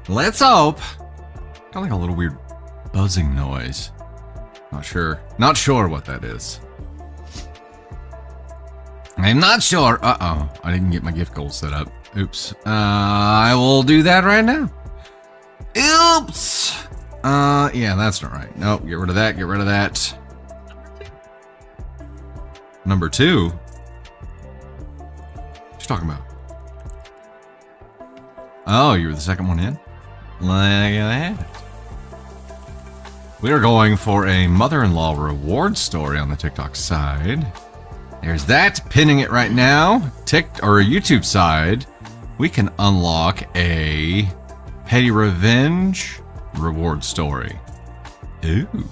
Let's hope. Got like a little weird buzzing noise. Not sure what that is. I'm not sure. Uh-oh. I didn't get my gift goal set up. Oops. I will do that right now. Oops. Yeah, that's not right. Nope, get rid of that, get rid of that. Number 2? What you talking about? Oh, you were the second one in? Look at that. We are going for a mother-in-law reward story on the TikTok side. There's that, pinning it right now. YouTube side, we can unlock a petty revenge reward story. Ooh.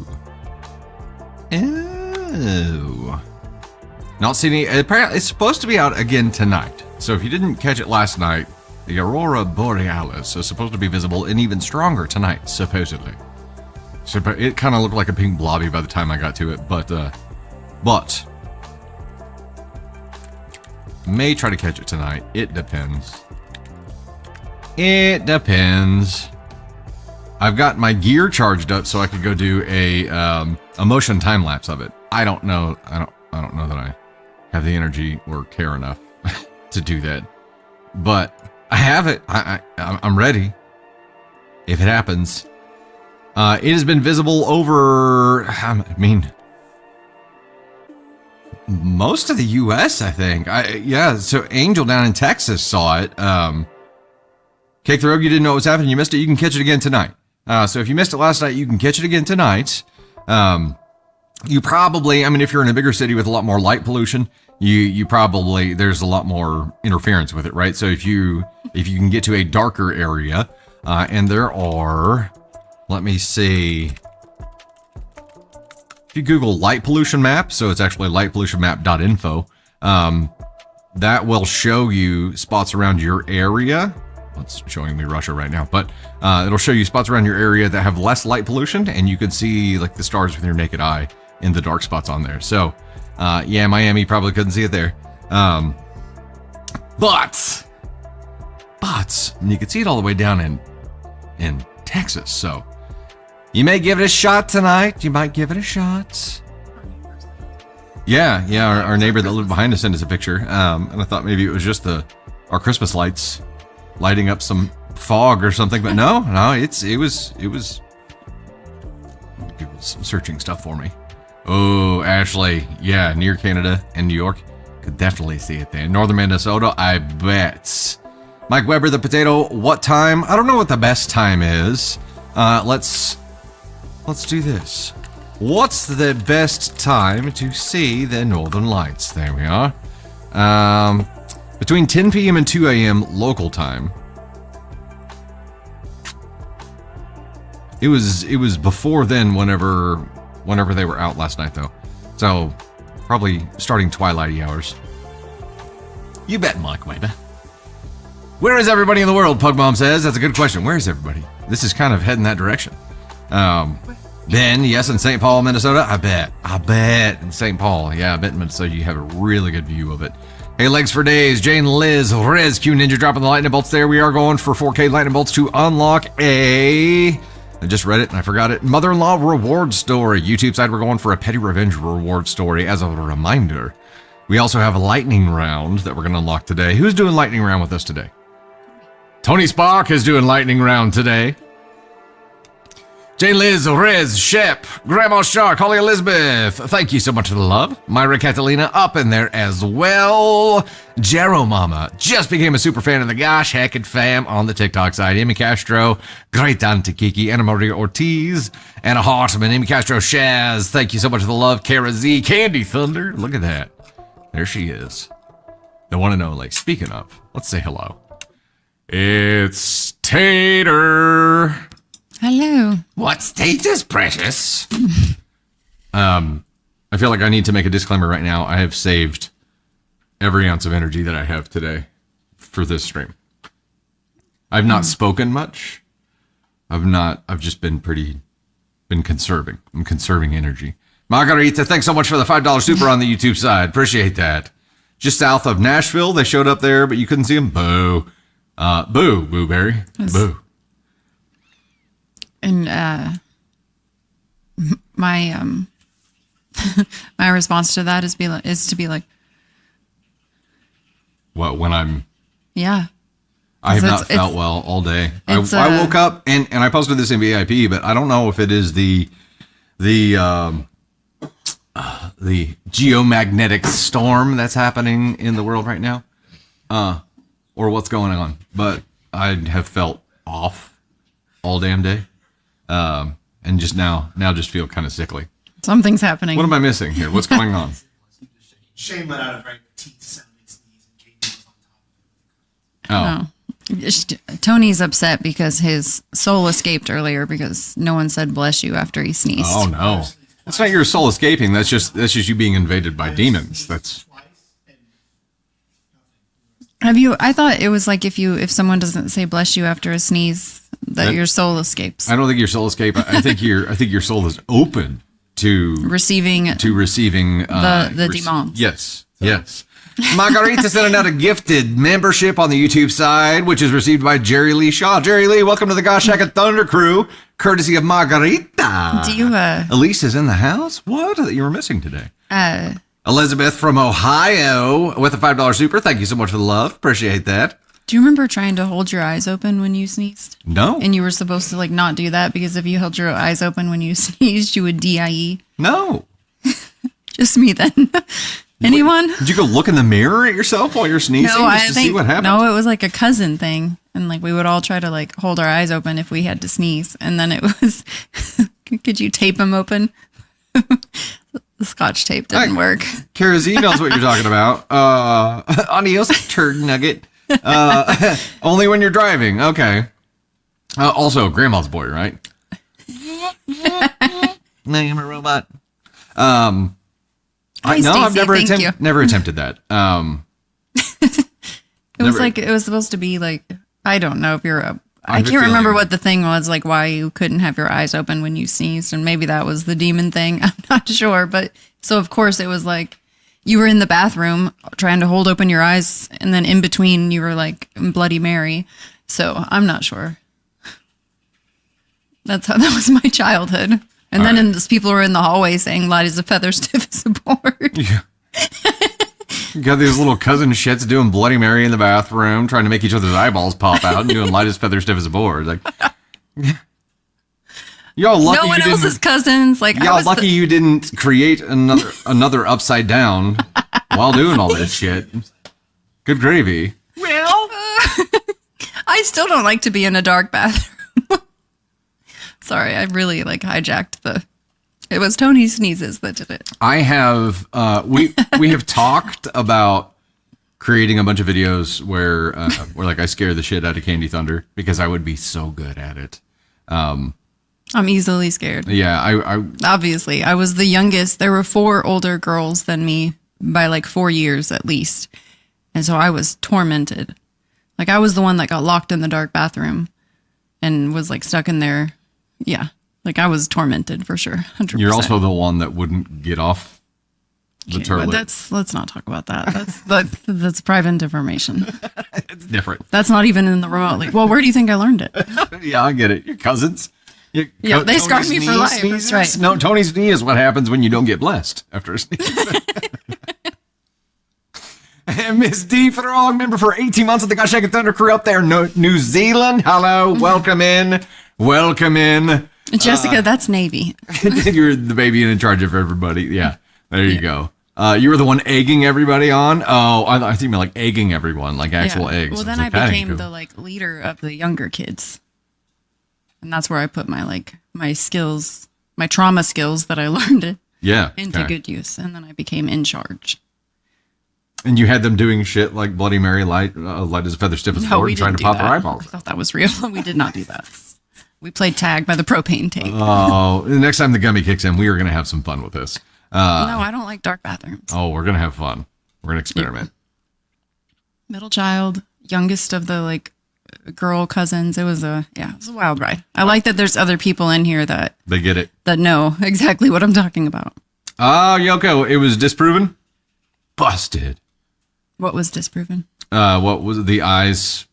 Not seeing any. Apparently, it's supposed to be out again tonight. So if you didn't catch it last night, the Aurora Borealis is supposed to be visible and even stronger tonight, supposedly. So it kind of looked like a pink blobby by the time I got to it, but may try to catch it tonight. It depends. It depends. I've got my gear charged up so I could go do a motion time lapse of it. I don't know that I have the energy or care enough to do that, but I have it. I'm ready. If it happens, it has been visible over. Most of the U.S. I think. So Angel down in Texas saw it. Cake the Rogue, you didn't know what was happening. You missed it. You can catch it again tonight. So if you missed it last night, you can catch it again tonight. You probably, if you're in a bigger city with a lot more light pollution, you probably, there's a lot more interference with it, right? So if you can get to a darker area, and there are, let me see, if you Google light pollution map, so it's actually lightpollutionmap.info, that will show you spots around your area. It's showing me Russia right now, but it'll show you spots around your area that have less light pollution, and you can see like the stars with your naked eye in the dark spots on there. So, yeah, Miami probably couldn't see it there, but you can see it all the way down in Texas. So you may give it a shot tonight. You might give it a shot. Yeah. Our neighbor that lived behind us sent us a picture, and I thought maybe it was just our Christmas lights lighting up some fog or something, but no, it was people searching stuff for me. Oh, Ashley, yeah, near Canada and New York, could definitely see it there. Northern Minnesota, I bet. Mike Weber, the potato, what time? I don't know what the best time is. Let's do this. What's the best time to see the Northern Lights? There we are. Between 10 p.m. and 2 a.m. local time. It was before then whenever they were out last night though. So probably starting twilighty hours. You bet, Mike Weber. Where is everybody in the world? Pugmom says. That's a good question. Where is everybody? This is kind of heading that direction. Ben, yes, in St. Paul, Minnesota. I bet in St. Paul. Yeah, I bet in Minnesota you have a really good view of it. Hey, Legs for Days, Jane, Liz, Rez, Q Ninja dropping the lightning bolts there. We are going for 4K lightning bolts to unlock I just read it and I forgot it. Mother-in-law reward story. YouTube side, we're going for a petty revenge reward story as a reminder. We also have a lightning round that we're going to unlock today. Who's doing lightning round with us today? Tony Spark is doing lightning round today. Jane, Liz, Rez, Shep, Grandma Shark, Holly Elizabeth, thank you so much for the love. Myra Catalina up in there as well. Jero Mama just became a super fan of the Gosh Heckin' Fam on the TikTok side. Amy Castro, Great Auntie Kiki, Anna Maria Ortiz, Anna Hartman, Amy Castro, Shaz, thank you so much for the love. Kara Z, Candy Thunder, look at that. There she is. The one and only. Speaking of, let's say hello. It's Tater. Hello. What status, precious? I feel like I need to make a disclaimer right now. I have saved every ounce of energy that I have today for this stream. I've not spoken much. I've just been conserving. I'm conserving energy. Margarita, thanks so much for the $5 super on the YouTube side. Appreciate that. Just south of Nashville, they showed up there, but you couldn't see them. Boo. Boo, Booberry. Boo. And my my response to that is to be like, What, when I'm... yeah. I have not felt well all day. I woke up and I posted this in VIP, but I don't know if it is the geomagnetic storm that's happening in the world right now, or what's going on. But I have felt off all damn day, and just now just feel kind of sickly. Something's happening. What am I missing here? What's going on? Shane let out a very petite sounding sneeze, and Katie was on top of it. Oh. Tony's upset because his soul escaped earlier because no one said bless you after he sneezed. Oh no. That's not your soul escaping. That's just you being invaded by demons. That's... Have you? I thought it was like if someone doesn't say bless you after a sneeze, that your soul escapes. I don't think your soul escapes. I think your soul is open to receiving the demons. Yes. Margarita sent out a gifted membership on the YouTube side, which is received by Jerry Lee Shaw. Jerry Lee, welcome to the Gosh Shack and Thunder crew, courtesy of Margarita. Do you? Elise is in the house. What? You were missing today. Elizabeth from Ohio with a $5 super. Thank you so much for the love. Appreciate that. Do you remember trying to hold your eyes open when you sneezed? No. And you were supposed to not do that because if you held your eyes open when you sneezed, you would DIE. No. Just me then. Anyone? Did you go look in the mirror at yourself while you're sneezing to see what happened? No, it was like a cousin thing. And we would all try to hold our eyes open if we had to sneeze. And then it was, could you tape them open? The Scotch tape didn't work. Kara Z knows what you're talking about. Adios, turd nugget. Only when you're driving. Okay. Also, Grandma's Boy, right? No, I'm a robot. I've never attempted that. It was supposed to be I don't know if you're I can't remember what the thing was, why you couldn't have your eyes open when you sneezed, and maybe that was the demon thing. I'm not sure, but so of course it was you were in the bathroom trying to hold open your eyes, and then in between you were Bloody Mary. So I'm not sure. That was my childhood. And all then people were in the hallway saying light as a feather, stiff as a board. Yeah. You got these little cousin shits doing Bloody Mary in the bathroom, trying to make each other's eyeballs pop out and doing light as feather, stiff as a board. Y'all lucky no one else's cousins. Y'all lucky you didn't create another upside down while doing all this shit. Good gravy. Well, I still don't like to be in a dark bathroom. Sorry, I really hijacked it was Tony sneezes that did it. I have, we have talked about creating a bunch of videos where I scare the shit out of Candy Thunder because I would be so good at it. I'm easily scared. Yeah, I obviously I was the youngest. There were 4 older girls than me by 4 years at least. And so I was tormented. I was the one that got locked in the dark bathroom and was stuck in there. Yeah. I was tormented for sure. 100%. You're also the one that wouldn't get off the toilet. Let's not talk about that. That's private information. It's different. That's not even in the remote. Well, where do you think I learned it? Yeah, I get it. Your cousins. They scarred me for life. That's right. No, Tony's knee is what happens when you don't get blessed after a sneeze. And Miss D Throng, member for 18 months of the Gosh Shack and Thunder crew up there, New Zealand. Hello, welcome in. Welcome in. Jessica, that's Navy. You're the baby in charge of everybody. Yeah, there you go. You were the one egging everybody on? Oh, I think you meant egging everyone, actual eggs. Well, then I became the leader of the younger kids. And that's where I put my my skills, my trauma skills that I learned into good use. And then I became in charge. And you had them doing shit like Bloody Mary, light as a feather, stiff as a board, trying to pop their eyeballs. I thought that was real. We did not do that. We played tag by the propane tank. Oh, the next time the gummy kicks in, we are going to have some fun with this. No, I don't like dark bathrooms. Oh, we're going to have fun. We're going to experiment. Middle child, youngest of the girl cousins. It was a wild ride. I like that there's other people in here that they get it, that know exactly what I'm talking about. Yoko, it was disproven. Busted. What was disproven? What was it? The eyes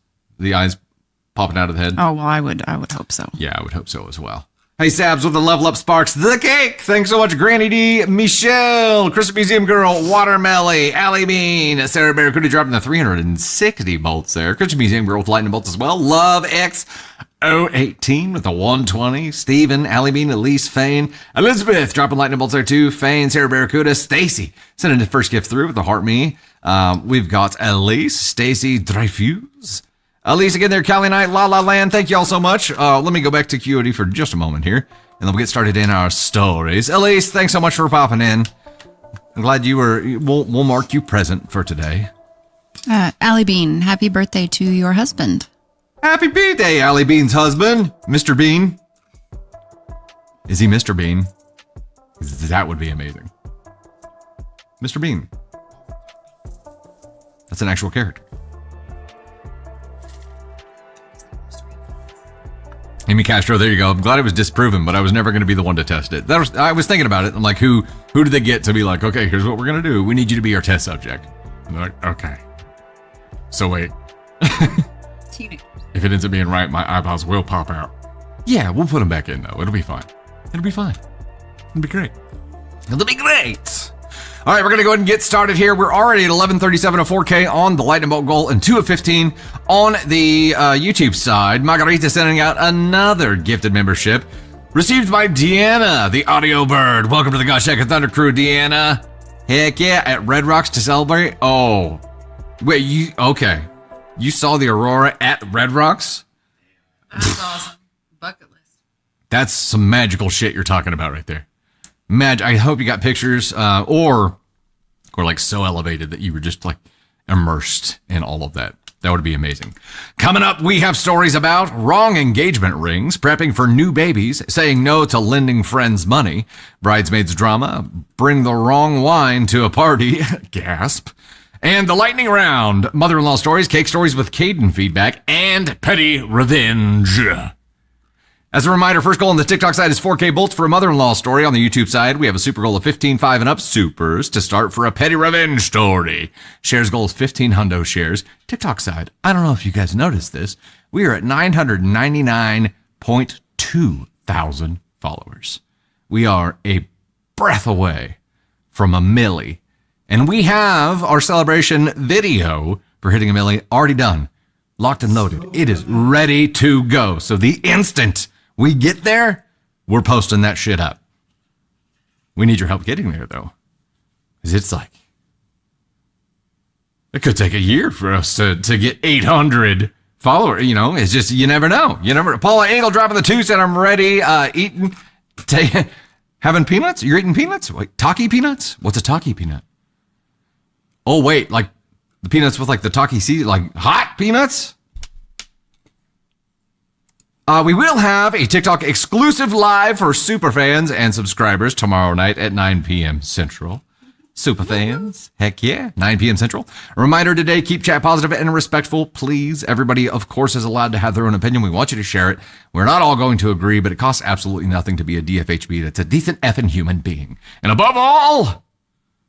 popping out of the head. Oh, well, I would hope so. Yeah, I would hope so as well. Hey, Sabs with the Level Up Sparks, the cake. Thanks so much, Granny D, Michelle, Crystal Museum Girl, Watermelly, Allie Bean, Sarah Barracuda dropping the 360 bolts there. Crystal Museum Girl with lightning bolts as well. Love X 018 with the 120. Steven, Allie Bean, Elise, Fane, Elizabeth dropping lightning bolts there too. Fane, Sarah Barracuda, Stacy sending the first gift through with the heart me. We've got Elise, Stacy Dreyfus. Elise again there, Cali Knight, La La Land. Thank you all so much. Let me go back to QOD for just a moment here, and then we'll get started in our stories. Elise, thanks so much for popping in. I'm glad you were. We'll mark you present for today. Allie Bean, happy birthday to your husband. Happy birthday, Allie Bean's husband, Mr. Bean. Is he Mr. Bean? That would be amazing. Mr. Bean. That's an actual character. Amy Castro, there you go. I'm glad it was disproven, but I was never going to be the one to test it. I was thinking about it. I'm like, who did they get to be like, okay, here's what we're going to do. We need you to be our test subject. And they're like, okay. So wait. If it ends up being right, my eyeballs will pop out. Yeah, we'll put them back in, though. It'll be fine. It'll be fine. It'll be great. It'll be great. All right, we're going to go ahead and get started here. We're already at 1137 of 4K on the Lightning Bolt Goal and 2 of 15 on the YouTube side. Margarita sending out another gifted membership received by Deanna, the audio bird. Welcome to the Gosh Heck Thunder Crew, Deanna. Heck yeah, at Red Rocks to celebrate. Oh, wait, okay. You saw the Aurora at Red Rocks? That's awesome. Bucket list. That's some magical shit you're talking about right there. I hope you got pictures, or like so elevated that you were just like immersed in all of that. That would be amazing. Coming up, we have stories about wrong engagement rings, prepping for new babies, saying no to lending friends money, bridesmaids drama, bring the wrong wine to a party, gasp, and the lightning round, mother-in-law stories, cake stories with Caden feedback, and petty revenge. As a reminder, first goal on the TikTok side is 4K bolts for a mother-in-law story. On the YouTube side, we have a super goal of 15, 5 and up supers to start for a petty revenge story. Shares goal is 15 hundo shares. TikTok side, I don't know if you guys noticed this. We are at 999.2 thousand followers. We are a breath away from a milli. And we have our celebration video for hitting a milli already done. Locked and loaded. It is ready to go. So the instant we get there, we're posting that shit up. We need your help getting there, though. Because it's like, it could take a year for us to get 800 followers. You know, it's just, you never know. Paula Engel dropping the 2 said, I'm ready, having peanuts? You're eating peanuts? Wait, Taki peanuts? What's a Taki peanut? Oh, wait, like the peanuts with like the Taki seed, like hot peanuts? We will have a TikTok exclusive live for super fans and subscribers tomorrow night at 9 p.m. Central. Super fans, heck yeah, 9 p.m. Central. A reminder today, keep chat positive and respectful, please. Everybody, of course, is allowed to have their own opinion. We want you to share it. We're not all going to agree, but it costs absolutely nothing to be a DFHB that's a decent effing human being. And above all,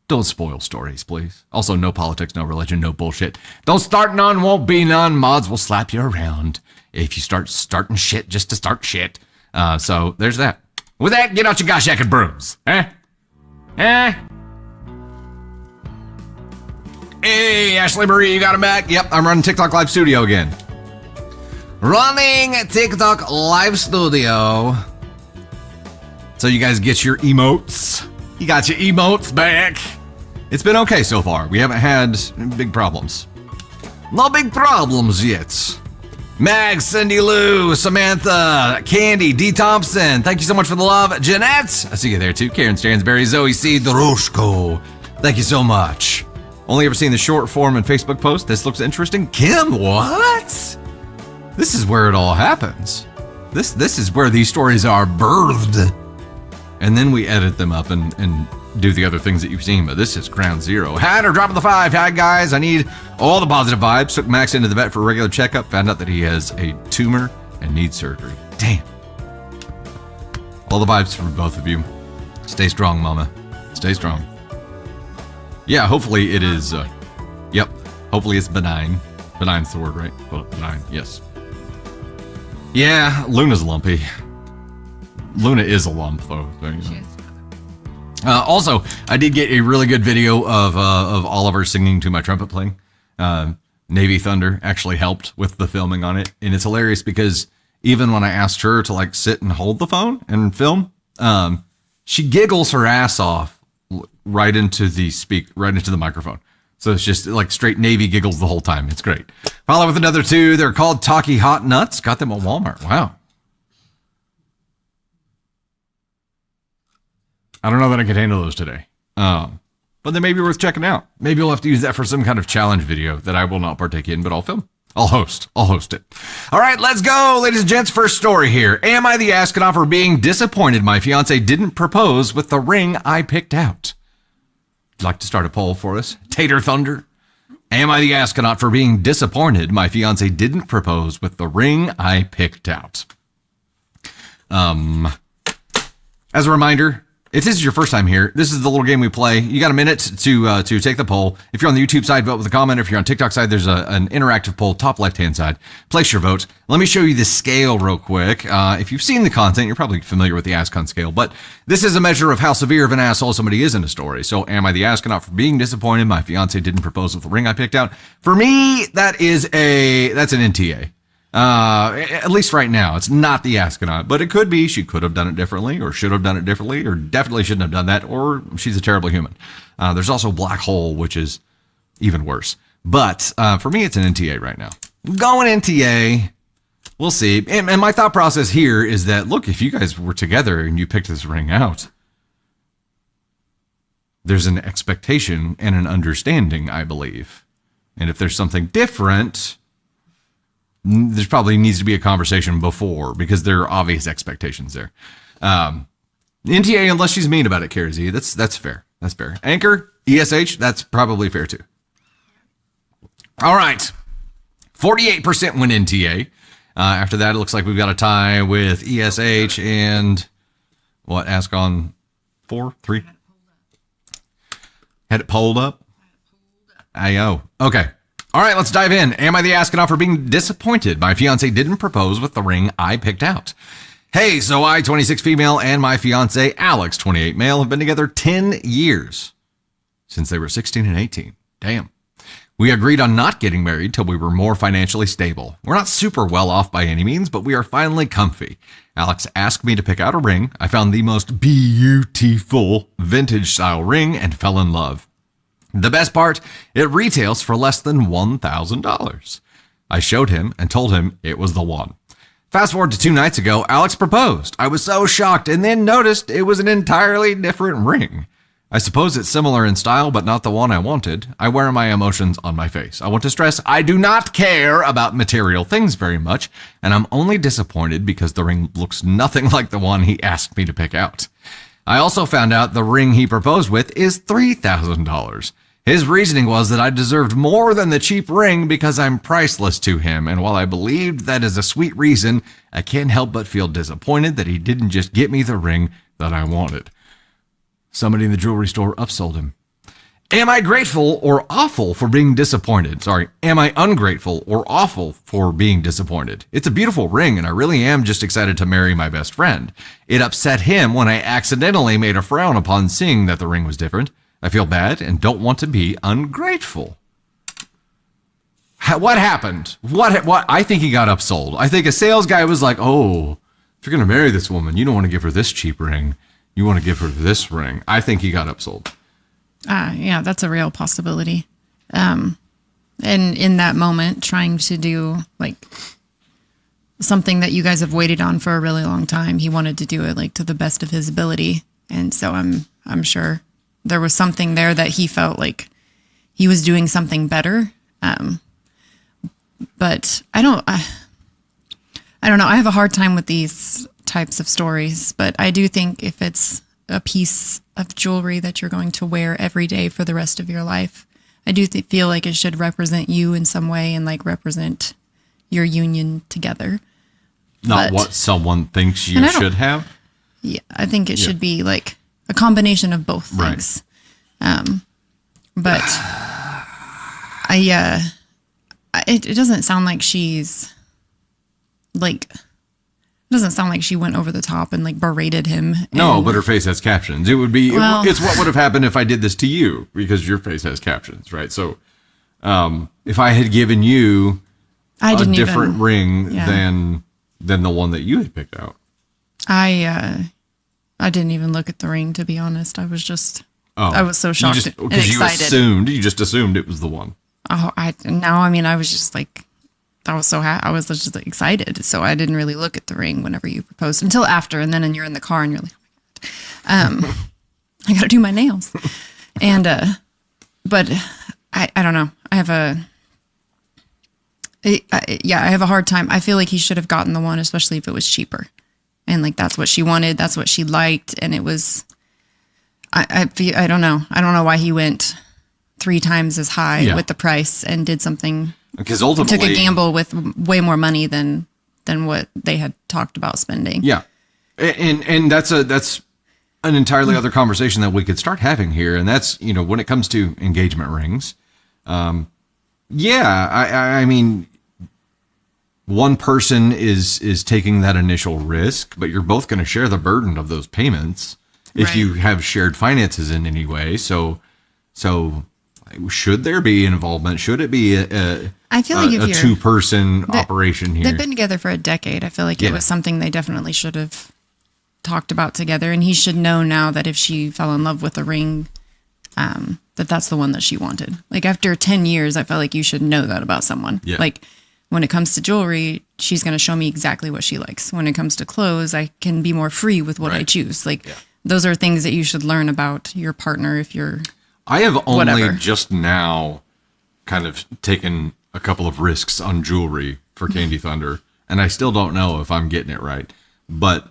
don't spoil stories, please. Also, no politics, no religion, no bullshit. Don't start none, won't be none. Mods will slap you around if you start starting shit just to start shit. So there's that. With that, get out your gosh heck brooms. Hey, Ashley Marie, you got him back? Yep, I'm running TikTok Live Studio again. Running TikTok Live Studio. So you guys get your emotes. You got your emotes back. It's been okay so far. We haven't had big problems. No big problems yet. Mag, Cindy Lou, Samantha, Candy, D. Thompson. Thank you so much for the love. Jeanette, I see you there too. Karen Stansberry, Zoe C. Doroshko. Thank you so much. Only ever seen the short form and Facebook post. This looks interesting. Kim, what? This is where it all happens. This is where these stories are birthed. And then we edit them up and do the other things that you've seen, but this is ground zero. Hatter dropping the 5. Hi guys, I need all the positive vibes. Took Max into the vet for a regular checkup. Found out that he has a tumor and needs surgery. Damn. All the vibes for both of you. Stay strong, mama. Stay strong. Yeah, hopefully it is, hopefully it's benign. Benign's the word, right? Well, benign, yes. Yeah, Luna's lumpy. Luna is a lump, though. Also, I did get a really good video of Oliver singing to my trumpet playing. Navy Thunder actually helped with the filming on it, and it's hilarious because even when I asked her to like sit and hold the phone and film, she giggles her ass off right into the microphone. So it's just like straight Navy giggles the whole time. It's great. Follow with another two. They're called Talkie Hot Nuts. Got them at Walmart. Wow. I don't know that I could handle those today. But they may be worth checking out. Maybe we'll have to use that for some kind of challenge video that I will not partake in, but I'll film. I'll host it. All right, let's go, ladies and gents. First story here. Am I the astronaut for being disappointed my fiance didn't propose with the ring I picked out? Like to start a poll for us? Tater Thunder. Am I the astronaut for being disappointed my fiance didn't propose with the ring I picked out? As a reminder, if this is your first time here, this is the little game we play. You got a minute to take the poll. If you're on the YouTube side, vote with a comment. If you're on TikTok side, there's an interactive poll, top left-hand side. Place your vote. Let me show you the scale real quick. If you've seen the content, you're probably familiar with the Ascon scale, but this is a measure of how severe of an asshole somebody is in a story. So am I the astronaut for being disappointed my fiance didn't propose with the ring I picked out? For me, that's an NTA. At least right now, it's not the astronaut, but it could be. She could have done it differently, or should have done it differently, or definitely shouldn't have done that, or she's a terrible human. There's also Black Hole, which is even worse. But for me, it's an NTA right now. Going NTA. We'll see. And my thought process here is that, look, if you guys were together and you picked this ring out, there's an expectation and an understanding, I believe. And if there's something different, there's probably needs to be a conversation before, because there are obvious expectations there. NTA, unless she's mean about it, Kara-Z, that's fair. That's fair. Anchor, ESH, that's probably fair too. All right. 48% win NTA. After that, it looks like we've got a tie with ESH and what? Ascon 3? Had it polled up? IO. Okay. All right, let's dive in. Am I the astronaut for being disappointed my fiance didn't propose with the ring I picked out? Hey, so I, 26 female, and my fiance, Alex, 28 male, have been together 10 years since they were 16 and 18. Damn. We agreed on not getting married till we were more financially stable. We're not super well off by any means, but we are finally comfy. Alex asked me to pick out a ring. I found the most beautiful vintage style ring and fell in love. The best part, it retails for less than $1,000. I showed him and told him it was the one. Fast forward to 2 nights ago, Alex proposed. I was so shocked and then noticed it was an entirely different ring. I suppose it's similar in style, but not the one I wanted. I wear my emotions on my face. I want to stress I do not care about material things very much, and I'm only disappointed because the ring looks nothing like the one he asked me to pick out. I also found out the ring he proposed with is $3,000. His reasoning was that I deserved more than the cheap ring because I'm priceless to him, and while I believed that is a sweet reason, I can't help but feel disappointed that he didn't just get me the ring that I wanted. Somebody in the jewelry store upsold him. Am I grateful or awful for being disappointed? Sorry, am I ungrateful or awful for being disappointed? It's a beautiful ring, and I really am just excited to marry my best friend. It upset him when I accidentally made a frown upon seeing that the ring was different. I feel bad and don't want to be ungrateful. What happened? What? I think he got upsold. I think a sales guy was like, oh, if you're going to marry this woman, you don't want to give her this cheap ring. You want to give her this ring. I think he got upsold. Yeah, that's a real possibility. And in that moment, trying to do like something that you guys have waited on for a really long time, he wanted to do it like to the best of his ability. And so I'm sure there was something there that he felt like he was doing something better. But I don't know. I have a hard time with these types of stories, but I do think if it's a piece of jewelry that you're going to wear every day for the rest of your life, I do feel like it should represent you in some way and like represent your union together. Not what someone thinks you should have? Yeah, I think it should be like a combination of both things. Right. But it doesn't sound like she's like doesn't sound like she went over the top and like berated him. No, and- but her face has captions. It would be, Well- it's what would have happened if I did this to you, because your face has captions, right? So, if I had given you I a didn't different even, ring yeah. than the one that you had picked out. I didn't even look at the ring, to be honest. I was just, I was so shocked and Because you excited. just assumed it was the one. Oh, I mean, I was just like, I was so I was just like, excited. So I didn't really look at the ring whenever you proposed until after. And then you're in the car and you're like, oh my God, I got to do my nails. And, but I don't know. I have a hard time. I feel like he should have gotten the one, especially if it was cheaper. And like, that's what she wanted. That's what she liked. And it was, I don't know. I don't know why he went 3 times as high with the price and did something. Because ultimately, Took a gamble with way more money than what they had talked about spending. Yeah, and that's an entirely other conversation that we could start having here, and that's, when it comes to engagement rings. I mean, one person is taking that initial risk, but you're both going to share the burden of those payments if Right. you have shared finances in any way. So should there be involvement? Should it be I feel like if a you're 2-person operation here? They've been together for a decade. I feel like it was something they definitely should have talked about together. And he should know now that if she fell in love with a ring, that's the one that she wanted. Like after 10 years, I felt like you should know that about someone. Yeah. Like when it comes to jewelry, she's going to show me exactly what she likes. When it comes to clothes, I can be more free with what I Right. choose. Like those are things that you should learn about your partner if you're... I have only Whatever. just now kind of taken a couple of risks on jewelry for Candy Thunder, and I still don't know if I'm getting it right. But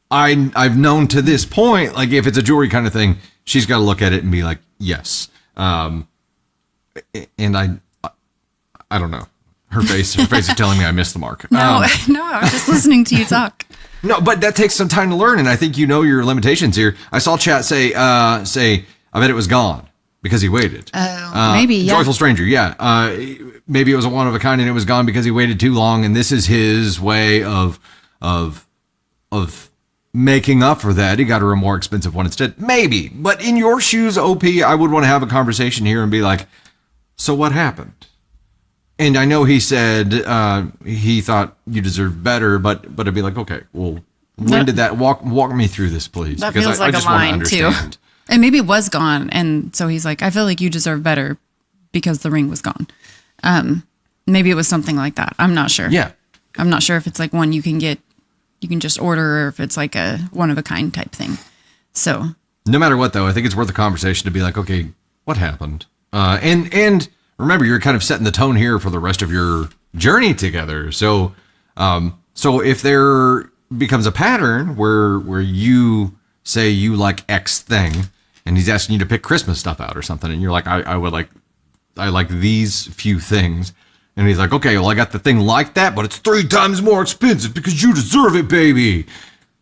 I've known to this point, like if it's a jewelry kind of thing, she's got to look at it and be like, yes. And I don't know. Her face is telling me I missed the mark. No, I was just listening to you talk. No, but that takes some time to learn, and I think you know your limitations here. I saw chat say, I bet it was gone because he waited. Oh, maybe, yeah. Joyful Stranger, yeah. Maybe it was a one of a kind and it was gone because he waited too long, and this is his way of making up for that. He got her a more expensive one instead. Maybe, but in your shoes, OP, I would want to have a conversation here and be like, so what happened? And I know he said he thought you deserved better, but I'd be like, okay, well, when did that walk me through this, please? That feels like a line too. And maybe it was gone, and so he's like, I feel like you deserve better because the ring was gone. Maybe it was something like that. I'm not sure. Yeah. I'm not sure if it's like one you can just order, or if it's like a one of a kind type thing. So No matter what, though, I think it's worth a conversation to be like, okay, what happened? And remember, you're kind of setting the tone here for the rest of your journey together. So if there becomes a pattern where you say you like X thing, and he's asking you to pick Christmas stuff out or something, and you're like, I like these few things. And he's like, okay, well, I got the thing like that, but it's 3 times more expensive because you deserve it, baby.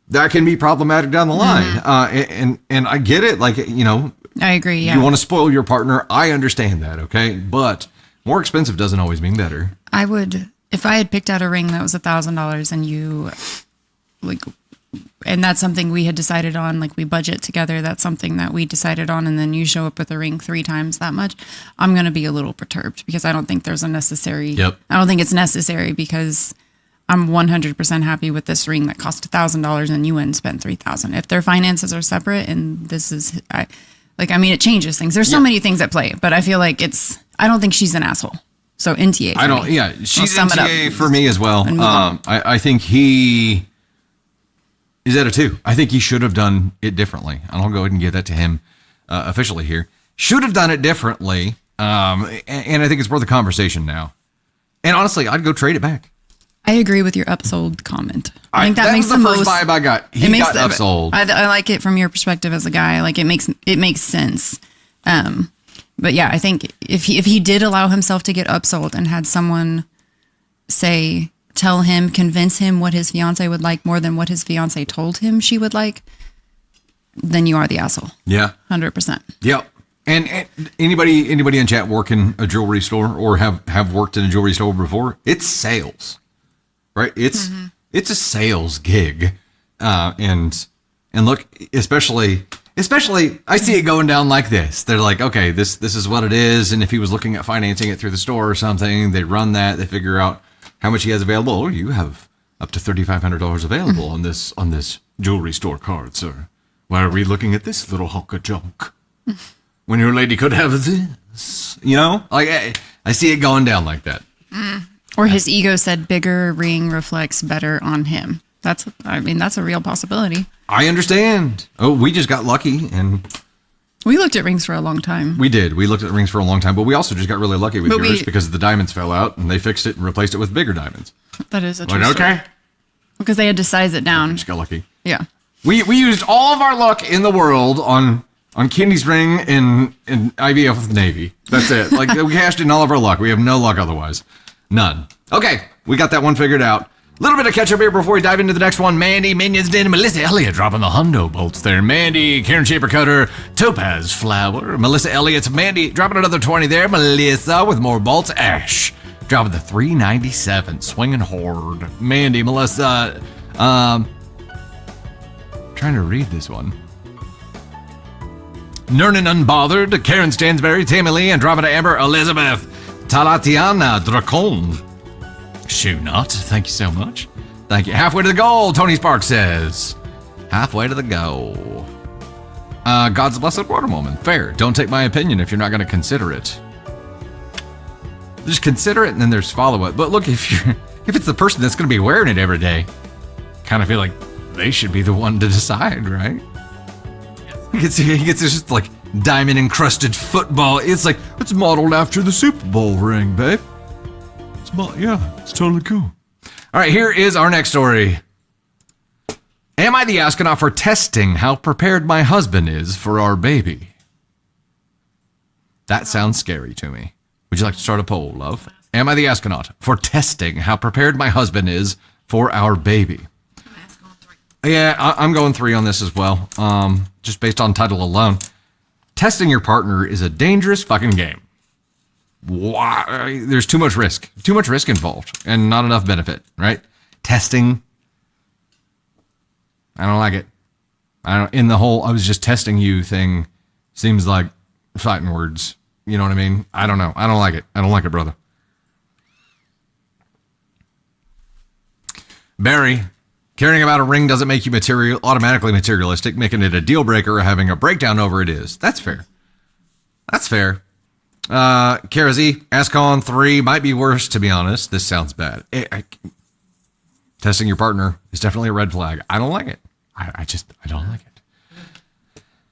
That can be problematic down the line. And I get it. Like, I agree. Yeah. you want to spoil your partner. I understand that. Okay. But more expensive doesn't always mean better. I would, if I had picked out a ring that was $1,000 and you like, and that's something we had decided on, like we budget together, that's something that we decided on, and then you show up with a ring 3 times that much, I'm going to be a little perturbed because I don't think there's a necessary, Yep. I don't think it's necessary because I'm 100% happy with this ring that cost $1,000 and you went and spent $3,000. If their finances are separate and this is, it changes things. There's so many things at play, but I feel like I don't think she's an asshole. So NTA. For me. Yeah. She's sum it up. NTA for me as well. And move on. I think he is at a 2. I think he should have done it differently. I'll go ahead and give that to him officially here. Should have done it differently. And I think it's worth a conversation now. And honestly, I'd go trade it back. I agree with your upsold comment. I think that makes was the first vibe I got. He got upsold. I like it from your perspective as a guy. Like it makes sense. But yeah, I think if he did allow himself to get upsold and had someone convince him what his fiance would like more than what his fiance told him she would like, then you are the asshole. Yeah. 100%. Yep. And anybody in chat work in a jewelry store or have worked in a jewelry store before, it's sales, right? It's it's a sales gig. And look, especially I see it going down like this. They're like, okay, this is what it is. And if he was looking at financing it through the store or something, they run that, they figure out how much he has available. Oh, you have up to $3,500 available on this jewelry store card, sir. Why are we looking at this little hunk of junk when your lady could have this? You know, like I see it going down like that. Or his ego said bigger ring reflects better on him. That's a real possibility. I understand. Oh, we just got lucky, and we looked at rings for a long time. We did. We looked at rings for a long time, but we also just got really lucky with yours because the diamonds fell out, and they fixed it and replaced it with bigger diamonds. That is a true story. Okay. Because they had to size it down. We just got lucky. Yeah. We used all of our luck in the world on Kenny's ring in IVF with the Navy. That's it. Like, we cashed in all of our luck. We have no luck otherwise. None. Okay, we got that one figured out. Little bit of catch up here before we dive into the next one. Mandy, Minions, Den, Melissa Elliott dropping the hundo bolts there. Mandy, Karen Shaper Cutter, Topaz Flower, Melissa Elliott's Mandy dropping another 20 there. Melissa with more bolts. Ash dropping the 397, swinging hard. Mandy, Melissa, trying to read this one. Nernan Unbothered, Karen Stansberry, Tammy Lee, Andromeda Amber, Elizabeth, Talatiana Dracon. Shoe Nut, thank you so much. Thank you. Halfway to the goal, Tony Sparks says. Halfway to the goal. God's Blessed Water Woman. Fair. Don't take my opinion if you're not going to consider it. Just consider it, and then there's follow-up. But look, if it's the person that's going to be wearing it every day, kind of feel like they should be the one to decide, right? He gets this just like diamond-encrusted football. It's like, it's modeled after the Super Bowl ring, babe. It's totally cool. All right, here is our next story. Am I the astronaut for testing how prepared my husband is for our baby? That sounds scary to me. Would you like to start a poll, love? Am I the astronaut for testing how prepared my husband is for our baby? Yeah, I'm going 3 on this as well. Just based on title alone. Testing your partner is a dangerous fucking game. Why? There's too much risk involved and not enough benefit, right? Testing. I don't like it. In the whole, I was just testing you thing seems like fighting words. You know what I mean? I don't know. I don't like it. I don't like it, brother. Barry, caring about a ring doesn't make you automatically materialistic, making it a deal breaker or having a breakdown over it is. That's fair. That's fair. Kara Z, Ascon 3 might be worse, to be honest. This sounds bad. Testing your partner is definitely a red flag. I don't like it. I don't like it.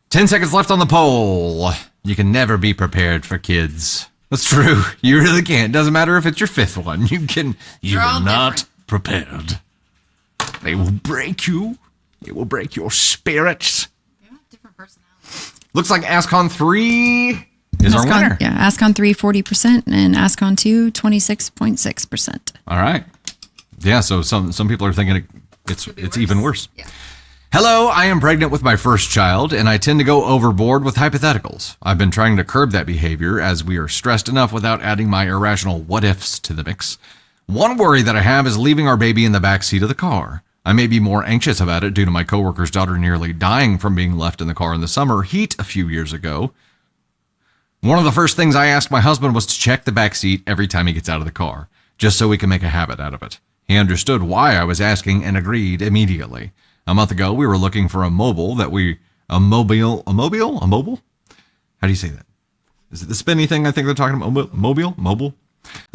10 seconds left on the poll. You can never be prepared for kids. That's true. You really can't. Doesn't matter if it's your 5th one. You are not prepared. They will break you. It will break your spirits. They have different personalities. Looks like Ascon 3 is our winner. Yeah, Ascon 3, 40%, and Ascon 2, 26.6%. All right. Yeah, so some people are thinking it's even worse. Yeah. Hello, I am pregnant with my first child, and I tend to go overboard with hypotheticals. I've been trying to curb that behavior as we are stressed enough without adding my irrational what-ifs to the mix. One worry that I have is leaving our baby in the back seat of the car. I may be more anxious about it due to my coworker's daughter nearly dying from being left in the car in the summer heat a few years ago. One of the first things I asked my husband was to check the back seat every time he gets out of the car, just so we can make a habit out of it. He understood why I was asking and agreed immediately. A month ago, we were looking for a mobile? How do you say that? Is it the spinny thing I think they're talking about? Mobile?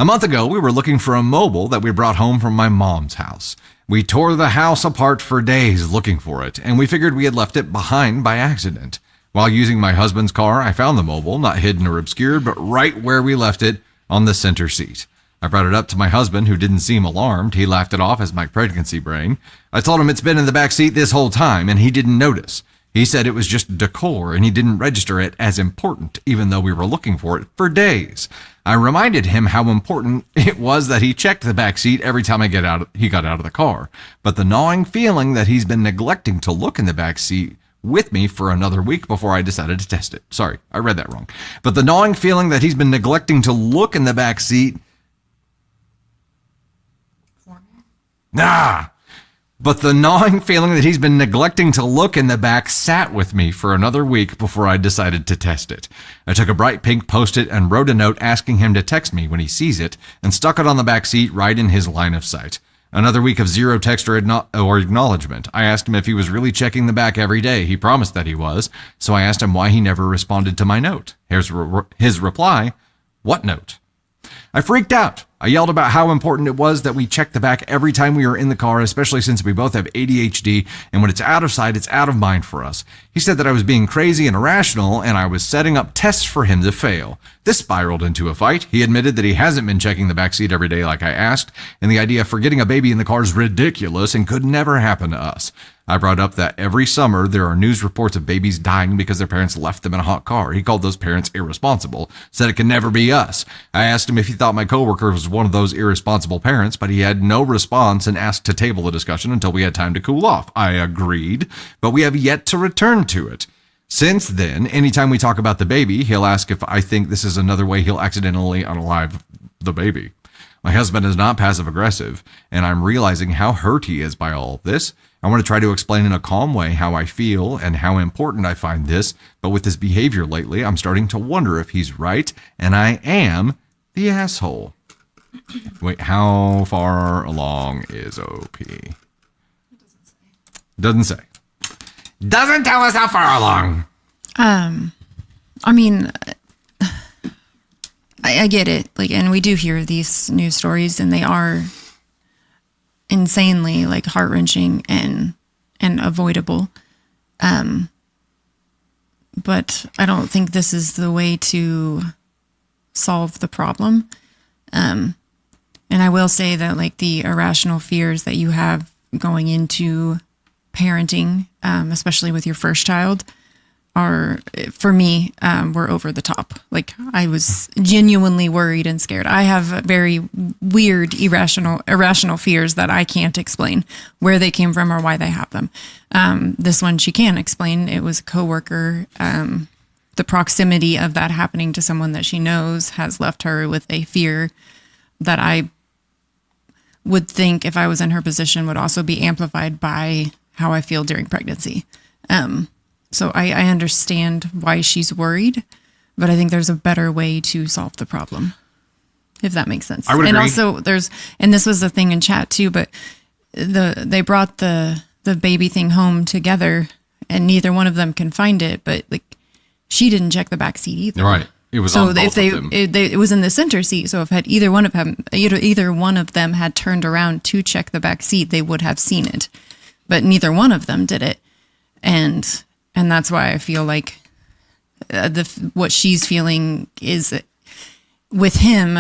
A month ago, we were looking for a mobile that we brought home from my mom's house. We tore the house apart for days looking for it, and we figured we had left it behind by accident. While using my husband's car, I found the mobile, not hidden or obscured, but right where we left it on the center seat. I brought it up to my husband, who didn't seem alarmed. He laughed it off as my pregnancy brain. I told him it's been in the back seat this whole time, and he didn't notice. He said it was just decor, and he didn't register it as important, even though we were looking for it for days. I reminded him how important it was that he checked the back seat every time he got out of the car. But the gnawing feeling that he's been neglecting to look in the back seat with me for another week before I decided to test it. Sorry, I read that wrong. But the gnawing feeling that he's been neglecting to look in the back seat But the gnawing feeling that he's been neglecting to look in the back sat with me for another week before I decided to test it. I took a bright pink Post-it and wrote a note asking him to text me when he sees it and stuck it on the back seat right in his line of sight. Another week of zero text or acknowledgement. I asked him if he was really checking the back every day. He promised that he was, so I asked him why he never responded to my note. Here's his reply. What note? I freaked out. I yelled about how important it was that we check the back every time we were in the car, especially since we both have ADHD, and when it's out of sight, it's out of mind for us. He said that I was being crazy and irrational, and I was setting up tests for him to fail. This spiraled into a fight. He admitted that he hasn't been checking the back seat every day like I asked, and the idea of forgetting a baby in the car is ridiculous and could never happen to us. I brought up that every summer there are news reports of babies dying because their parents left them in a hot car. He called those parents irresponsible, said it can never be us. I asked him if he thought my coworker was one of those irresponsible parents, but he had no response and asked to table the discussion until we had time to cool off. I agreed, but we have yet to return to it. Since then, anytime we talk about the baby, he'll ask if I think this is another way he'll accidentally unalive the baby. My husband is not passive aggressive, and I'm realizing how hurt he is by all of this. I want to try to explain in a calm way how I feel and how important I find this, but with his behavior lately, I'm starting to wonder if he's right and I am the asshole. Wait, how far along is OP? Doesn't say. Doesn't tell us how far along. I mean, I get it. Like, and we do hear these news stories, and they are insanely like heart-wrenching and avoidable. But I don't think this is the way to solve the problem. And I will say that like the irrational fears that you have going into parenting, especially with your first child, are, for me, were over the top. Like, I was genuinely worried and scared. I have very weird, irrational fears that I can't explain where they came from or why they have them. This one she can explain. It was a coworker. The proximity of that happening to someone that she knows has left her with a fear that I would think, if I was in her position, would also be amplified by how I feel during pregnancy. So I understand why she's worried, but I think there's a better way to solve the problem, if that makes sense. I would agree. And also and this was the thing in chat too, but they brought the baby thing home together, and neither one of them can find it, but like she didn't check the back seat either. Right. It was on both of them. It was in the center seat. So if either one of them had turned around to check the back seat, they would have seen it, but neither one of them did it. And that's why I feel like what she's feeling is that with him,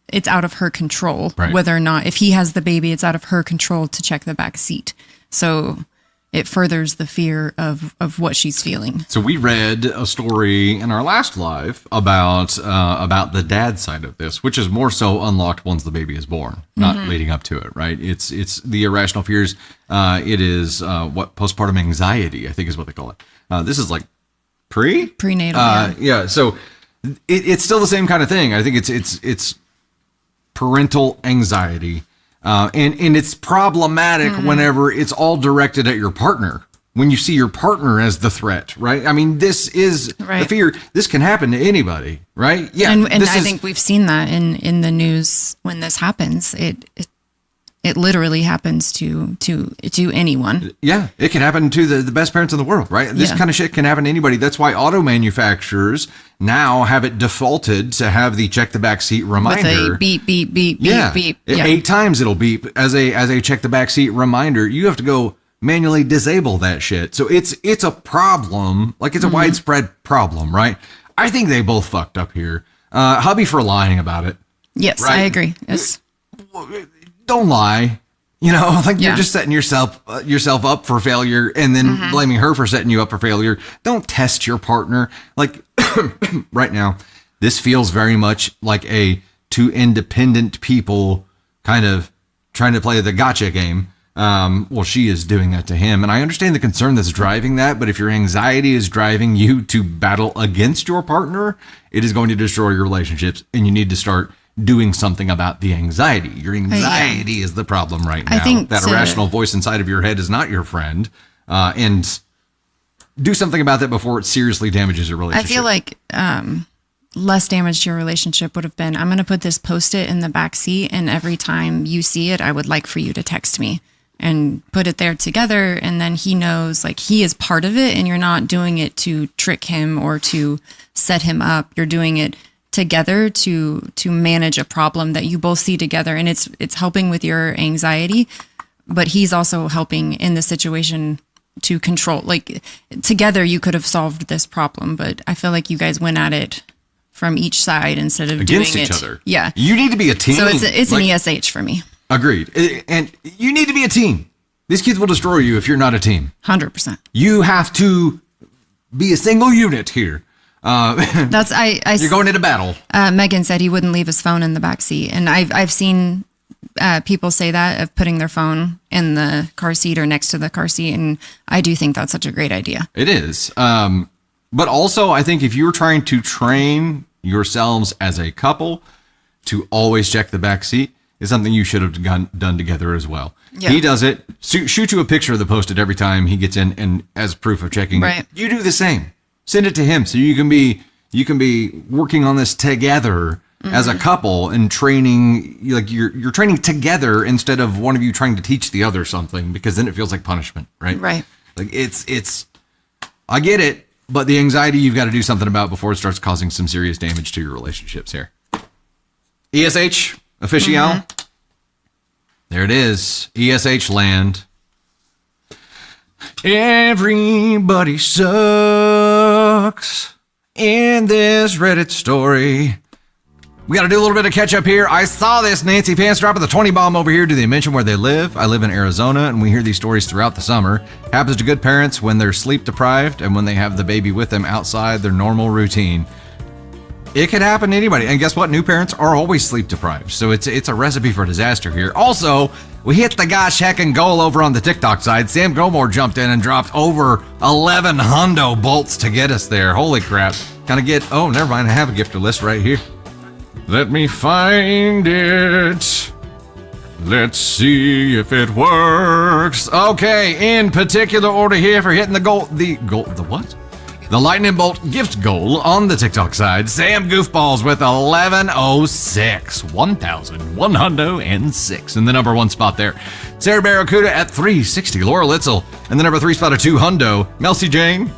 it's out of her control. Right. Whether or not, if he has the baby, it's out of her control to check the back seat. So it furthers the fear of what she's feeling. So we read a story in our last live about the dad side of this, which is more so unlocked once the baby is born, not leading up to it, right? It's the irrational fears. It is what postpartum anxiety, I think, is what they call it. This is like prenatal. Yeah. So it's still the same kind of thing. I think it's parental anxiety. And it's problematic whenever it's all directed at your partner. When you see your partner as the threat, right? I mean, this is the fear. This can happen to anybody, right? Yeah. And I think we've seen that in the news when this happens. It literally happens to anyone. Yeah, it can happen to the best parents in the world, right? This kind of shit can happen to anybody. That's why auto manufacturers now have it defaulted to have the check the back seat reminder. With a beep, beep, beep, beep, beep. Yeah. 8 times it'll beep as a check the back seat reminder. You have to go manually disable that shit. So it's a problem. Like, it's a widespread problem, right? I think they both fucked up here. Hubby for lying about it. Yes, right? I agree. Yes. Don't lie, like you're just setting yourself up for failure and then blaming her for setting you up for failure. Don't test your partner. Like right now, this feels very much like a two independent people kind of trying to play the gotcha game. Well, she is doing that to him. And I understand the concern that's driving that. But if your anxiety is driving you to battle against your partner, it is going to destroy your relationships. And you need to start doing something about the anxiety. Your anxiety is the problem right now. I think that irrational voice inside of your head is not your friend. And do something about that before it seriously damages your relationship. I feel like less damage to your relationship would have been, I'm going to put this Post-it in the back seat, and every time you see it, I would like for you to text me, and put it there together. And then he knows like he is part of it, and you're not doing it to trick him or to set him up. You're doing it together to manage a problem that you both see together. And it's helping with your anxiety, but he's also helping in the situation to control. Like together you could have solved this problem, but I feel like you guys went at it from each side instead of against doing each other. Yeah. You need to be a team. So it's an ESH for me. Agreed. And you need to be a team. These kids will destroy you if you're not a team. 100%. You have to be a single unit here. You're going into battle. Megan said he wouldn't leave his phone in the back seat, and I've seen people say that, of putting their phone in the car seat or next to the car seat, and I do think that's such a great idea. It is. But also, I think if you're trying to train yourselves as a couple to always check the back seat, is something you should have done together as well. Yeah. He does it. Shoot you a picture of the Post-it every time he gets in, and as proof of checking it, you do the same. Send it to him so you can be working on this together as a couple and training. Like you're training together instead of one of you trying to teach the other something, because then it feels like punishment, right? Right. Like it's. I get it, but the anxiety you've got to do something about before it starts causing some serious damage to your relationships here. ESH official. There it is. ESH land. Everybody sucks in this Reddit story. We got to do a little bit of catch up here. I saw this Nancy Pants dropping the 20 bomb over here. Do they mention where they live? I live in Arizona, and we hear these stories throughout the summer. Happens to good parents when they're sleep deprived and when they have the baby with them outside their normal routine. It could happen to anybody. And guess what? New parents are always sleep deprived. So it's a recipe for disaster here. Also, we hit the gosh heckin' goal over on the TikTok side. Sam Gomor jumped in and dropped over 11 hundo bolts to get us there. Holy crap. Oh, never mind. I have a gifter list right here. Let me find it. Let's see if it works. Okay, in particular order here for hitting the what? The lightning bolt gift goal on the TikTok side. Sam Goofballs with 1106. 1,106 in the number one spot there. Sarah Barracuda at 360. Laura Litzel in the number 3 spot at 2 hundo. Melcy Jane.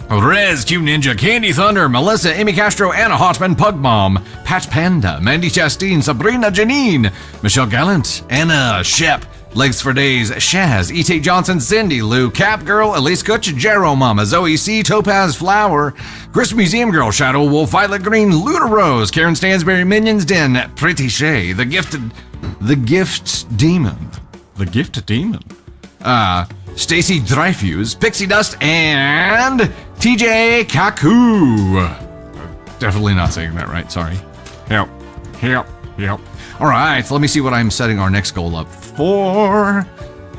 Rez, Q Ninja, Candy Thunder, Melissa, Amy Castro, Anna Hotman, Pug Mom, Pat Panda, Mandy Chastain, Sabrina Janine, Michelle Gallant, Anna Shep, Legs for Days, Shaz, E.T. Johnson, Cindy Lou, Cap Girl, Elise Kutch, Jero Mama, Zoe C, Topaz Flower, Chris Museum Girl, Shadow Wolf, Violet Green, Luna Rose, Karen Stansberry, Minions Den, Pretty Shay, The Gift Demon, Stacy Dreyfus, Pixie Dust, and TJ Kaku. Definitely not saying that right, sorry. Yep. All right, so let me see what I'm setting our next goal up for.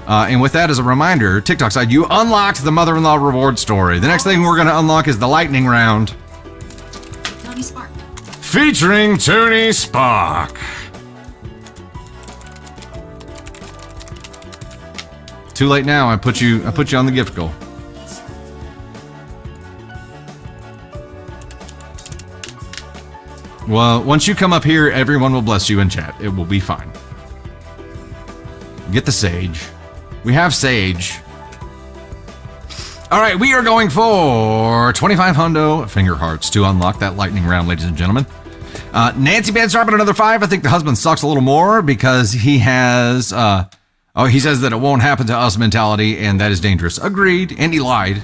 And with that as a reminder, TikTok side, you unlocked the mother-in-law reward story. The next thing we're going to unlock is the lightning round. Tony Spark. Featuring Tony Spark. Too late now. I put you on the gift goal. Well, once you come up here, everyone will bless you in chat. It will be fine. Get the sage. We have sage. All right, we are going for 25 hundo finger hearts to unlock that lightning round, ladies and gentlemen. Nancy Ben's dropping another 5. I think the husband sucks a little more because he has... he says that it won't happen to us mentality, and that is dangerous. Agreed, and he lied.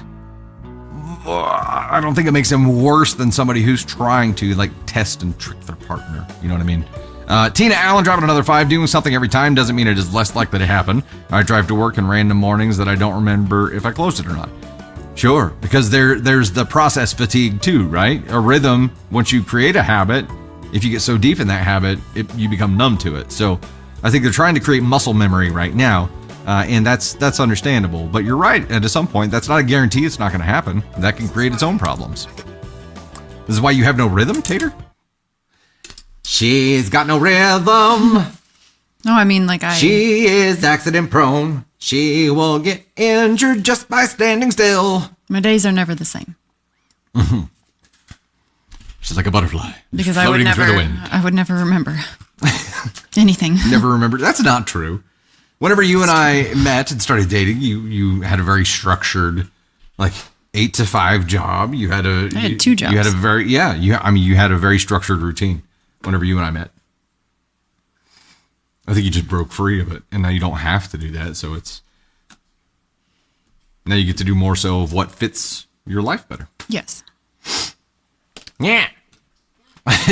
I don't think it makes him worse than somebody who's trying to, test and trick their partner. You know what I mean? Tina Allen dropping another 5. Doing something every time doesn't mean it is less likely to happen. I drive to work in random mornings that I don't remember if I closed it or not. Sure, because there's the process fatigue too, right? A rhythm, once you create a habit, if you get so deep in that habit, you become numb to it. So I think they're trying to create muscle memory right now, and that's understandable. But you're right, and at some point, that's not a guarantee it's not going to happen. That can create its own problems. This is why you have no rhythm, Tater? She's got no rhythm. No, I mean, She is accident prone. She will get injured just by standing still. my days are never the same. She's like a butterfly. Because floating through the wind. I would never remember anything. Never remember. That's not true. Whenever you and I met and started dating, you had a very structured, 8 to 5 job. I had 2 jobs. You had a you had a very structured routine. Whenever you and I met, I think you just broke free of it, and now you don't have to do that. So now you get to do more so of what fits your life better. Yes. Yeah.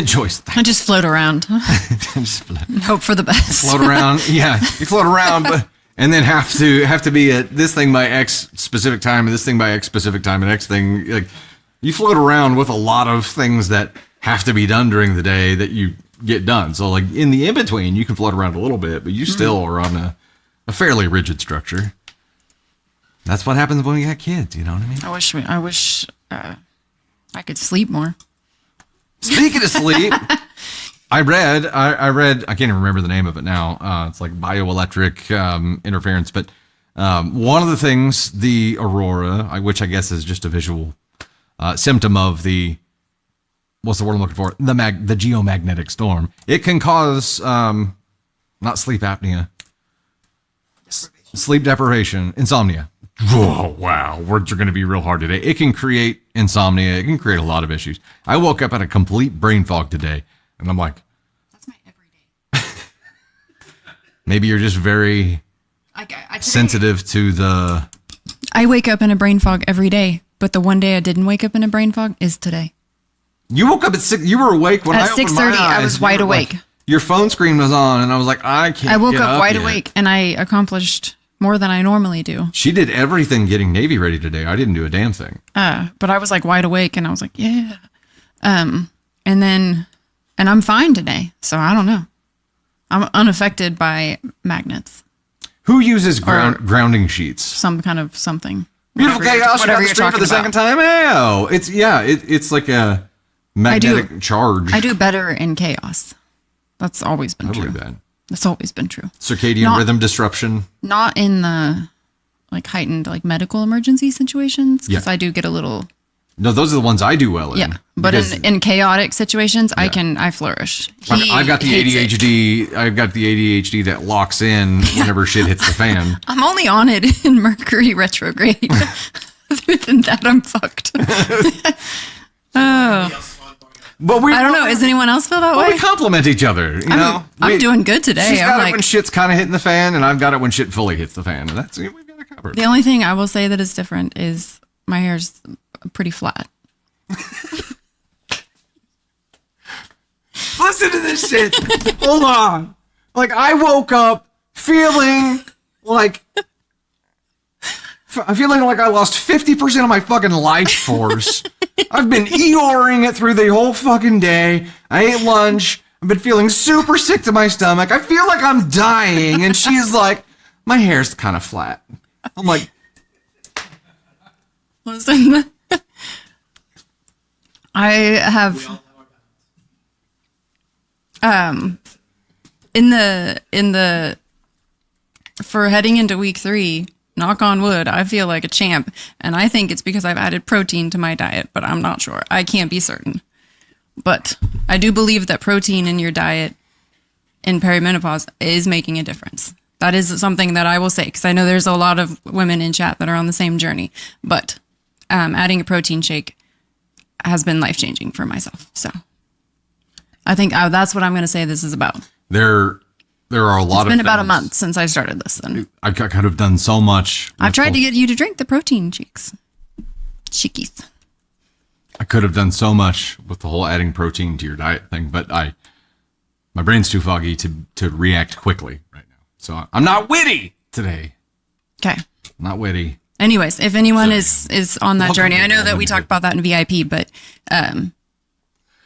Joyce, I just float around. just Hope for the best. float around. Yeah, you float around, and then have to be at this thing by X specific time, and this thing by X specific time, and X thing. You float around with a lot of things that have to be done during the day that you get done. So in the in-between, you can float around a little bit, but you still are on a fairly rigid structure. That's what happens when you got kids, you know what I mean? I wish I could sleep more. Speaking of sleep, I read, I can't even remember the name of it now. It's like bioelectric interference, but one of the things, the aurora, which I guess is just a visual symptom of what's the word I'm looking for? The geomagnetic storm. It can cause, not sleep apnea, sleep deprivation, insomnia. Whoa, wow. Words are going to be real hard today. It can create insomnia. It can create a lot of issues. I woke up in a complete brain fog today, and I'm like, that's my everyday. maybe you're just very sensitive to the... I wake up in a brain fog every day, but the one day I didn't wake up in a brain fog is today. You woke up at 6. You were awake when I opened my eyes. At 6:30, I was wide awake. Your phone screen was on, and I was like, I can't. I woke get up wide yet. awake, and I accomplished more than I normally do. She did everything getting Navy ready today. I didn't do a damn thing. But I was wide awake, and I was like, yeah. And I'm fine today, so I don't know. I'm unaffected by magnets. Who uses grounding sheets? Some kind of something. Beautiful chaos. Whatever You got the stream for the second time. Oh, it's like a magnetic charge. I do better in chaos. That's always been true. That. That's always been true. Circadian rhythm disruption. Not in the heightened medical emergency situations, because I do get a little. No, those are the ones I do well in. Yeah, but in chaotic situations, I flourish. I've got the ADHD. I've got the ADHD that locks in whenever shit hits the fan. I'm only on it in Mercury retrograde. Other than that, I'm fucked. Oh. But I don't know. Does anyone else feel that way? We complement each other. You know, I'm doing good today. She's got it when shit's kind of hitting the fan, and I've got it when shit fully hits the fan. And we've got it covered. The only thing I will say that is different is my hair's pretty flat. Listen to this shit. Hold on. I woke up feeling like I lost 50% of my fucking life force. I've been Eeyoring it through the whole fucking day. I ate lunch. I've been feeling super sick to my stomach. I feel like I'm dying. And she's like, my hair's kind of flat. I'm like, listen, I have in the for heading into week 3, knock on wood, I feel like a champ, and I think it's because I've added protein to my diet, but I'm not sure. I can't be certain. But I do believe that protein in your diet in perimenopause is making a difference. That is something that I will say, because I know there's a lot of women in chat that are on the same journey. But adding a protein shake has been life-changing for myself. So I think that's what I'm going to say this is about. There are a lot of It's been about a month since I started this. And I could have done so much. I've tried to get you to drink the protein shakes. Chickies. I could have done so much with the whole adding protein to your diet thing, but my brain's too foggy to react quickly right now. So I'm not witty today. Okay. Not witty. Anyways, if anyone is on that journey, I know that we talked about that in VIP, but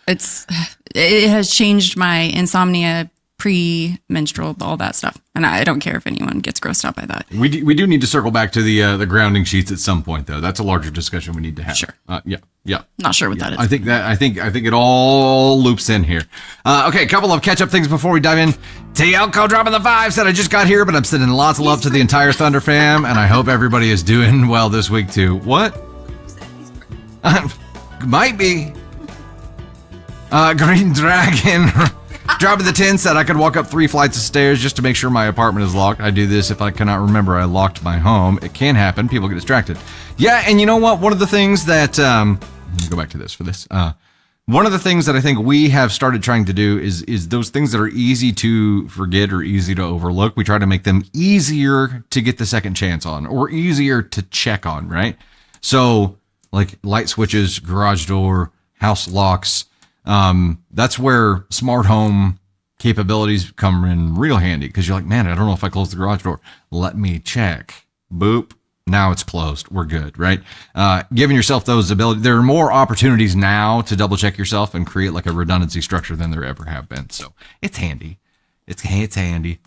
it has changed my insomnia pre-menstrual, all that stuff. And I don't care if anyone gets grossed out by that. We do need to circle back to the grounding sheets at some point, though. That's a larger discussion we need to have. Sure. Yeah. Not sure what that is. I think it all loops in here. Okay, a couple of catch-up things before we dive in. Tielko dropping the 5 said I just got here, but I'm sending lots of love to the entire Thunder fam, and I hope everybody is doing well this week too. What? Might be. Green Dragon dropping the 10 said I could walk up 3 flights of stairs just to make sure my apartment is locked. I do this if I cannot remember I locked my home. It can happen. People get distracted. Yeah, and you know what? One of the things that let me go back to this for this. One of the things that I think we have started trying to do is those things that are easy to forget or easy to overlook. We try to make them easier to get the second chance on or easier to check on, right? So like light switches, garage door, house locks. That's where smart home capabilities come in real handy because you're like, man, I don't know if I closed the garage door. Let me check. Boop. Now it's closed. We're good, right? Giving yourself those abilities. There are more opportunities now to double check yourself and create like a redundancy structure than there ever have been. So it's handy. It's handy.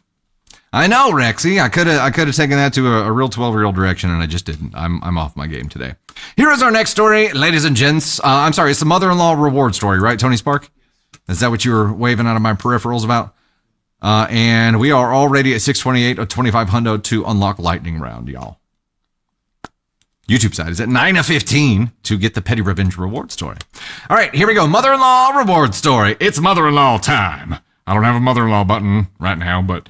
I know, Rexy. I could have taken that to a real 12-year-old direction, and I just didn't. I'm off my game today. Here is our next story, ladies and gents. I'm sorry, it's the mother-in-law reward story, right, Tony Spark? Is that what you were waving out of my peripherals about? And we are already at 628 of 25 hundo to unlock lightning round, y'all. YouTube side is at 9 of 15 to get the petty revenge reward story. All right, here we go. Mother-in-law reward story. It's mother-in-law time. I don't have a mother-in-law button right now, but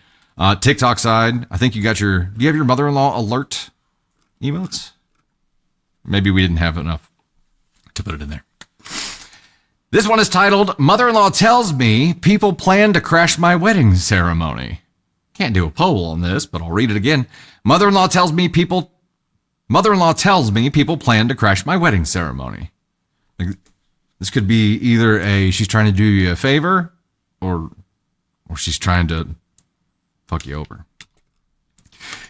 TikTok side, I think do you have your mother-in-law alert emotes? Maybe we didn't have enough to put it in there. This one is titled, Mother-in-law Tells Me People Plan to Crash My Wedding Ceremony. Can't do a poll on this, but I'll read it again. Mother-in-law tells me people plan to crash my wedding ceremony. Like, this could be either she's trying to do you a favor or she's trying to fuck you over.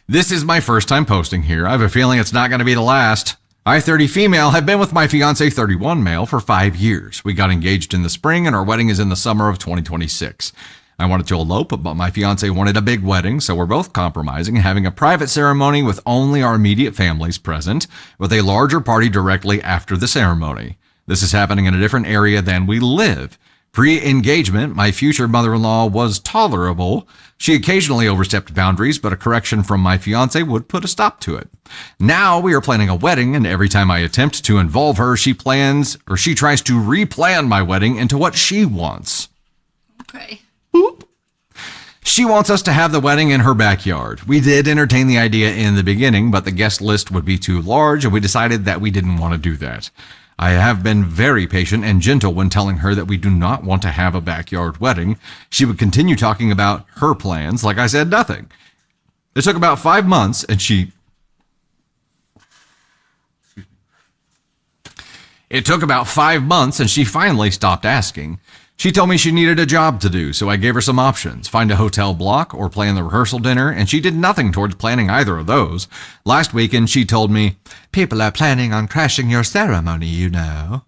This is my first time posting here. I have a feeling it's not going to be the last. I, 30 female, have been with my fiance, 31 male, for 5 years. We got engaged in the spring and our wedding is in the summer of 2026. I wanted to elope, but my fiance wanted a big wedding, so we're both compromising and having a private ceremony with only our immediate families present, with a larger party directly after the ceremony. This is happening in a different area than we live. Pre-engagement, my future mother-in-law was tolerable. She occasionally overstepped boundaries, but a correction from my fiance would put a stop to it. Now we are planning a wedding, and every time I attempt to involve her, she tries to replan my wedding into what she wants. Okay. She wants us to have the wedding in her backyard. We did entertain the idea in the beginning, but the guest list would be too large, and we decided that we didn't want to do that. I have been very patient and gentle when telling her that we do not want to have a backyard wedding. She would continue talking about her plans like I said nothing. It took about 5 months, and she finally stopped asking. She told me she needed a job to do, so I gave her some options. Find a hotel block or plan the rehearsal dinner, and she did nothing towards planning either of those. Last weekend, she told me, people are planning on crashing your ceremony, you know.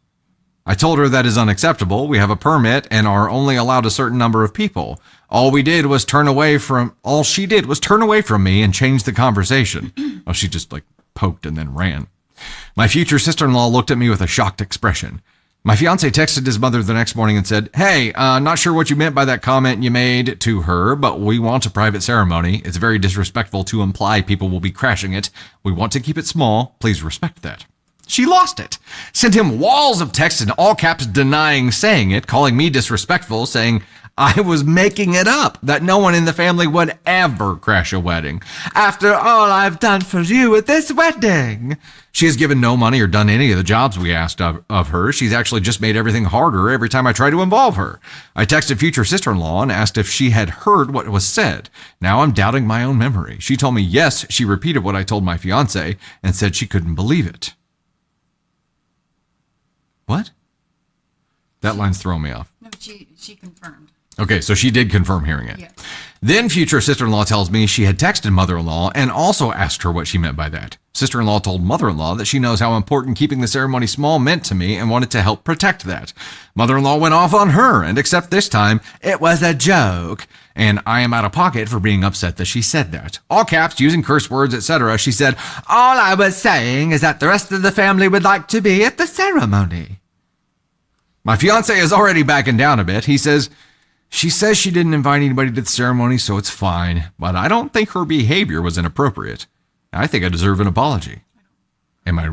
I told her that is unacceptable. We have a permit and are only allowed a certain number of people. All she did was turn away from me and change the conversation. She just poked and then ran. My future sister-in-law looked at me with a shocked expression. My fiance texted his mother the next morning and said, hey, not sure what you meant by that comment you made to her, but we want a private ceremony. It's very disrespectful to imply people will be crashing it. We want to keep it small. Please respect that. She lost it. Sent him walls of text in all caps denying saying it, calling me disrespectful, saying I was making it up, that no one in the family would ever crash a wedding. After all I've done for you at this wedding. She has given no money or done any of the jobs we asked of her. She's actually just made everything harder every time I try to involve her. I texted future sister-in-law and asked if she had heard what was said. Now I'm doubting my own memory. She told me yes, she repeated what I told my fiance and said she couldn't believe it. What? That line's throwing me off. No, she confirmed. Okay, so she did confirm hearing it. Yeah. Then future sister-in-law tells me she had texted mother-in-law and also asked her what she meant by that. Sister-in-law told mother-in-law that she knows how important keeping the ceremony small meant to me and wanted to help protect that. Mother-in-law went off on her, and except this time, it was a joke. and I am out of pocket for being upset that she said that. All caps, using curse words, etc. She said, all I was saying is that the rest of the family would like to be at the ceremony. My fiance is already backing down a bit. He says, she says she didn't invite anybody to the ceremony, so it's fine, but I don't think her behavior was inappropriate. I think I deserve an apology. Am I...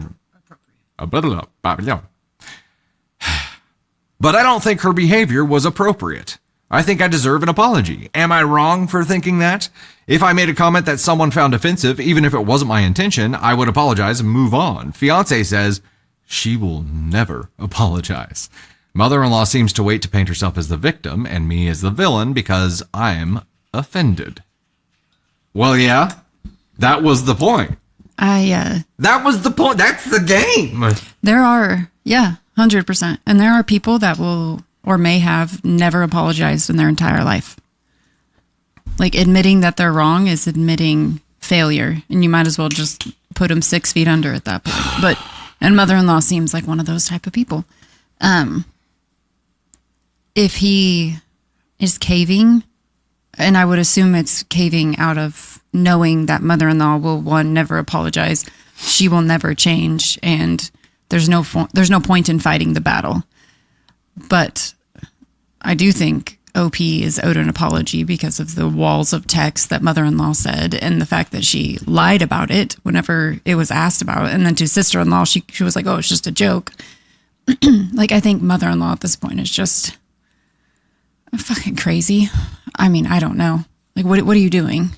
But I don't think her behavior was appropriate. I think I deserve an apology. Am I wrong for thinking that? If I made a comment that someone found offensive, even if it wasn't my intention, I would apologize and move on. Fiance says she will never apologize. Mother-in-law seems to wait to paint herself as the victim and me as the villain because I'm offended. Well, yeah, that was the point. That was the point. That's the game. There are, 100%. And there are people that will or may have never apologized in their entire life. Like admitting that they're wrong is admitting failure, and you might as well just put them 6 feet under at that point. And mother-in-law seems like one of those type of people. If he is caving, and I would assume it's caving out of knowing that mother-in-law will never apologize, she will never change, and there's no point in fighting the battle. But I do think OP is owed an apology because of the walls of text that mother-in-law said and the fact that she lied about it whenever it was asked about. And then to sister-in-law, she was like, oh, it's just a joke. Like, I think mother-in-law at this point is just fucking crazy. I mean, I don't know. Like, what are you doing?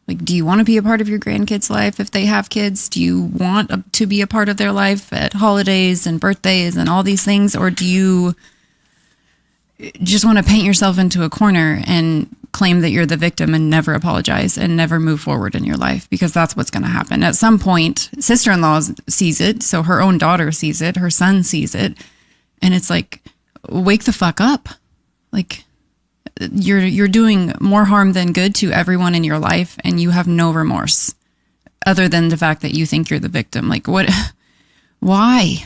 Like, do you want to be a part of your grandkids' life if they have kids? Do you want to be a part of their life at holidays and birthdays and all these things? Or do you just want to paint yourself into a corner and claim that you're the victim and never apologize and never move forward in your life? Because that's what's going to happen. At some point, sister-in-law sees it. So her own daughter sees it. Her son sees it. And it's like, wake the fuck up. Like, you're doing more harm than good to everyone in your life, and you have no remorse other than the fact that you think you're the victim. Like, what? Why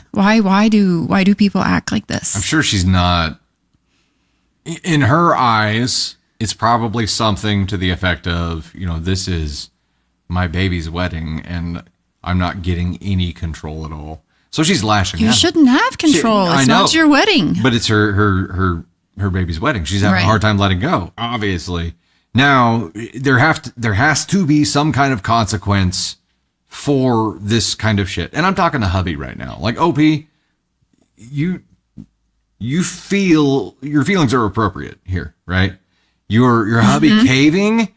do people act like this? I'm sure she's not. In her eyes, it's probably something to the effect of, this is my baby's wedding, and I'm not getting any control at all. So she's lashing out. You shouldn't have control. It's not your wedding. But it's her baby's wedding. She's having a hard time letting go, obviously. Now, there has to be some kind of consequence for this kind of shit. And I'm talking to hubby right now. Like, OP, you feel your feelings are appropriate here, right? Your hubby caving.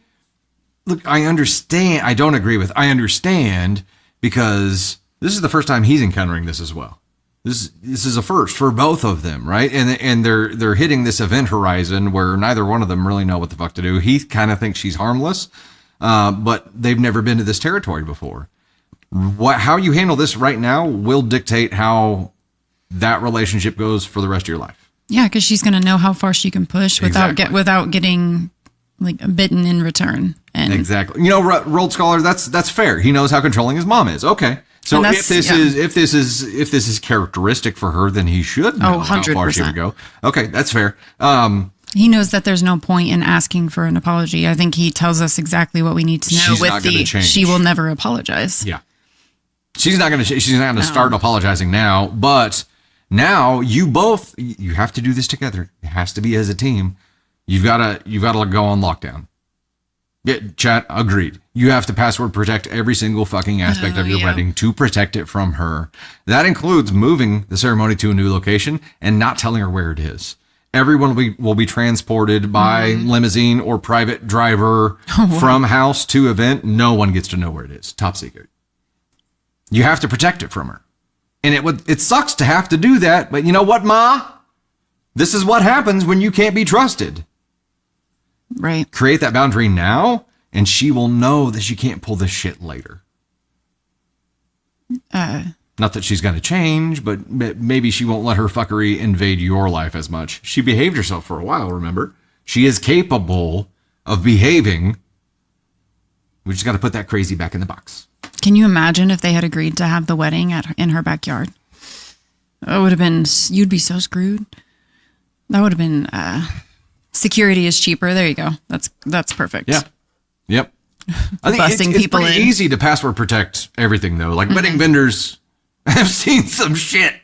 Look, I understand. I don't agree with. I understand because this is the first time he's encountering this as well. This is a first for both of them, right? And they're hitting this event horizon where neither one of them really know what the fuck to do. He kind of thinks she's harmless, but they've never been to this territory before. How you handle this right now will dictate how that relationship goes for the rest of your life. Yeah, because she's going to know how far she can push without getting like bitten in return. And exactly, Rolled Scholar, that's fair. He knows how controlling his mom is. Okay. So if this is characteristic for her, then he should know how far she would go. Okay, that's fair. He knows that there's no point in asking for an apology. I think he tells us exactly what we need to know. She will never apologize. Yeah, she's not gonna start apologizing now. But now you have to do this together. It has to be as a team. You've got to go on lockdown. Yeah, chat, agreed. You have to password protect every single fucking aspect of your wedding to protect it from her. That includes moving the ceremony to a new location and not telling her where it is. Everyone will be transported by limousine or private driver from house to event. No one gets to know where it is. Top secret. You have to protect it from her. And it sucks to have to do that, but you know what, Ma? This is what happens when you can't be trusted. Right. Create that boundary now, and she will know that she can't pull this shit later. Not that she's going to change, but maybe she won't let her fuckery invade your life as much. She behaved herself for a while, remember? She is capable of behaving. We just got to put that crazy back in the box. Can you imagine if they had agreed to have the wedding in her backyard? It would have been, you'd be so screwed. That would have been... Security is cheaper. There you go. That's perfect. Yeah. Yep. I think Busting it's people pretty in. easy to password protect everything, though. Like wedding vendors have seen some shit.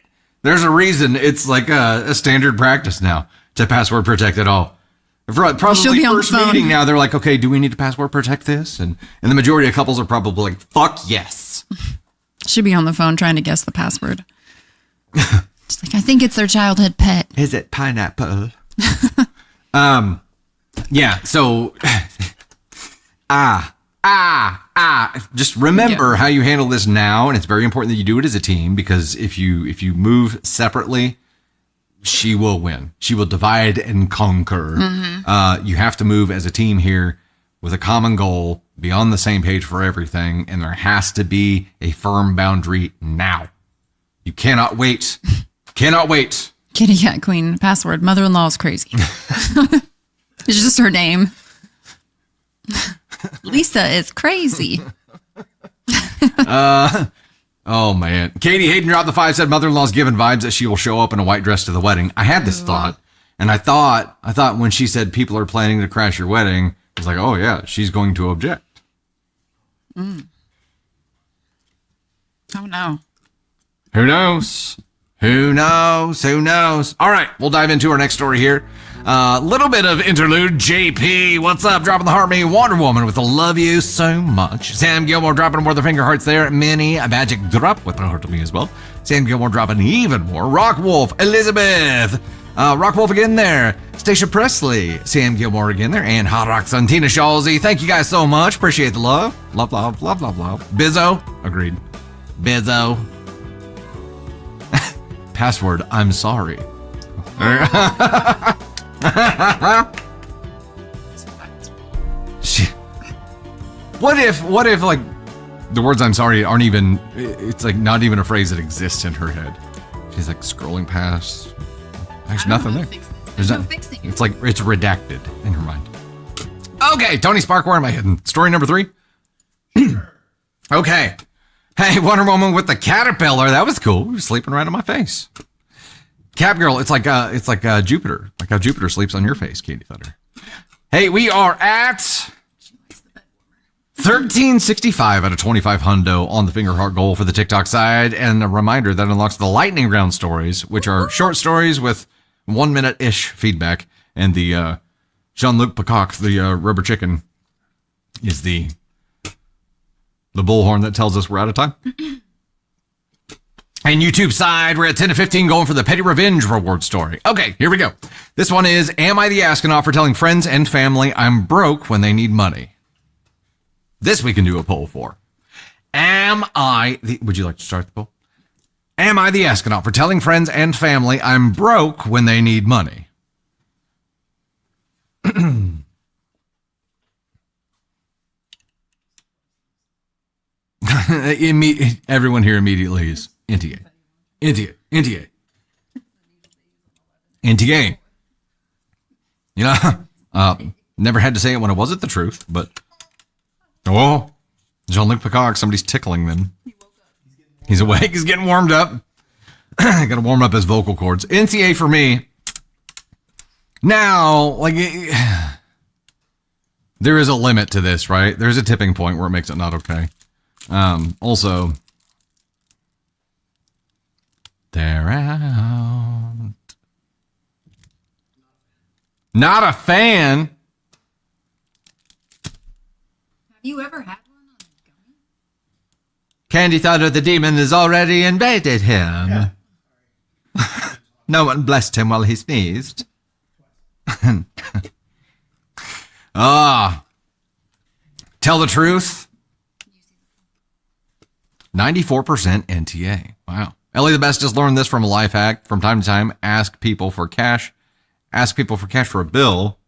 There's a reason it's like a standard practice now to password protect it all. Probably be on the first phone. meeting now, they're like, okay, do we need to password protect this? And the majority of couples are probably like, fuck yes. Should be on the phone trying to guess the password. Just like, I think it's their childhood pet. Is it pineapple? Yeah, so just remember how you handle this now, and it's very important that you do it as a team, because if you move separately, she will win. She will divide and conquer. You have to move as a team here with a common goal, be on the same page for everything, and there has to be a firm boundary now. You cannot wait. Cannot wait. Kitty Cat Queen password. Mother-in-law is crazy. It's just her name. Lisa is crazy. Oh man. Katie Hayden dropped the 5, said mother-in-law's given vibes that she will show up in a white dress to the wedding. I had this thought, and I thought when she said people are planning to crash your wedding, I was like, oh yeah, she's going to object. Oh no. Who knows? Who knows? Who knows? All right, we'll dive into our next story here. Little bit of interlude. JP, what's up? Dropping the heart me. Wonder Woman with a love you so much. Sam Gilmore dropping more the finger hearts there. Minnie, a magic drop with a heart to me as well. Sam Gilmore dropping even more. Rock Wolf, Elizabeth. Rock Wolf again there. Stacia Presley. Sam Gilmore again there. And Hot Rock Sun, Tina Shalsey. Thank you guys so much. Appreciate the love. Love, love, love, love, love. Bizzo. Agreed. Bizzo. Password, I'm sorry. What if like the words I'm sorry aren't even, it's like not even a phrase that exists in her head. She's like scrolling past. There's nothing there. There's no fixing. It's like it's redacted in her mind. Okay, Tony Spark, where am I heading? Story number 3. Okay. Hey, Wonder Woman with the caterpillar. That was cool. Sleeping right on my face. Cap Girl, it's like Jupiter. Like how Jupiter sleeps on your face, Katie Thunder. Hey, we are at 1365 out of 25 hundo on the finger heart goal for the TikTok side. And a reminder that unlocks the lightning round stories, which are short stories with 1 minute-ish feedback. And the Jean-Luc Peacock, the rubber chicken, is the bullhorn that tells us we're out of time. And YouTube side, we're at 10 to 15 going for the petty revenge reward story. Okay, here we go. This one is, am I the Astronaut for telling friends and family I'm broke when they need money? This we can do a poll for. Would you like to start the poll? Am I the Astronaut for telling friends and family I'm broke when they need money? Everyone here immediately is NTA. You know, never had to say it when it wasn't the truth, but Jean-Luc Peacock, somebody's tickling them. He's awake. He's getting warmed up. Got to warm up his vocal cords. NTA for me. Now, like, there is a limit to this, right? There's a tipping point where it makes it not okay. Also, they're out. Not a fan. Have you ever had one on a gummy? Candy thought of the demon has already invaded him. Yeah. No one blessed him while he sneezed. Tell the truth. 94% NTA. Wow. Ellie the Best just learned this from a life hack. From time to time, ask people for cash. Ask people for cash for a bill.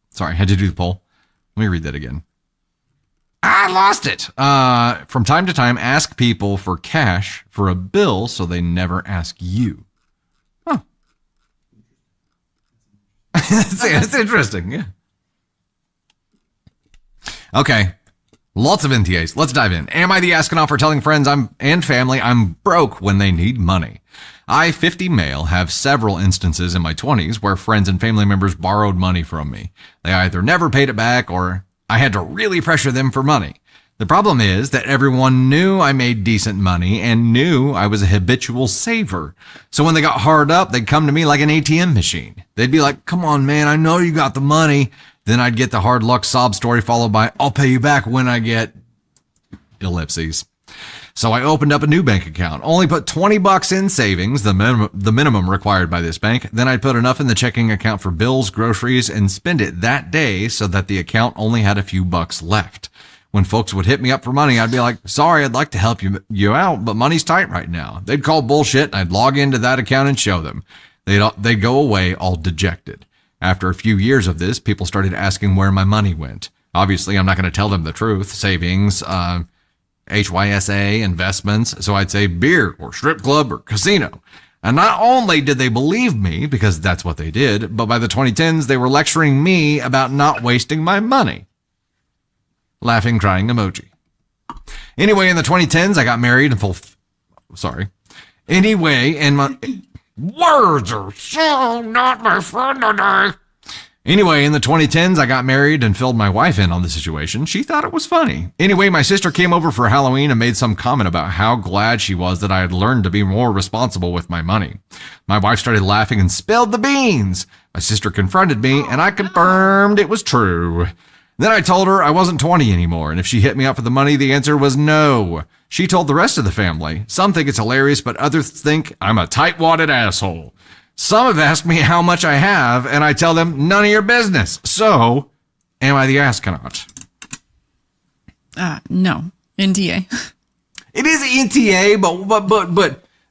Sorry, I had to do the poll. Let me read that again. I lost it. From time to time, ask people for cash for a bill so they never ask you. Huh. It's interesting, yeah. Okay. Lots of NTAs. Let's dive in. Am I the Astronaut for telling friends and family I'm broke when they need money? I, 50 male, have several instances in my 20s where friends and family members borrowed money from me. They either never paid it back or I had to really pressure them for money. The problem is that everyone knew I made decent money and knew I was a habitual saver. So when they got hard up, they'd come to me like an ATM machine. They'd be like, come on, man, I know you got the money. Then I'd get the hard luck sob story followed by, I'll pay you back when I get ellipses. So I opened up a new bank account, only put $20 in savings, the minimum required by this bank. Then I'd put enough in the checking account for bills, groceries, and spend it that day so that the account only had a few bucks left. When folks would hit me up for money, I'd be like, sorry, I'd like to help you out, but money's tight right now. They'd call bullshit, and I'd log into that account and show them. They'd go away all dejected. After a few years of this, people started asking where my money went. Obviously, I'm not going to tell them the truth. Savings, HYSA, investments. So I'd say beer or strip club or casino. And not only did they believe me, because that's what they did, but by the 2010s, they were lecturing me about not wasting my money. Laughing, crying emoji. Anyway, in the 2010s, I got married and Anyway, and my words are so not my friend today. Anyway, in the 2010s, I got married and filled my wife in on the situation. She thought it was funny. Anyway, my sister came over for Halloween and made some comment about how glad she was that I had learned to be more responsible with my money. My wife started laughing and spilled the beans. My sister confronted me, and I confirmed it was true. Then I told her I wasn't 20 anymore, and if she hit me up for the money, the answer was no. She told the rest of the family. Some think it's hilarious, but others think I'm a tight-wadded asshole. Some have asked me how much I have, and I tell them none of your business. So, am I the astronaut? No. NTA. It is NTA,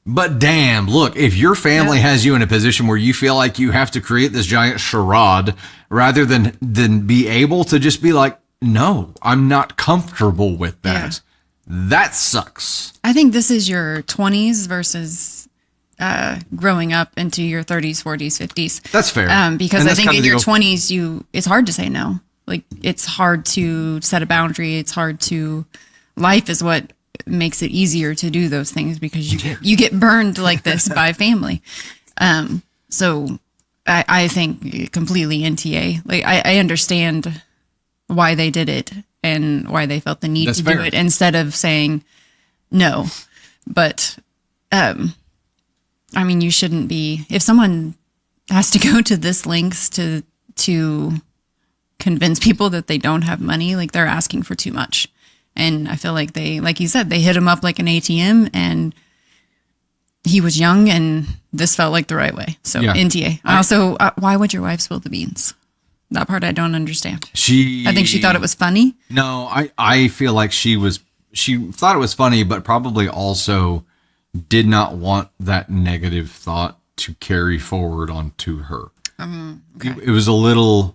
but damn, look, if your family has you in a position where you feel like you have to create this giant charade rather than be able to just be like, no, I'm not comfortable with that. Yeah. That sucks. I think this is your 20s versus growing up into your 30s, 40s, 50s. That's fair. Because I think in your 20s, it's hard to say no. Like, it's hard to set a boundary. Life is what makes it easier to do those things because you get burned like this by family. So I think completely NTA. Like, I understand why they did it and why they felt the need to do it instead of saying no. But, I mean, you shouldn't be, if someone has to go to this lengths to convince people that they don't have money, like, they're asking for too much. And I feel like like you said, they hit him up like an ATM, and he was young, and this felt like the right way. So yeah. NTA. Also, why would your wife spill the beans? That part I don't understand. I think she thought it was funny. No, I feel like she thought it was funny, but probably also did not want that negative thought to carry forward onto her. Okay. It was a little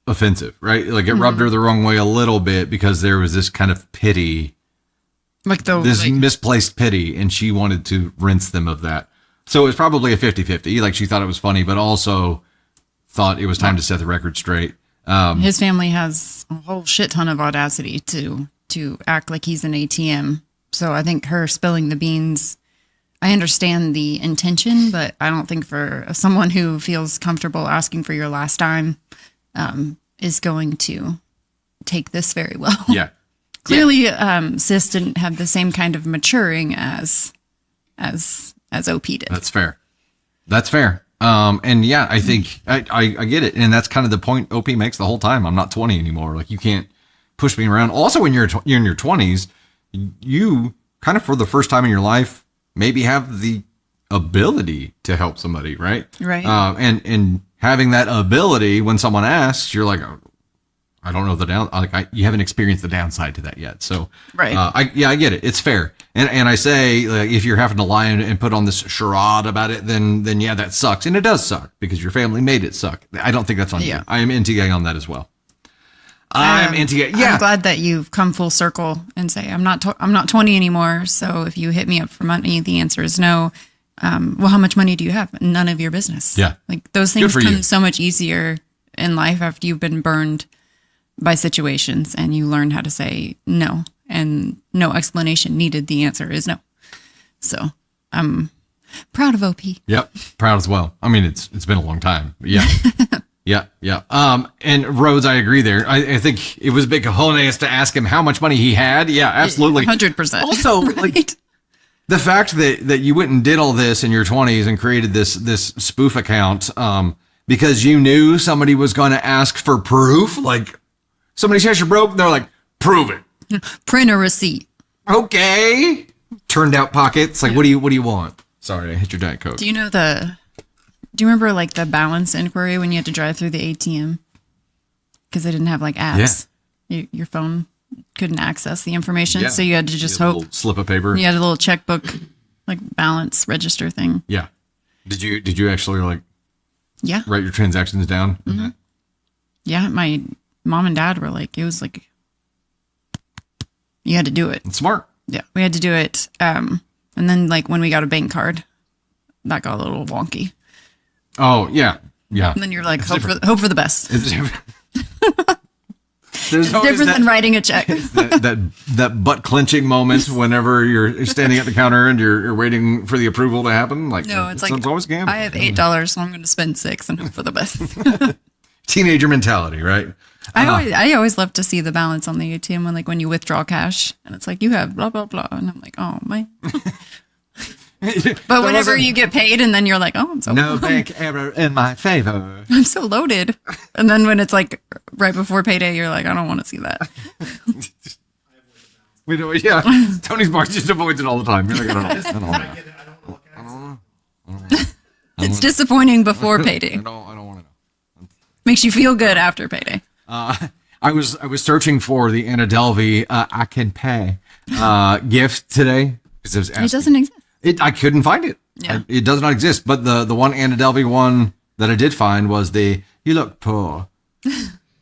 offensive, right? Like, it rubbed her the wrong way a little bit because there was this kind of pity, misplaced pity, and she wanted to rinse them of that. So it was probably a 50-50. Like, she thought it was funny, but also thought it was time to set the record straight. His family has a whole shit ton of audacity to act like he's an ATM. So I think her spilling the beans, I understand the intention, but I don't think for someone who feels comfortable asking for your last dime is going to take this very well. Yeah. Clearly, Sis didn't have the same kind of maturing as OP did. That's fair. And yeah, I think I get it. And that's kind of the point OP makes the whole time. I'm not 20 anymore. Like, you can't push me around. Also, when you're in your 20s, you kind of, for the first time in your life, maybe have the ability to help somebody, right? Right. And having that ability, when someone asks, you're like, oh, I don't know you haven't experienced the downside to that yet. So, right. I get it. It's fair. And I say, like, if you're having to lie and put on this charade about it, then yeah, that sucks. And it does suck because your family made it suck. I don't think that's on you. I am NTA on that as well. I'm NTA. Yeah. I'm glad that you've come full circle and say, I'm not 20 anymore. So if you hit me up for money, the answer is no. Well, how much money do you have? None of your business. Yeah. Like, those things come so much easier in life after you've been burned by situations and you learn how to say no, and no explanation needed. The answer is no. So, Proud of OP. Yep, proud as well. I mean, it's been a long time. Yeah. Yeah. And Rhodes, I agree there. I think it was big cojones to ask him how much money he had. Yeah, absolutely. 100%. Also, like the fact that you went and did all this in your 20s and created this spoof account because you knew somebody was going to ask for proof. Like somebody says you're broke, they're like, prove it. Print a receipt. Okay. Turned out pockets. Like, what do you want? Sorry, I hit your Diet Coke. Do you remember like the balance inquiry when you had to drive through the ATM? Because they didn't have like apps. Yeah. Your phone couldn't access the information. Yeah. So you had to just hope. A little slip of paper. You had a little checkbook, like balance register thing. Yeah. Did you actually like write your transactions down? Mm-hmm. Yeah. My mom and dad were like, it was like, you had to do it. It's smart. Yeah. We had to do it. And then like when we got a bank card, that got a little wonky. Oh yeah. Yeah. And then you're like, hope for the best. It's different. It's different than writing a check. that butt clenching moment whenever you're standing at the counter and you're waiting for the approval to happen. Like no, it's always gamble. I have $8, so I'm going to spend $6 and hope for the best. Teenager mentality, right? I always love to see the balance on the ATM when you withdraw cash and it's like you have blah blah blah, and I'm like, oh my. But whenever you get paid and then you're like, oh, I'm so no bank error in my favor. I'm so loaded. And then when it's like right before payday, you're like, I don't want to see that. We do, yeah. Tony's Bar just avoids it all the time. You're like, I don't know. It's disappointing before payday. I don't want to know. Makes you feel good after payday. I was searching for the Anna Delvey I can pay gift today because it doesn't exist. I couldn't find it. Yeah. It does not exist. But the one Anna Delvey one that I did find was you look poor.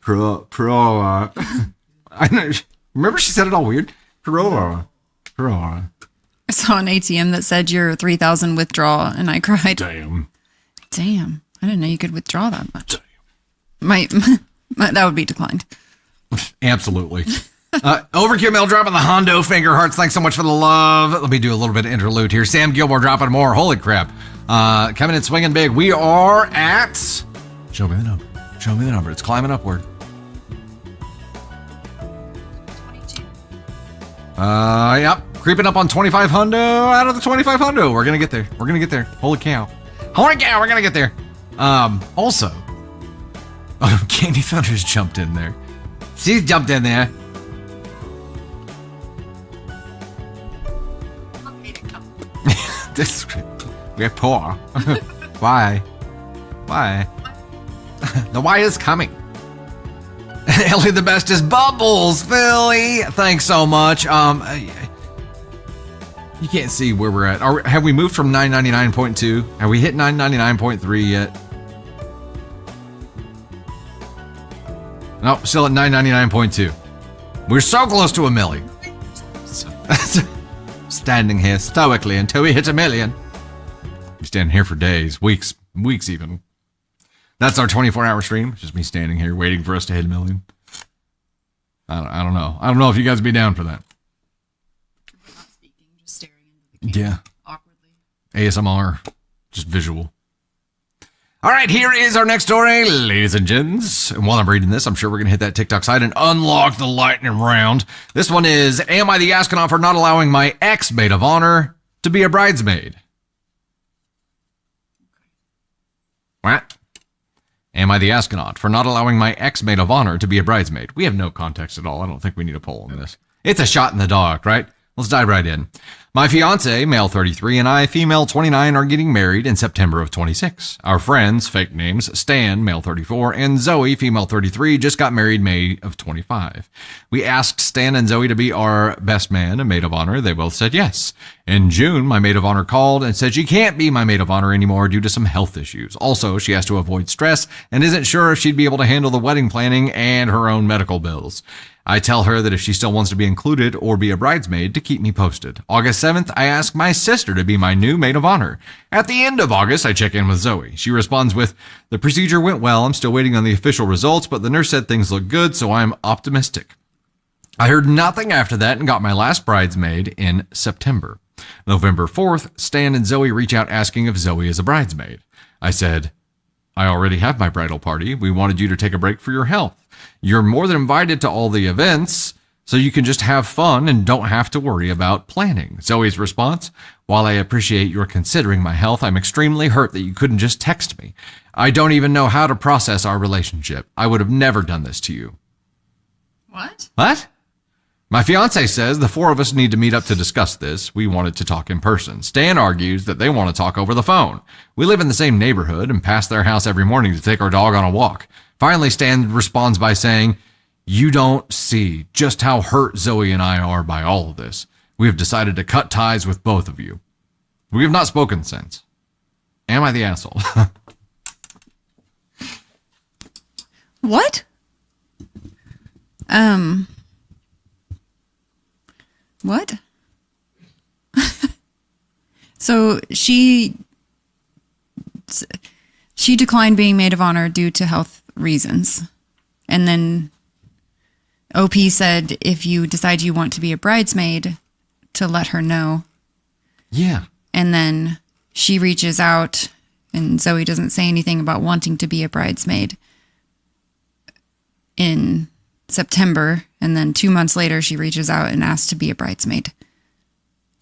Poor. I know. Remember she said it all weird? Poor. I saw an ATM that said your 3,000 withdraw and I cried. Damn. I didn't know you could withdraw that much. That would be declined. Absolutely. Overkill Mail dropping the Hondo finger hearts. Thanks so much for the love. Let me do a little bit of interlude here. Sam Gilmore dropping more. Holy crap. Coming in swinging big. We are at... Show me the number. Show me the number. It's climbing upward. 22. Yep. Creeping up on 25 hundo. Out of the 25 hundo. We're going to get there. Holy cow. We're going to get there. Also... Oh, Candy Thunder's jumped in there. She's jumped in there. We're poor. Why? The why is coming. Ellie the best is Bubbles. Philly, thanks so much. You can't see where we're at. Have we moved from 999.2? Have we hit 999.3 yet? Nope, still at 999.2. We're so close to a million. Standing here stoically until we hit a million. We're standing here for days, weeks even. That's our 24-hour stream. Just me standing here waiting for us to hit a million. I don't know. I don't know if you guys would be down for that. We're not speaking, just staring into the camera. Yeah. Awkwardly. ASMR. Just visual. All right, here is our next story, ladies and gents. And while I'm reading this, I'm sure we're going to hit that TikTok site and unlock the lightning round. This one is, am I the astronaut for not allowing my ex-maid of honor to be a bridesmaid? What? Am I the astronaut for not allowing my ex-maid of honor to be a bridesmaid? We have no context at all. I don't think we need a poll on this. It's a shot in the dark, right? Let's dive right in. My fiance, male 33, and I, female 29, are getting married in September of 26. Our friends, fake names, Stan, male 34, and Zoe, female 33, just got married May of 25. We asked Stan and Zoe to be our best man and maid of honor. They both said yes. In June, my maid of honor called and said she can't be my maid of honor anymore due to some health issues. Also, she has to avoid stress and isn't sure if she'd be able to handle the wedding planning and her own medical bills. I tell her that if she still wants to be included or be a bridesmaid, to keep me posted. August 7th, I ask my sister to be my new maid of honor. At the end of August, I check in with Zoe. She responds with, the procedure went well. I'm still waiting on the official results, but the nurse said things look good, so I'm optimistic. I heard nothing after that and got my last bridesmaid in September. November 4th, Stan and Zoe reach out asking if Zoe is a bridesmaid. I said, I already have my bridal party. We wanted you to take a break for your health. You're more than invited to all the events, so you can just have fun and don't have to worry about planning. Zoe's response, while I appreciate your considering my health, I'm extremely hurt that you couldn't just text me. I don't even know how to process our relationship. I would have never done this to you. What? What? My fiance says the four of us need to meet up to discuss this. We wanted to talk in person. Stan argues that they want to talk over the phone. We live in the same neighborhood and pass their house every morning to take our dog on a walk. Finally, Stan responds by saying, you don't see just how hurt Zoe and I are by all of this. We have decided to cut ties with both of you. We have not spoken since. Am I the asshole? What? What? So she declined being maid of honor due to health reasons. And then OP said if you decide you want to be a bridesmaid, to let her know. Yeah. And then she reaches out and Zoe doesn't say anything about wanting to be a bridesmaid in September. And then 2 months later, she reaches out and asks to be a bridesmaid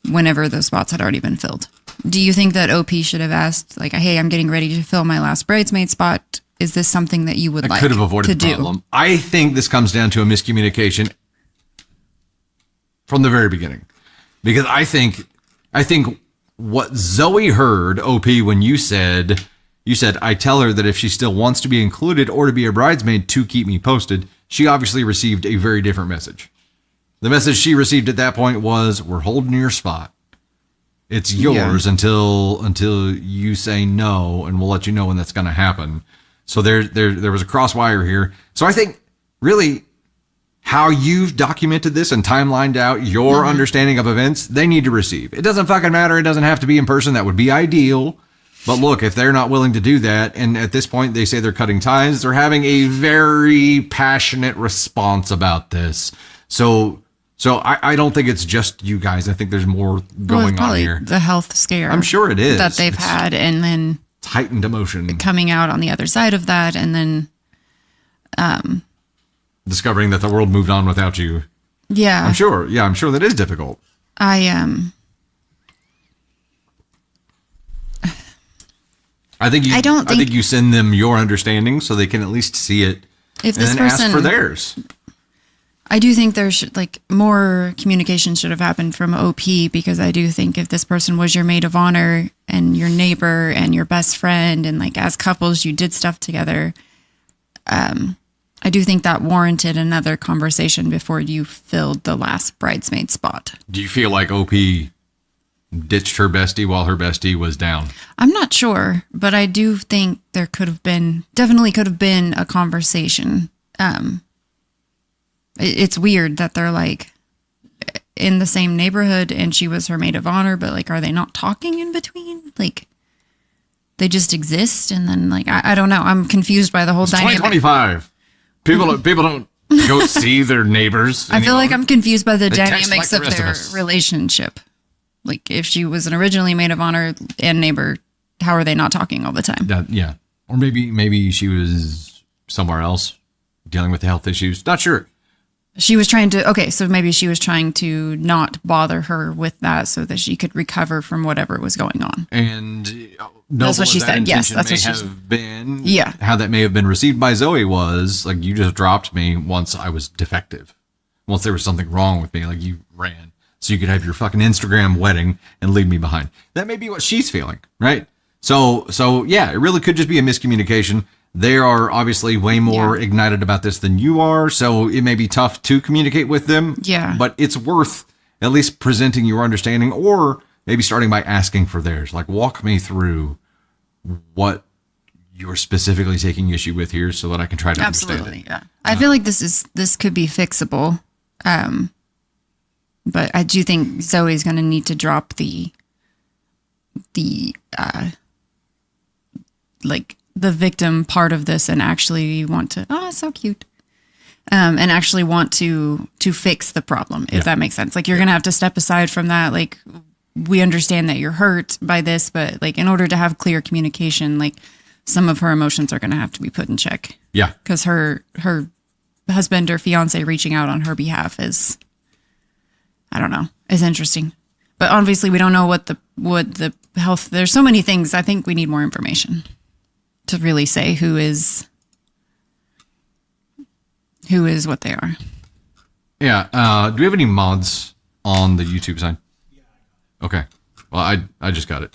whenever those spots had already been filled. Do you think that OP should have asked, like, hey, I'm getting ready to fill my last bridesmaid spot. Is this something that you would like to do? Could have avoided the problem. I think this comes down to a miscommunication from the very beginning. Because I think what Zoe heard, OP, when you said, I tell her that if she still wants to be included or to be a bridesmaid to keep me posted, she obviously received a very different message. The message she received at that point was, we're holding your spot. It's yours until you say no, and we'll let you know when that's going to happen. So there was a crosswire here. So I think really how you've documented this and timelined out your understanding of events, they need to receive. It doesn't fucking matter. It doesn't have to be in person. That would be ideal. But look, if they're not willing to do that, and at this point they say they're cutting ties, they're having a very passionate response about this. So I don't think it's just you guys. I think there's more going on here. The health scare. I'm sure it is. That they've had, and then it's heightened emotion. Coming out on the other side of that, and then discovering that the world moved on without you. Yeah. I'm sure that is difficult. I think you send them your understanding so they can at least see it if and this then person, ask for theirs. I do think there should, more communication should have happened from OP, because I do think if this person was your maid of honor and your neighbor and your best friend, and as couples you did stuff together, I do think that warranted another conversation before you filled the last bridesmaid spot. Do you feel like OP ditched her bestie while her bestie was down? I'm not sure, but I do think there definitely could have been a conversation. It's weird that they're in the same neighborhood and she was her maid of honor, but are they not talking in between? They just exist, and then I don't know. I'm confused by the whole dynamic. 2025. People don't go see their neighbors anymore. I feel like I'm confused by the dynamics like of their relationship. If she was an originally maid of honor and neighbor, how are they not talking all the time? Yeah. Or maybe she was somewhere else dealing with the health issues. Not sure. She was trying to, so maybe she was trying to not bother her with that so that she could recover from whatever was going on. And that's what she said. Yes, that's what she said. Been, yeah. How that may have been received by Zoe was, you just dropped me once I was defective. Once there was something wrong with me, you ran. So you could have your fucking Instagram wedding and leave me behind. That may be what she's feeling, right? So yeah, it really could just be a miscommunication. They are obviously way more ignited about this than you are, so it may be tough to communicate with them. Yeah. But it's worth at least presenting your understanding, or maybe starting by asking for theirs. Walk me through what you're specifically taking issue with here so that I can try to understand it. Yeah. I feel like this could be fixable. But I do think Zoe's going to need to drop the victim part of this and actually want to, so cute. And actually want to fix the problem, if that makes sense. You're going to have to step aside from that. we understand that you're hurt by this, but like in order to have clear communication, like some of her emotions are going to have to be put in check. Yeah. Because her husband or fiance reaching out on her behalf is, I don't know, is interesting. But obviously we don't know what the health, there's so many things. I think we need more information to really say who is what they are. Yeah. Do we have any mods on the YouTube side? Yeah. Okay. Well, I just got it.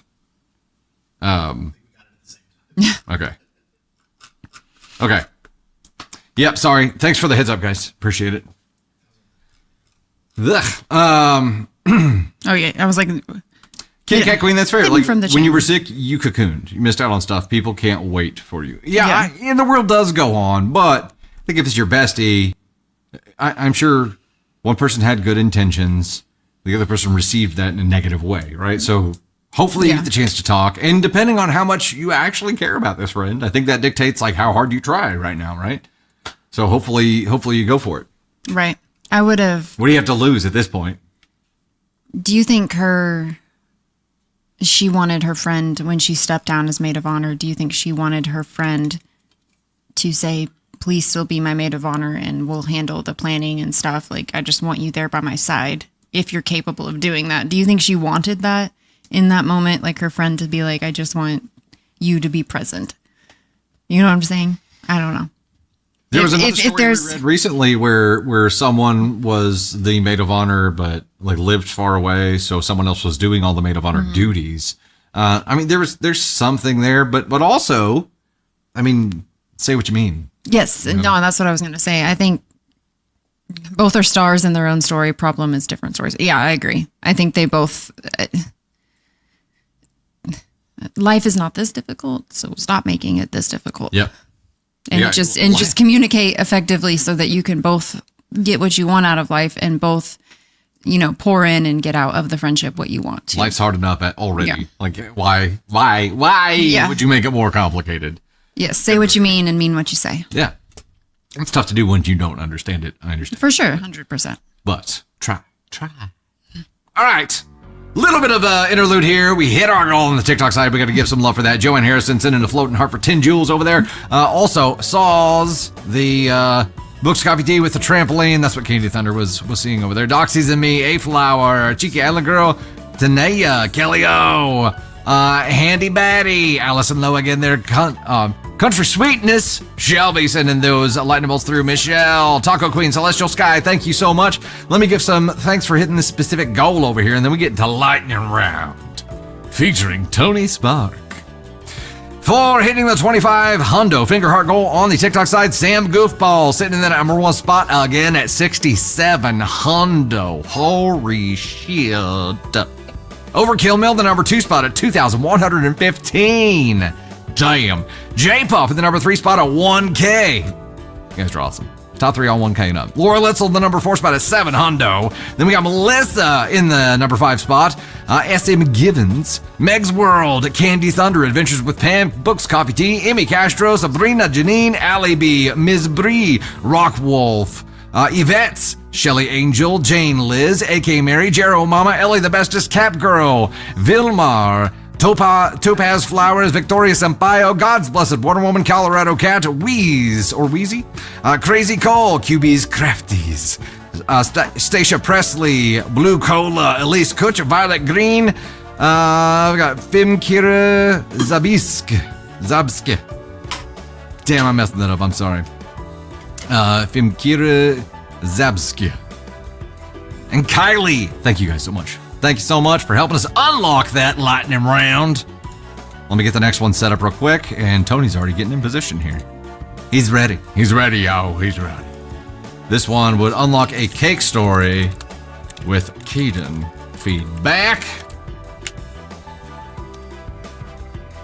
Okay. Okay. Yep. Sorry. Thanks for the heads up, guys. Appreciate it. Ugh. Oh yeah. I was like, Kitty Cat Queen, that's fair. hidden Like from the when you channel. were sick, you cocooned. You missed out on stuff. People can't wait for you. Yeah. Yeah. And the world does go on, but I think if it's your bestie, I'm sure one person had good intentions. The other person received that in a negative way, right? So hopefully you Yeah. get the chance to talk. And depending on how much you actually care about this friend, I think that dictates like how hard you try right now, right? So hopefully you go for it. right. I would have. What do you have to lose at this point? Do you think she wanted her friend when she stepped down as maid of honor? Do you think she wanted her friend to say, please still be my maid of honor and we'll handle the planning and stuff? Like, I just want you there by my side if you're capable of doing that. Do you think she wanted that in that moment? Like her friend to be like, I just want you to be present. You know what I'm saying? I don't know. There was If- another if story there's- I read recently where someone was the maid of honor, but like lived far away, so someone else was doing all the maid of honor duties. I mean, there's something there, but also, I mean, say what you mean. Yes. No, that's what I was going to say. I think both are stars in their own story. Problem is different stories. Yeah, I agree. I think they both. Life is not this difficult, so stop making it this difficult. Yep. And Yeah, just communicate effectively so that you can both get what you want out of life and both, pour in and get out of the friendship what you want to. Life's hard enough already. Yeah. Like, why Yeah. would you make it more complicated? Yes, say what you mean and mean what you say. Yeah. It's tough to do when you don't understand it. I understand. For sure, 100%. But try. All right. Little bit of interlude here. We hit our goal on the TikTok side. We got to give some love for that. Joanne Harrison sending a floating heart for 10 jewels over there. Also, Saws, the Books Coffee Tea with the trampoline. That's what Candy Thunder was seeing over there. Doxies and me, A Flower, Cheeky Island Girl, Tanea, Kelly O, Handy Batty, Allison Lowe again there. Country Sweetness, Shelby sending those lightning bolts through. Michelle, Taco Queen, Celestial Sky, thank you so much. Let me give some thanks for hitting this specific goal over here, and then we get into Lightning Round, featuring Tony Spark. For hitting the 25 hundo finger heart goal on the TikTok side, Sam Goofball sitting in that number one spot again at 67 hundo. Holy shit. Overkill Mill, the number two spot at 2,115. Damn. J-Puff in the number three spot at 1K. You guys are awesome. Top three on 1K and up. Laura Litzel, the number four spot at 7 hundo. Then we got Melissa in the number 5 spot. SM Givens, Meg's World, Candy Thunder, Adventures with Pam, Books Coffee Tea, Emmy Castro, Sabrina, Janine, Allie B, Ms. Bree, Rock Wolf, Yvette, Shelly Angel, Jane Liz, AK Mary, Jero Mama, Ellie the Bestest, Cap Girl, Vilmar, Topaz Flowers, Victoria Sampaio, God's Blessed Wonder Woman, Colorado Cat, Wheeze, or Wheezy, Crazy Cole, QB's Crafties, Stacia Presley, Blue Cola, Elise Kutch, Violet Green, we got Fimkira Zabsk. Damn, I'm messing that up, I'm sorry. Fimkira Zabsk. And Kylie, thank you guys so much. Thank you so much for helping us unlock that lightning round. Let me get the next one set up real quick, and Tony's already getting in position here. He's ready. He's ready, yo. He's ready. This one would unlock a cake story with Caden feedback.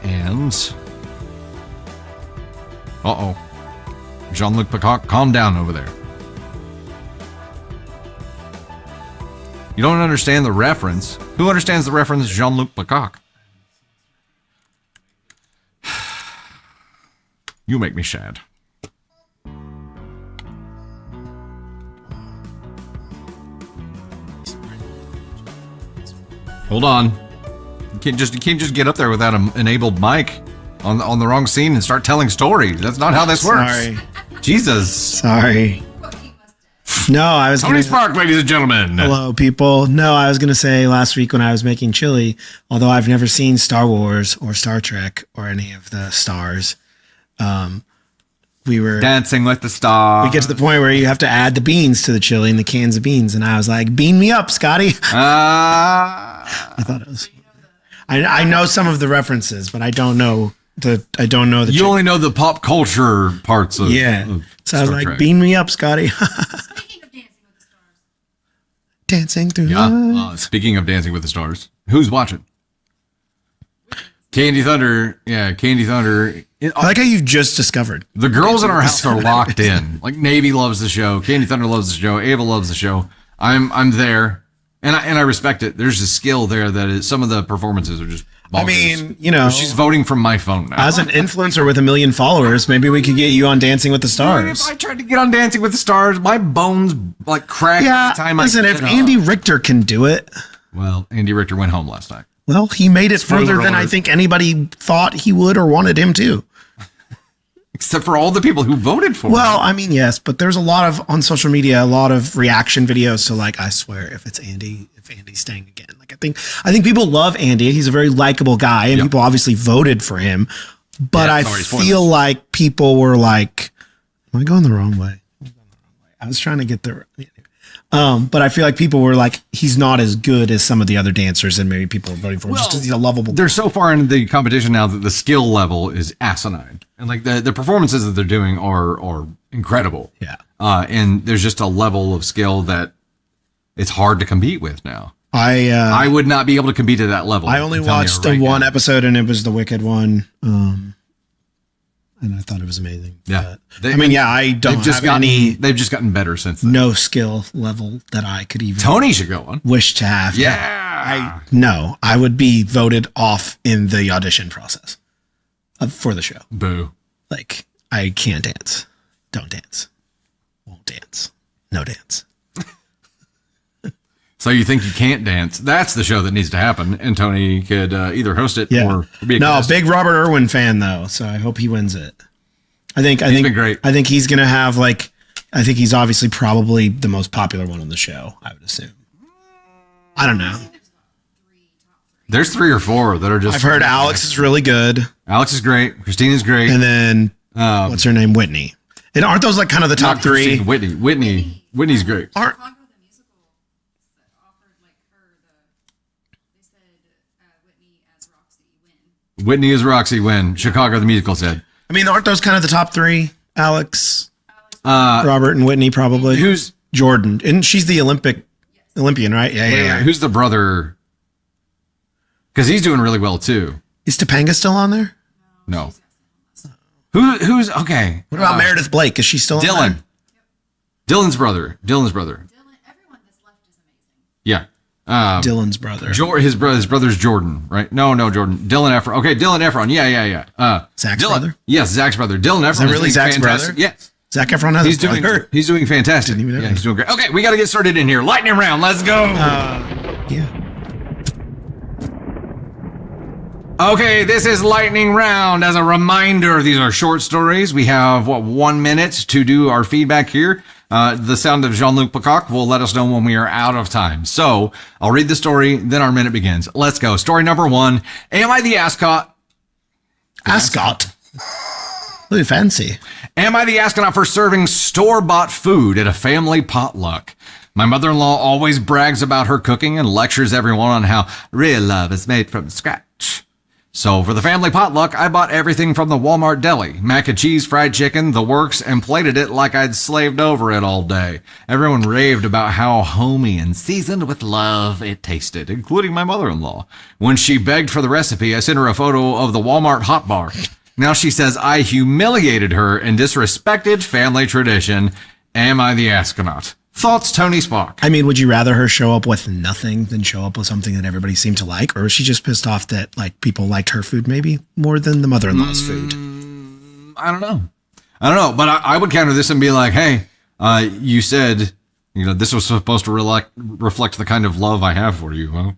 And... uh-oh. Jean-Luc Picard, calm down over there. You don't understand the reference. Who understands the reference Jean-Luc Picard? You make me sad. Hold on. You can't just get up there without an enabled mic on the wrong scene and start telling stories. That's not how this works. Sorry. Jesus. Sorry. No, I was Tony gonna, Spark, ladies and gentlemen. hello, people. No, I was going to say last week when I was making chili, although I've never seen Star Wars or Star Trek or any of the stars, we were Dancing with the Stars. we get to the point where you have to add the beans to the chili and the cans of beans, and I was like, "Bean me up, Scotty." I thought it was. I know some of the references, but I don't know the. You only know the pop culture parts of. Yeah. Of So I was Star like, Trek. "Bean me up, Scotty." Speaking of Dancing with the Stars. Dancing through. Yeah. Speaking of Dancing with the Stars, who's watching? Candy Thunder. Yeah, Candy Thunder. I like how you've just discovered. The girls in our house are locked in. Like Navy loves the show. Candy Thunder loves the show. Ava loves the show. I'm there, and I respect it. There's a skill there that is. Some of the performances are just. I bonkers. mean, you know, She's voting from my phone now. as an influencer with 1 million followers, maybe we could get you on Dancing with the If Stars. I tried to get on Dancing with the Stars, my bones like crack Yeah, every time listen, I if get Andy on. Richter can do it, Well, Andy Richter went home last night. well, he made it Spoiler further than I alert. think anybody thought he would or wanted him to. Except for all the people who voted for Well, him. I mean, yes, but there's a lot of on social media, a lot of reaction videos. So, like, I swear, if Andy's staying again, like, I think people love Andy. He's a very likable guy, and Yep. people obviously voted for him. But Yeah, I sorry, feel spoilers. like people were like, "Am I going the wrong way?" I was trying to get the. But I feel like people were like, "He's not as good as some of the other dancers," and maybe people are voting for him just because he's a lovable. They're so far into the competition now that the skill level is asinine. And like the performances that they're doing are incredible. Yeah. And there's just a level of skill that it's hard to compete with now. I I would not be able to compete at that level. I only I'm telling you watched right the one now. episode, and it was the Wicked one. And I thought it was amazing. Yeah. But, I mean, yeah, I don't have They've just gotten better since then. no skill level that I could even Tony should go on. wish to have. Yeah. I would be voted off in the audition process for the show. Boo. Like, I can't dance. Don't dance. Won't dance. No dance. So you think you can't dance? That's the show that needs to happen, and Tony could either host it Yeah. or be a No, guest. big Robert Irwin fan though, so I hope he wins it. I think been great. I think he's gonna have I think he's obviously probably the most popular one on the show, I would assume. I don't know. There's 3 or 4 that are just. I've heard Alex is really good. Alex is great. Christina's great. And then what's her name? Whitney. And aren't those like kind of the top Not 3? Christine, Whitney's great. Aren't Chicago the musical offered like her they said Whitney as Roxy win. Whitney is Roxy Wynn. Chicago the musical said. I mean, aren't those kind of the top 3? Alex, Uh, Robert, and Whitney probably. who's Jordan? And she's the Olympian, right? Yeah. who's the brother? Because he's doing really well too. Is Topanga still on there? No. Who's okay? What about Meredith Blake? Is she still on Dylan. there? Dylan's brother. Dylan, everyone that's left is amazing. Yeah. Dylan's brother. His brother's Jordan, right? No, Jordan. Dylan Efron. Okay, Dylan Efron. Yeah. Zach's Dylan, brother? Yes, Zach's brother. Dylan Efron. Is that really doing Zach's fantastic. brother? Yes. Zac Efron has a brother? He's doing fantastic. Didn't even know Yeah, that. he's doing great. Okay, we got to get started in here. Lightning round. Let's go. Yeah. Okay, this is lightning round. As a reminder, these are short stories. We have 1 minute to do our feedback here. The sound of Jean-Luc Lecoq will let us know when we are out of time. So I'll read the story, then our minute begins. Let's go. Story number 1. Am I the ascot? Ascot. Ooh, fancy. Am I the astronaut for serving store-bought food at a family potluck? My mother-in-law always brags about her cooking and lectures everyone on how real love is made from scratch. So for the family potluck, I bought everything from the Walmart deli. Mac and cheese, fried chicken, the works, and plated it like I'd slaved over it all day. Everyone raved about how homey and seasoned with love it tasted, including my mother-in-law. When she begged for the recipe, I sent her a photo of the Walmart hot bar. Now she says I humiliated her and disrespected family tradition. Am I the astronaut? Thoughts, Tony Spock? I mean, would you rather her show up with nothing than show up with something that everybody seemed to like? Or is she just pissed off that like people liked her food maybe more than the mother-in-law's food? I don't know. But I would counter this and be like, hey, you said, this was supposed to reflect the kind of love I have for you, huh?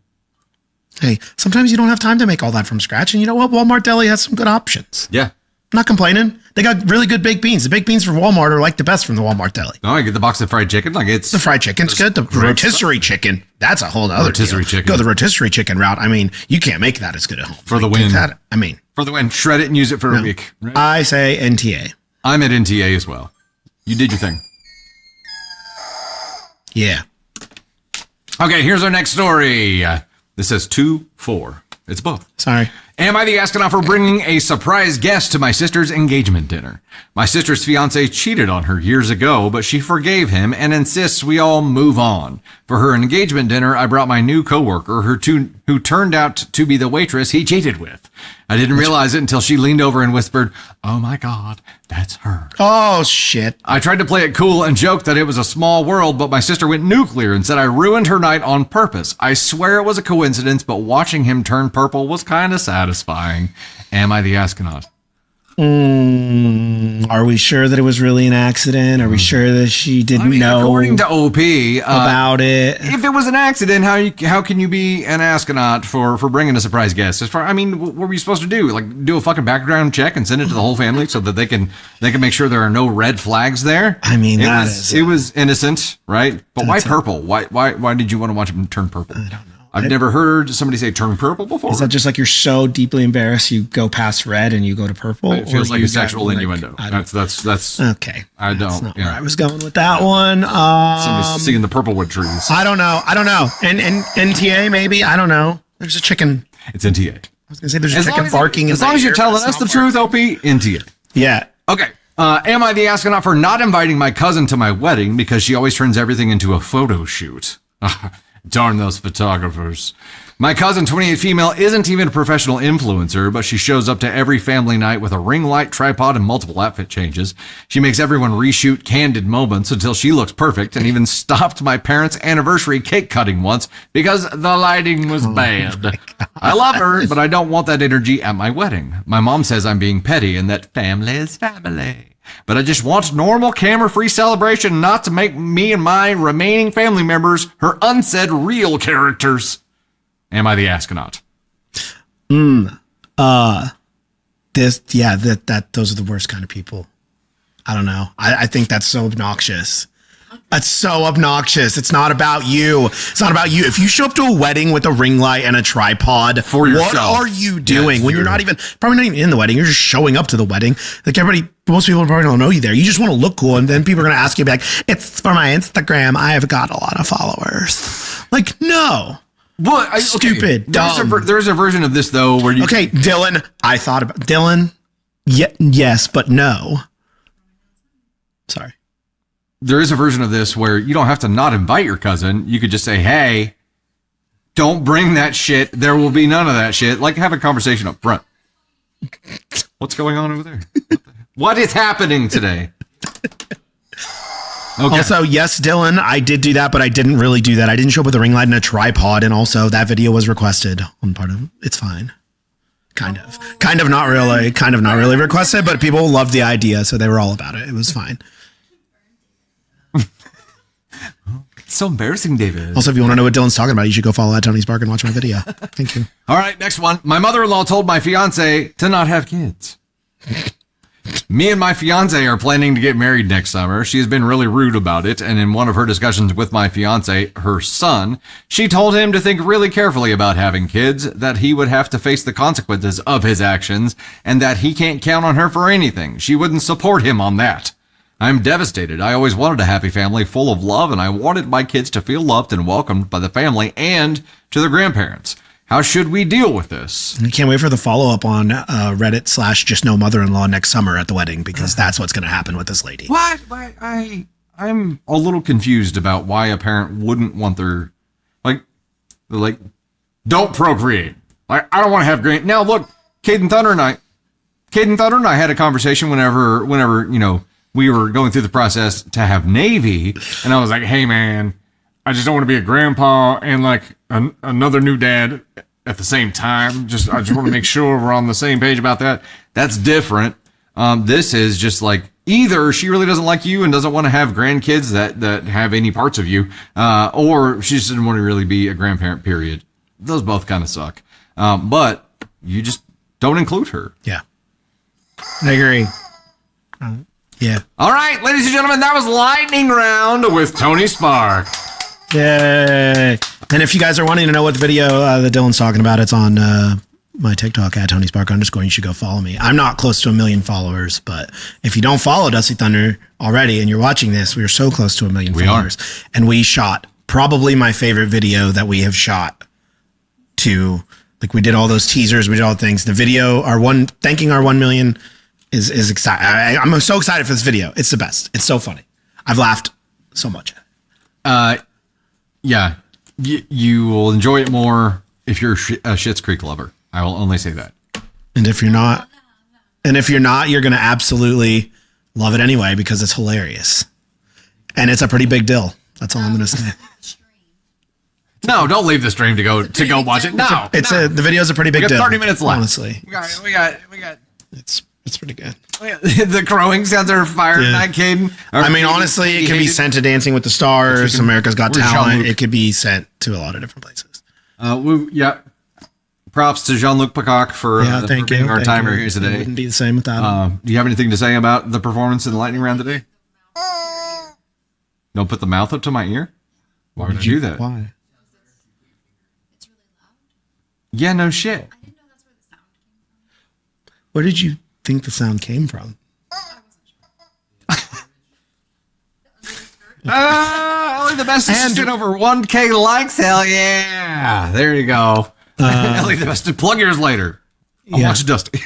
Hey, sometimes you don't have time to make all that from scratch. And you know what? Walmart Deli has some good options. Yeah. I'm not complaining. They got really good baked beans. The baked beans from Walmart are like the best from the Walmart Deli. No, I get the box of fried chicken. Like it's The fried chicken's good. The rotisserie chicken, that's a whole other Rotisserie deal. chicken. Go the rotisserie chicken route. I mean, you can't make that as good at home. For the Like, win. that- I mean, for the win. Shred it and use it for a week. Right? I say NTA. I'm at NTA as well. You did your thing. Yeah. Okay, here's our next story. This says 2-4. It's both. Sorry. Am I the astronaut for bringing a surprise guest to my sister's engagement dinner? My sister's fiance cheated on her years ago, but she forgave him and insists we all move on. For her engagement dinner, I brought my new coworker, who turned out to be the waitress he cheated with. I didn't realize it until she leaned over and whispered, "Oh my God, that's her." Oh, shit. I tried to play it cool and joke that it was a small world, but my sister went nuclear and said I ruined her night on purpose. I swear it was a coincidence, but watching him turn purple was kind of satisfying. Am I the astronaut? Are we sure that it was really an accident? Are we sure that she didn't know According to OP, about it? if it was an accident, how can you be an astronaut for bringing a surprise guest? What were you supposed to do? Like do a fucking background check and send it to the whole family so that they can make sure there are no red flags there? I mean, it was innocent, right? But why purple? Why did you want to watch him turn purple? I don't know. I've never heard somebody say turn purple before. Is that just like you're so deeply embarrassed you go past red and you go to purple? It feels Or like you a sexual got, like, innuendo. I don't- That's okay. I That's don't. not Yeah. where I was going with that one. Somebody's seeing the purplewood trees. I don't know. And NTA maybe. I don't know. There's a chicken. It's NTA. I was gonna say there's a chicken barking. As long as you're telling us the truth, OP, NTA. Yeah. Okay. Am I the astronaut for not inviting my cousin to my wedding because she always turns everything into a photo shoot? Darn those photographers. My cousin, 28 female, isn't even a professional influencer, but she shows up to every family night with a ring light, tripod, and multiple outfit changes. She makes everyone reshoot candid moments until she looks perfect, and even stopped my parents' anniversary cake cutting once because the lighting was bad. I love her, but I don't want that energy at my wedding. My mom says I'm being petty and that family is family. But I just want normal camera-free celebration, not to make me and my remaining family members her unsaid real characters. Am I the astronaut? Those are the worst kind of people. I don't know. I think that's so obnoxious. That's so obnoxious. It's not about you. It's not about you. If you show up to a wedding with a ring light and a tripod, For yourself. what are you doing Yes, when you're probably not even in the wedding? You're just showing up to the wedding. Like most people probably don't know you there. You just want to look cool, and then people are going to ask you, like, "It's for my Instagram. I have got a lot of followers." Like, no. What? Stupid, dumb. There's a version of this though where you. Okay, Dylan. I thought about Dylan. Yes, but no. Sorry. There is a version of this where you don't have to not invite your cousin. You could just say, "Hey, don't bring that shit. There will be none of that shit." Like have a conversation up front. What's going on over there? What is happening today? Okay. Also, yes, Dylan, I did do that, but I didn't really do that. I didn't show up with a ring light and a tripod, and also that video was requested on part of. It's fine. Kind of not really requested, but people loved the idea, so they were all about it. It was fine. It's so embarrassing, David. Also, if you want to know what Dylan's talking about, you should go follow at Tony's Bark and watch my video. Thank you. All right, next one. My mother-in-law told my fiance to not have kids. Me and my fiance are planning to get married next summer. She has been really rude about it, and in one of her discussions with my fiance, her son, she told him to think really carefully about having kids, that he would have to face the consequences of his actions, and that he can't count on her for anything. She wouldn't support him on that. I'm devastated. I always wanted a happy family full of love, and I wanted my kids to feel loved and welcomed by the family and to their grandparents. How should we deal with this? I can't wait for the follow-up on Reddit / just no mother-in-law next summer at the wedding, because that's what's going to happen with this lady. What? I'm a little confused about why a parent wouldn't want their, like, don't procreate. Like, I don't want to have grand. Now, look, Caden Thunder and I had a conversation whenever, we were going through the process to have Navy, and I was like, hey, man, I just don't want to be a grandpa and like another new dad at the same time. I just want to make sure we're on the same page about that. That's different. This is just like either she really doesn't like you and doesn't want to have grandkids that have any parts of you, or she just didn't want to really be a grandparent, period. those both kind of suck. But you just don't include her. Yeah. I agree. Yeah. All right, ladies and gentlemen, that was Lightning Round with Tony Spark. Yay. And if you guys are wanting to know what the video that Dylan's talking about, it's on my TikTok at Tony Spark _ you should go follow me. I'm not close to 1 million followers, but if you don't follow Dusty Thunder already and you're watching this, we are so close to 1 million followers. And we shot probably my favorite video that we have shot to, like, we did all those teasers, we did all the things. The video, thanking our 1 million is exciting. I'm so excited for this video. It's the best. It's so funny. I've laughed so much. Yeah, you will enjoy it more if you're a Schitt's Creek lover. I will only say that. And if you're not, you're going to absolutely love it anyway because it's hilarious. And it's a pretty big deal. That's all I'm going to say. No, don't leave the stream to go watch it. No, the video's a pretty big we got deal. 30 minutes left. Honestly, we got. It's pretty good. The crowing sounds are fire tonight, Caden. I mean, honestly, it can be sent to Dancing with the Stars, America's Got Talent. It could be sent to a lot of different places. Props to Jean-Luc Peacock for being our timer here today. It wouldn't be the same without him. Do you have anything to say about the performance in the Lightning Round today? Don't put the mouth up to my ear. Why would you do that? Why? It's really loud. Yeah, no shit. I didn't know that's where the sound came from. Where did you think the sound came from? Ellie the Best is shit over 1K likes. Hell yeah. There you go. Ellie the Best. Plug yours later. I'll watch Dusty.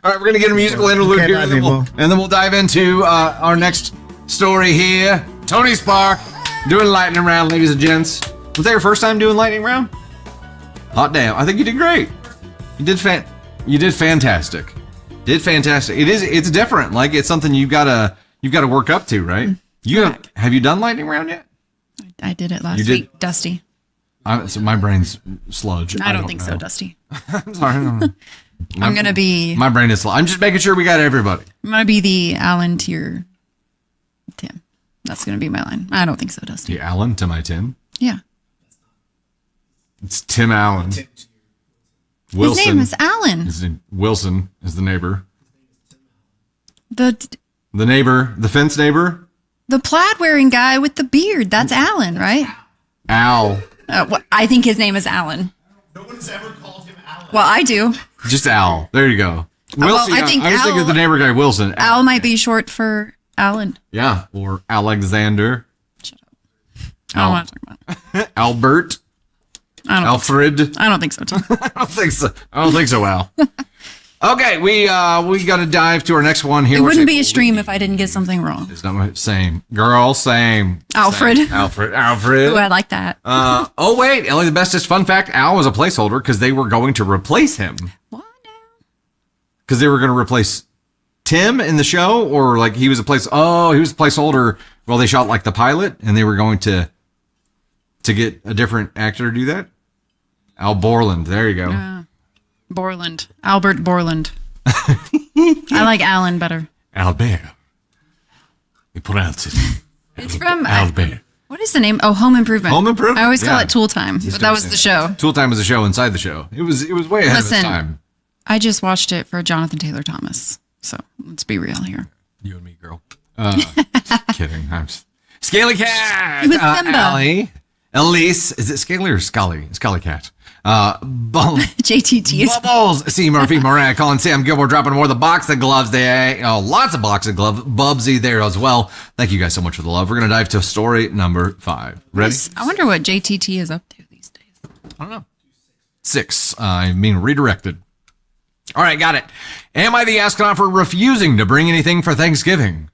All right, we're going to get a musical interlude here, and then we'll dive into our next story here. Tony Spark doing Lightning Round, ladies and gents. Was that your first time doing Lightning Round? Hot damn. I think you did great. You did fantastic. It's different. Like, it's something you've got to work up to, right? Have you done Lightning Round yet? I did it last week, Dusty. So my brain's sludge. I don't think so, Dusty. I'm sorry. I'm going to be... My brain is sludge. I'm just making sure we got everybody. I'm going to be the Alan to your Tim. That's going to be my line. I don't think so, Dusty. The Alan to my Tim? Yeah. It's Tim Allen. Wilson. His name is Alan. Wilson is the neighbor. The neighbor, the fence neighbor? The plaid-wearing guy with the beard. That's Alan, right? Al. I think his name is Alan. No one's ever called him Alan. Well, I do. Just Al. There you go. Wilson. I think I was thinking of the neighbor guy, Wilson. Al might be short for Alan. Yeah, or Alexander. Shut up. I don't want to talk about it. Albert. Alfred. I don't think so, Tim. I don't think so, Al. Okay, we got to dive to our next one here. It wouldn't be a stream if I didn't get something wrong. It's not my same. Girl, same. Alfred. Same. Alfred. Ooh, I like that. Oh, wait. Ellie, the bestest fun fact, Al was a placeholder because they were going to replace him. What now? Because they were going to replace Tim in the show, or like he was a placeholder while they shot like the pilot, and they were going to get a different actor to do that. Al Borland. There you go. Borland. Albert Borland. I like Alan better. Albert. You pronounce it. It's from Albert. What is the name? Oh, Home Improvement. Home Improvement? I always call it Tool Time, but that was the show. Tool Time was a show inside the show. It was way ahead of its time. I just watched it for Jonathan Taylor Thomas, so let's be real here. You and me, girl. Kidding. I'm just... Scaly Cat. It was Simba. Allie. Elise. Is it Scaly or Scully? Scully Cat. JTT is Bubbles, C. Murphy, Moran, Colin, Sam Gilmore dropping more of the box of gloves there. Oh, lots of box of gloves. Bubsy there as well. Thank you guys so much for the love. We're going to dive to story number 5. Ready? I wonder what JTT is up to these days. I don't know. 6. I mean redirected. All right, got it. Am I the astronaut for refusing to bring anything for Thanksgiving?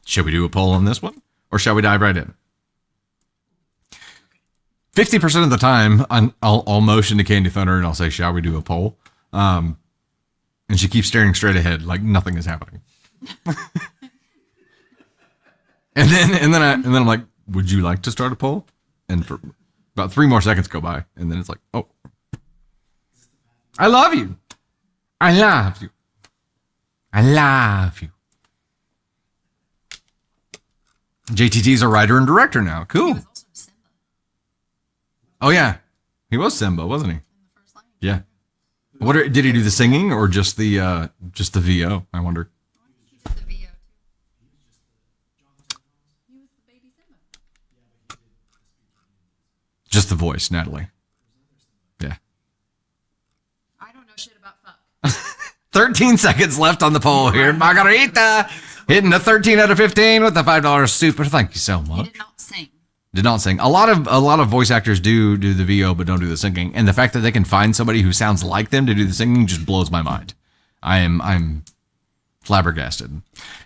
Should we do a poll on this one? Or shall we dive right in? 50% of the time, I'll motion to Candy Thunder and I'll say, shall we do a poll? And she keeps staring straight ahead like nothing is happening. and then I'm like, would you like to start a poll? And for about 3 more seconds go by. And then it's like, oh, I love you. I love you. I love you. JTT's a writer and director now. Cool. Oh yeah, he was Simba, wasn't he? Yeah. Did he do the singing or just the VO? I wonder. Just the voice, Natalie. Yeah. I don't know shit about fuck. 13 seconds left on the poll here. Margarita hitting a 13 out of 15 with the $5 super. Thank you so much. He did not sing. Did not sing. A lot of voice actors do the VO but don't do the singing. And the fact that they can find somebody who sounds like them to do the singing just blows my mind. I'm flabbergasted.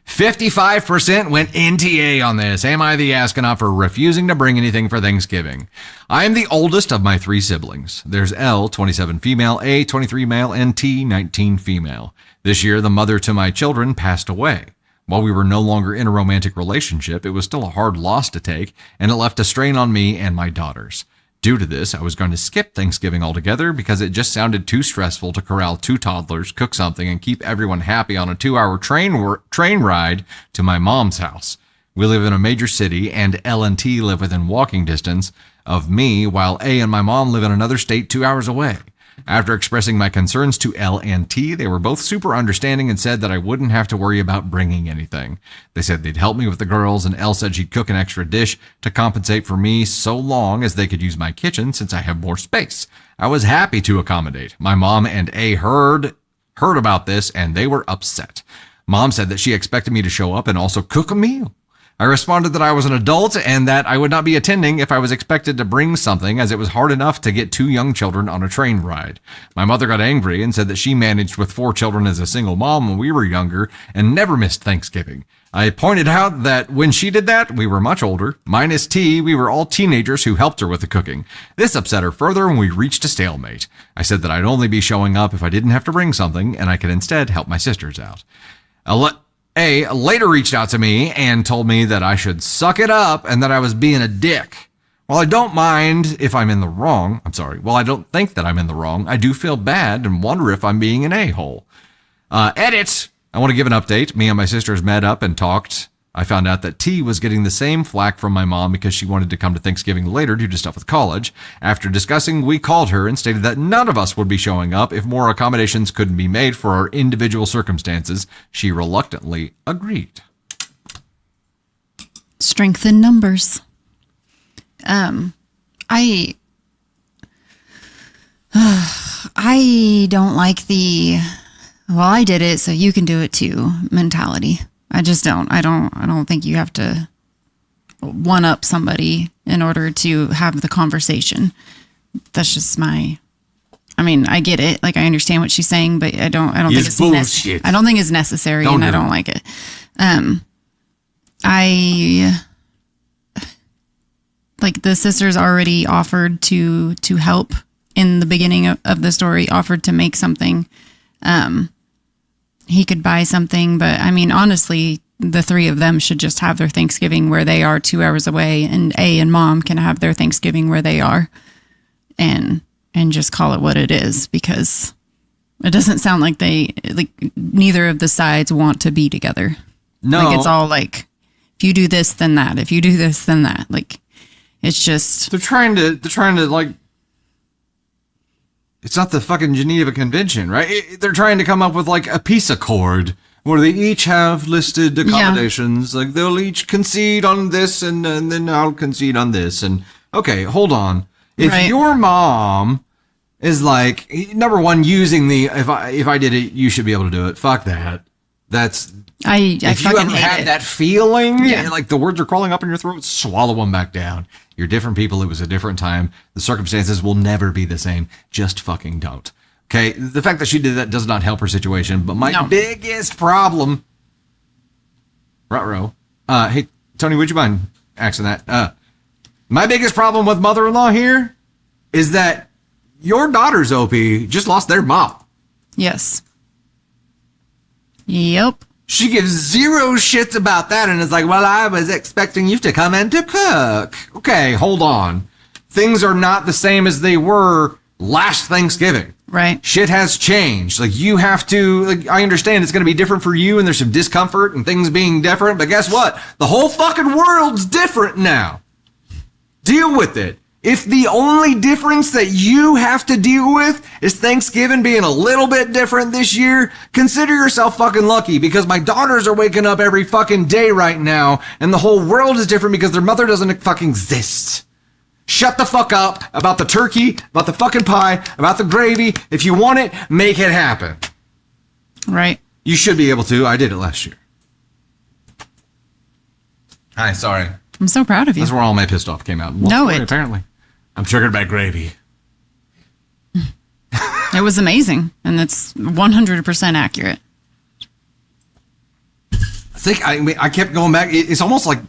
55% went NTA on this. Am I the astronaut for refusing to bring anything for Thanksgiving? I am the oldest of my 3 siblings. There's L, 27 female, A, 23 male, and T, 19 female. This year, the mother to my children passed away. While we were no longer in a romantic relationship, it was still a hard loss to take, and it left a strain on me and my daughters. Due to this, I was going to skip Thanksgiving altogether because it just sounded too stressful to corral 2 toddlers, cook something, and keep everyone happy on a 2-hour train ride to my mom's house. We live in a major city, and L and T live within walking distance of me, while A and my mom live in another state 2 hours away. After expressing my concerns to L and T, they were both super understanding and said that I wouldn't have to worry about bringing anything. They said they'd help me with the girls, and L said she'd cook an extra dish to compensate for me so long as they could use my kitchen since I have more space. I was happy to accommodate. My mom and A heard about this, and they were upset. Mom said that she expected me to show up and also cook a meal. I responded that I was an adult and that I would not be attending if I was expected to bring something, as it was hard enough to get 2 young children on a train ride. My mother got angry and said that she managed with 4 children as a single mom when we were younger and never missed Thanksgiving. I pointed out that when she did that, we were much older. Minus T, we were all teenagers who helped her with the cooking. This upset her further and we reached a stalemate. I said that I'd only be showing up if I didn't have to bring something and I could instead help my sisters out. A later reached out to me and told me that I should suck it up and that I was being a dick. While I don't mind if I'm in the wrong, while I don't think that I'm in the wrong, I do feel bad and wonder if I'm being an a-hole. Edit! I want to give an update. Me and my sisters met up and talked. I found out that T was getting the same flack from my mom because she wanted to come to Thanksgiving later due to stuff with college. After discussing, we called her and stated that none of us would be showing up if more accommodations couldn't be made for our individual circumstances. She reluctantly agreed. Strength in numbers. I don't like I did it so you can do it too mentality. I just don't. I don't think you have to one up somebody in order to have the conversation. That's just I get it. Like, I understand what she's saying, but I don't think it's bullshit. I don't think it's necessary, and I don't like it. Like, the sisters already offered to help in the beginning of the story, offered to make something. He could buy something, but honestly, the 3 of them should just have their Thanksgiving where they are 2 hours away, and A and mom can have their Thanksgiving where they are, and just call it what it is, because it doesn't sound like neither of the sides want to be together. No. Like, it's all like, if you do this, then that. If you do this, then that. Like, it's just, they're trying to like, it's not the fucking Geneva Convention, right? They're trying to come up with like a peace accord where they each have listed accommodations. Yeah. Like, they'll each concede on this and then I'll concede on this. And okay, hold on. If your mom is like, number one, using if I did it, you should be able to do it. Fuck that. That's, if you ever had that feeling, like the words are crawling up in your throat, swallow them back down. You're different people. It was a different time. The circumstances will never be the same. Just fucking don't. Okay. The fact that she did that does not help her situation. But my biggest problem, hey, Tony, would you mind asking that? My biggest problem with mother-in-law here is that your daughters, OP, just lost their mom. Yes. Yep. She gives 0 shits about that and is like, well, I was expecting you to come in to cook. Okay, hold on. Things are not the same as they were last Thanksgiving. Right. Shit has changed. Like, you have to, like, I understand it's going to be different for you and there's some discomfort and things being different, but guess what? The whole fucking world's different now. Deal with it. If the only difference that you have to deal with is Thanksgiving being a little bit different this year, consider yourself fucking lucky, because my daughters are waking up every fucking day right now and the whole world is different because their mother doesn't fucking exist. Shut the fuck up about the turkey, about the fucking pie, about the gravy. If you want it, make it happen. Right. You should be able to. I did it last year. Hi, sorry. I'm so proud of you. That's where all my pissed off came out. No, it. Apparently. I'm triggered by gravy. It was amazing, and it's 100% accurate. I kept going back. It's almost like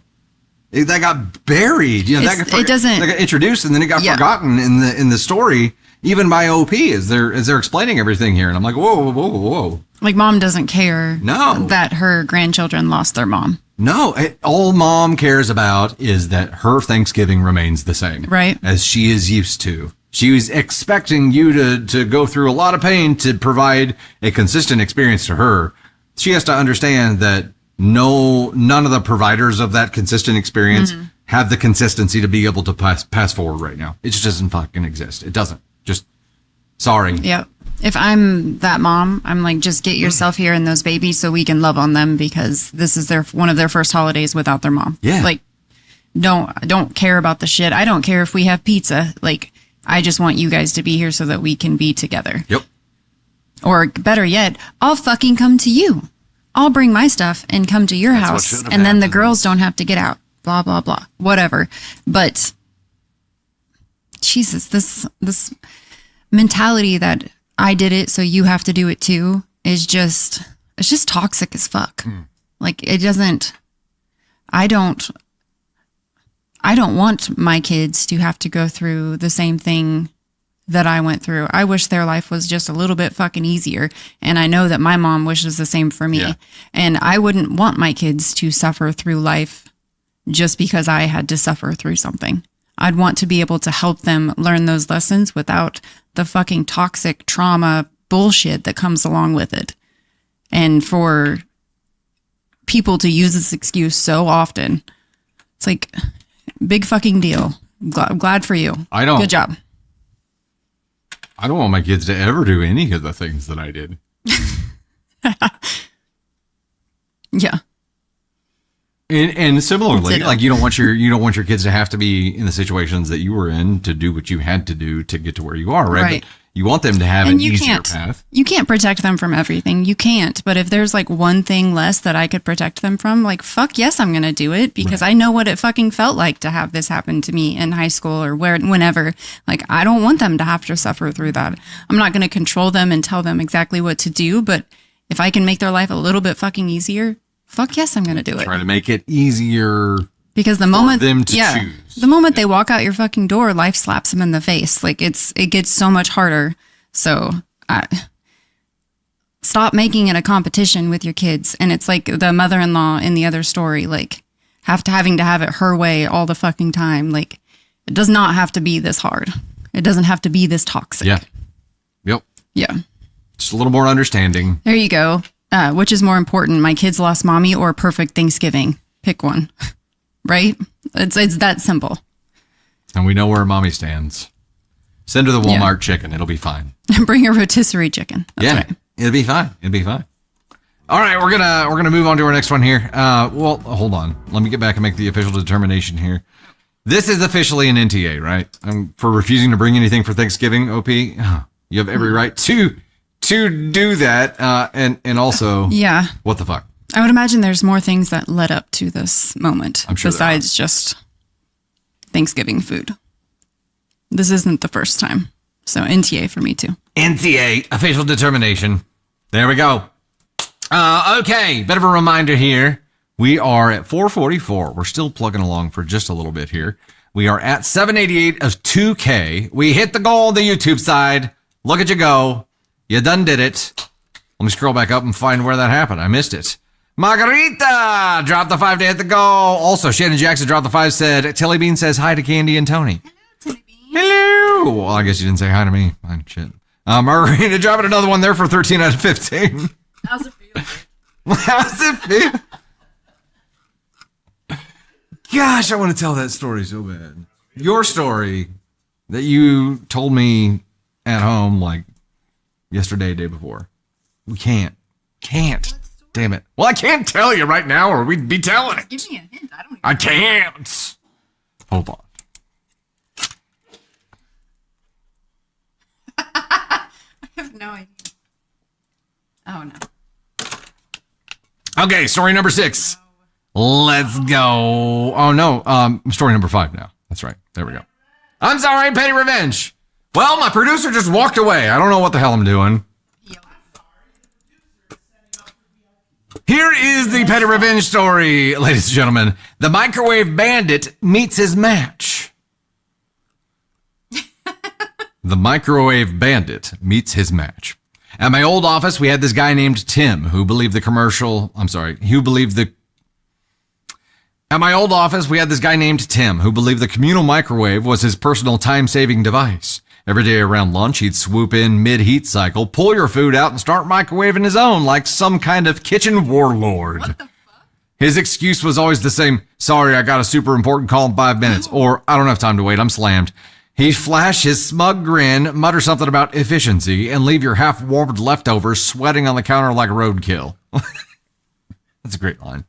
that got buried. You know, It doesn't. That got introduced and then it got forgotten in the story, even by OP as they're explaining everything here. And I'm like, whoa. Like, mom doesn't care that her grandchildren lost their mom. No, all mom cares about is that her Thanksgiving remains the same. Right. As she is used to. She was expecting you to go through a lot of pain to provide a consistent experience to her. She has to understand that none of the providers of that consistent experience have the consistency to be able to pass forward right now. It just doesn't fucking exist. It doesn't. Just sorry. Yep. If I'm that mom, I'm like, just get yourself here and those babies so we can love on them, because this is one of their first holidays without their mom. Yeah. Like, don't care about the shit. I don't care if we have pizza. Like, I just want you guys to be here so that we can be together. Yep. Or better yet, I'll fucking come to you. I'll bring my stuff and come to your house, and then the girls don't have to get out. Blah, blah, blah. Whatever. But Jesus, this mentality that I did it, so you have to do it too, it's just toxic as fuck. Like, it doesn't, I don't want my kids to have to go through the same thing that I went through. I wish their life was just a little bit fucking easier. And I know that my mom wishes the same for me. Yeah. And I wouldn't want my kids to suffer through life just because I had to suffer through something. I'd want to be able to help them learn those lessons without the fucking toxic trauma bullshit that comes along with it. And for people to use this excuse so often, it's like, big fucking deal. I'm glad for you. Good job. I don't want my kids to ever do any of the things that I did. Yeah. And similarly, like, you don't want your kids to have to be in the situations that you were in to do what you had to do to get to where you are, right? But you want them to have an easier path. You can't protect them from everything. You can't. But if there's like one thing less that I could protect them from, like, fuck yes, I'm going to do it, because I know what it fucking felt like to have this happen to me in high school or whenever. Like, I don't want them to have to suffer through that. I'm not going to control them and tell them exactly what to do. But if I can make their life a little bit fucking easier, fuck yes, I'm going to do it. Try to make it easier. Because the moment choose. The moment they walk out your fucking door, life slaps them in the face. Like, it gets so much harder. So stop making it a competition with your kids. And it's like the mother-in-law in the other story, like having to have it her way all the fucking time. Like, it does not have to be this hard. It doesn't have to be this toxic. Yeah. Yep. Yeah. Just a little more understanding. There you go. Which is more important, my kids lost mommy or perfect Thanksgiving? Pick one. Right? It's that simple. And we know where mommy stands. Send her the Walmart chicken. It'll be fine. Bring a rotisserie chicken. That's right. It'll be fine. It'll be fine. All right, we're gonna move on to our next one here. Well, hold on. Let me get back and make the official determination here. This is officially an NTA, right? For refusing to bring anything for Thanksgiving, OP. You have every right to do that. And also, what the fuck? I would imagine there's more things that led up to this moment, I'm sure, besides just Thanksgiving food. This isn't the first time. So NTA for me too. NTA, official determination. There we go. Okay, bit of a reminder here. We are at 444. We're still plugging along for just a little bit here. We are at 788 of 2K. We hit the goal on the YouTube side. Look at you go. You done did it. Let me scroll back up and find where that happened. I missed it. Margarita dropped the 5 to hit the goal. Also, Shannon Jackson dropped the 5, said, Tilly Bean says hi to Candy and Tony. Hello, Tilly Bean. Hello. Well, I guess you didn't say hi to me. Fine, shit. Margarita dropping another one there for 13 out of 15. How's it feel? How's it feel? Gosh, I want to tell that story so bad. Your story. that you told me at home like yesterday, day before. We can't. Damn it. Well, I can't tell you right now or we'd be telling it. Give me a hint. I can't. Hold on. I have no idea. Oh, no. Okay, story number 6. Let's go. Oh, no. Story number 5 now. That's right. There we go. I'm sorry, petty revenge. Well, my producer just walked away. I don't know what the hell I'm doing. Here is the petty revenge story, ladies and gentlemen. The microwave bandit meets his match. The microwave bandit meets his match. At my old office, we had this guy named Tim who believed the commercial. At my old office, we had this guy named Tim who believed the communal microwave was his personal time-saving device. Every day around lunch, he'd swoop in mid-heat cycle, pull your food out, and start microwaving his own like some kind of kitchen warlord. What the fuck? His excuse was always the same. Sorry, I got a super important call in 5 minutes. Or, I don't have time to wait, I'm slammed. He'd flash his smug grin, mutter something about efficiency, and leave your half-warmed leftovers sweating on the counter like roadkill. That's a great line.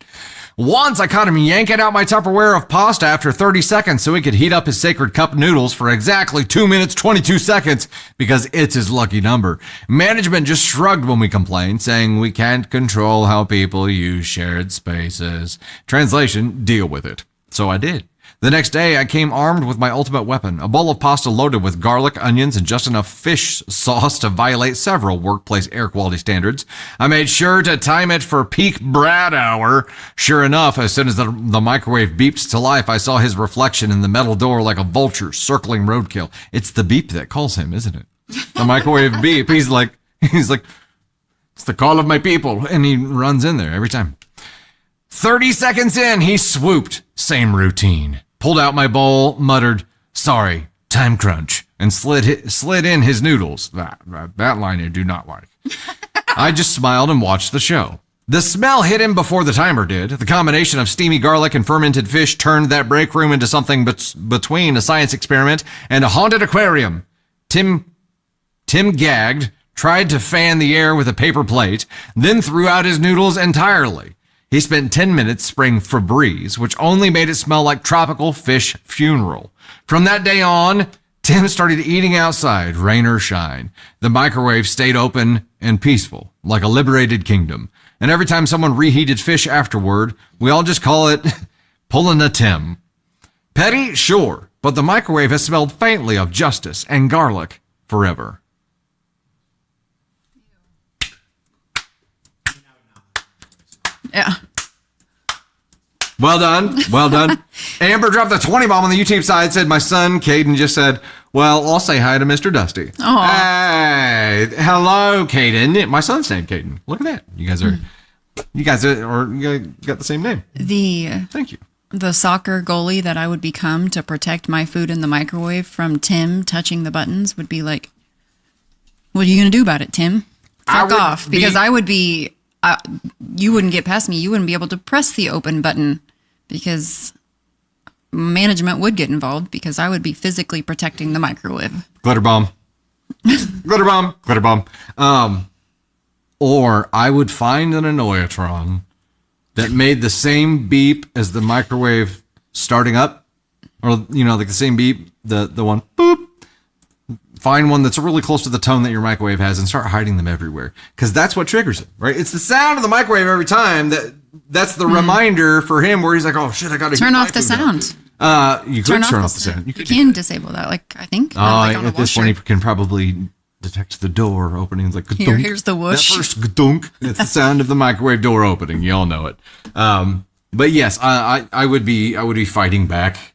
Once I caught him yanking out my Tupperware of pasta after 30 seconds so he could heat up his sacred cup noodles for exactly 2 minutes, 22 seconds because it's his lucky number. Management just shrugged when we complained, saying we can't control how people use shared spaces. Translation, deal with it. So I did. The next day, I came armed with my ultimate weapon, a bowl of pasta loaded with garlic, onions, and just enough fish sauce to violate several workplace air quality standards. I made sure to time it for peak Brad hour. Sure enough, as soon as the microwave beeped to life, I saw his reflection in the metal door like a vulture circling roadkill. It's the beep that calls him, isn't it? The microwave beep. He's like, it's the call of my people. And he runs in there every time. 30 seconds in, he swooped. Same routine. Pulled out my bowl, muttered, sorry, time crunch, and slid in his noodles. That line I do not like. I just smiled and watched the show. The smell hit him before the timer did. The combination of steamy garlic and fermented fish turned that break room into something between a science experiment and a haunted aquarium. Tim gagged, tried to fan the air with a paper plate, then threw out his noodles entirely. He spent 10 minutes spraying Febreze, which only made it smell like tropical fish funeral. From that day on, Tim started eating outside, rain or shine. The microwave stayed open and peaceful, like a liberated kingdom. And every time someone reheated fish afterward, we all just call it pulling a Tim. Petty? Sure, but the microwave has smelled faintly of justice and garlic forever. Yeah. Well done. Well done. Amber dropped the 20 bomb on the YouTube side, said, my son, Caden, just said, well, I'll say hi to Mr. Dusty. Aww. Hey, hello, Caden. My son's named Caden. Look at that. You guys got the same name. Thank you. The soccer goalie that I would become to protect my food in the microwave from Tim touching the buttons would be like, what are you going to do about it, Tim? Fuck off. Because I would be... you wouldn't get past me. You wouldn't be able to press the open button because management would get involved because I would be physically protecting the microwave. Glitter bomb. Glitter bomb. Glitter bomb. Or I would find an Annoyatron that made the same beep as the microwave starting up. Or, like the same beep, the one, boop. Find one that's really close to the tone that your microwave has and start hiding them everywhere. Because that's what triggers it, right? It's the sound of the microwave every time that's the reminder for him where he's like, oh shit, I got to turn off the sound. You could turn off the sound. You can disable that, I think. At this point, you can probably detect the door opening. It's like, here's the whoosh. That first dunk. It's the sound of the microwave door opening. You all know it. But yes, I would be fighting back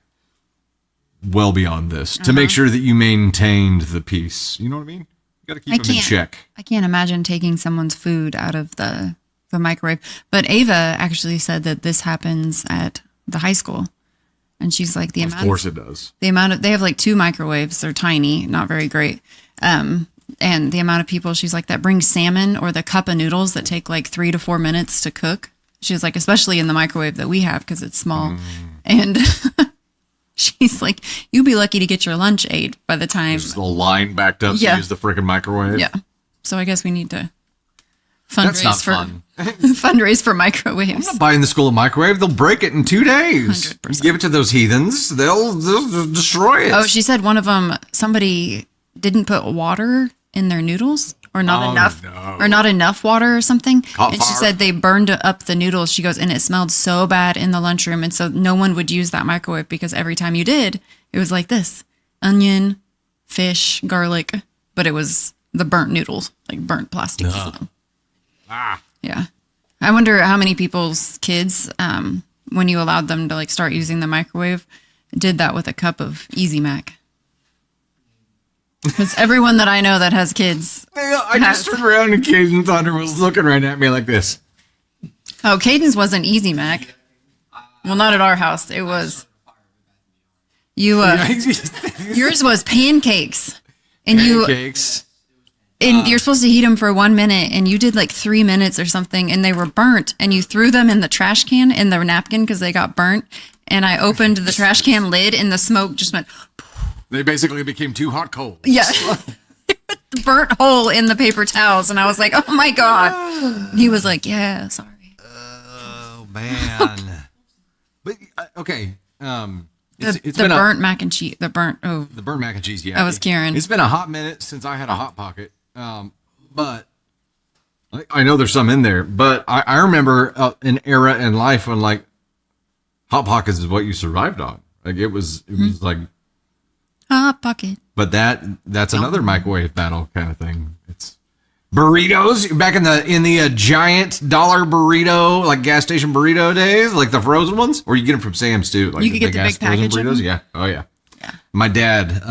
well beyond this to make sure that you maintained the peace. You know what I mean? You got to keep them in check. I can't imagine taking someone's food out of the microwave. But Ava actually said that this happens at the high school. And she's like, of course it does. They have like 2 microwaves. They're tiny, not very great. And the amount of people, she's like, that bring salmon or the cup of noodles that take like 3 to 4 minutes to cook. She's like, especially in the microwave that we have because it's small. And she's like, you'll be lucky to get your lunch ate by the time. There's a line backed up Yeah. to use the freaking microwave. Yeah. So I guess we need to That's not fundraise for fun. fundraise for microwaves. I'm not buying the school a microwave. They'll break it in 2 days. 100%. Give it to those heathens. They'll destroy it. Oh, she said one of them, somebody didn't put water in their noodles or not Oh, enough no. or not enough water or something. Caught And she fire. said they burned up the noodles. She goes, and it smelled so bad in the lunchroom. And so no one would use that microwave because every time you did, it was like this: onion, fish, garlic, but it was the burnt noodles, like burnt plastic. Ah. Yeah. I wonder how many people's kids, when you allowed them to like start using the microwave, did that with a cup of Easy Mac. Because everyone that I know that has kids. I just turned around and Caden Thunder was looking right at me like this. Oh, Caden's wasn't Easy Mac. Well, not at our house. It was. Yours was pancakes. And Pancakes. you're supposed to heat them for 1 minute, and you did like 3 minutes or something, and they were burnt, and you threw them in the trash can in the napkin because they got burnt. And I opened the trash can lid, and the smoke just went, They basically became 2 hot coals. yeah, burnt hole in the paper towels, and I was like, oh my god. He was like, yeah, sorry. Oh man. But okay. It's The been burnt mac and cheese, the burnt. Oh, the burnt mac and cheese. Yeah, That was Karen. It's been a hot minute since I had a hot pocket. But I know there's some in there. But I remember an era in life when like hot pockets is what you survived on. Like it was like. hot pocket. But that's another microwave battle kind of thing. It's burritos back in the giant dollar burrito, like gas station burrito days, like the frozen ones, or you get them from Sam's too. Like You could get the ass big package frozen of burritos. them? Yeah. Oh yeah. My dad,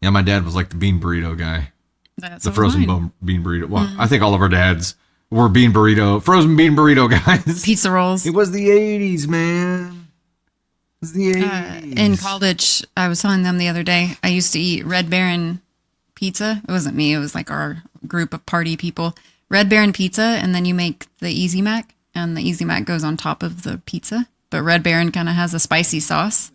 my dad was like the bean burrito guy, That's the frozen bean burrito. Well, I think all of our dads were frozen bean burrito guys. pizza rolls. It was the 80s, man. It was the 80s. In college, I was telling them the other day, I used to eat Red Baron pizza. It wasn't me, it was like our group of party people. Red Baron pizza, and then you make the Easy Mac, and the Easy Mac goes on top of the pizza. But Red Baron kind of has a spicy sauce.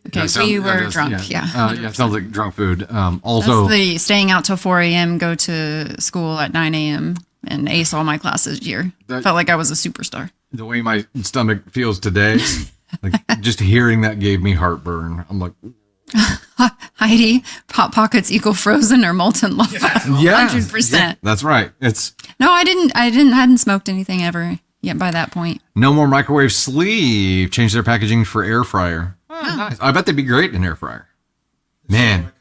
Okay, That so sounds- you that were does- drunk, yeah. Yeah, it sounds like drunk food. Also, That's the staying out till 4 a.m., go to school at 9 a.m., and ace all my classes year. That- Felt like I was a superstar. the way my stomach feels today, like just hearing that gave me heartburn. I'm like, Heidi, Hot Pockets equal frozen or molten lava. yeah, 100%. yeah, that's right. It's No, I hadn't smoked anything ever yet by that point. no more microwave sleeve. Change their packaging for air fryer. Oh, nice. I bet they'd be great in an air fryer. Man,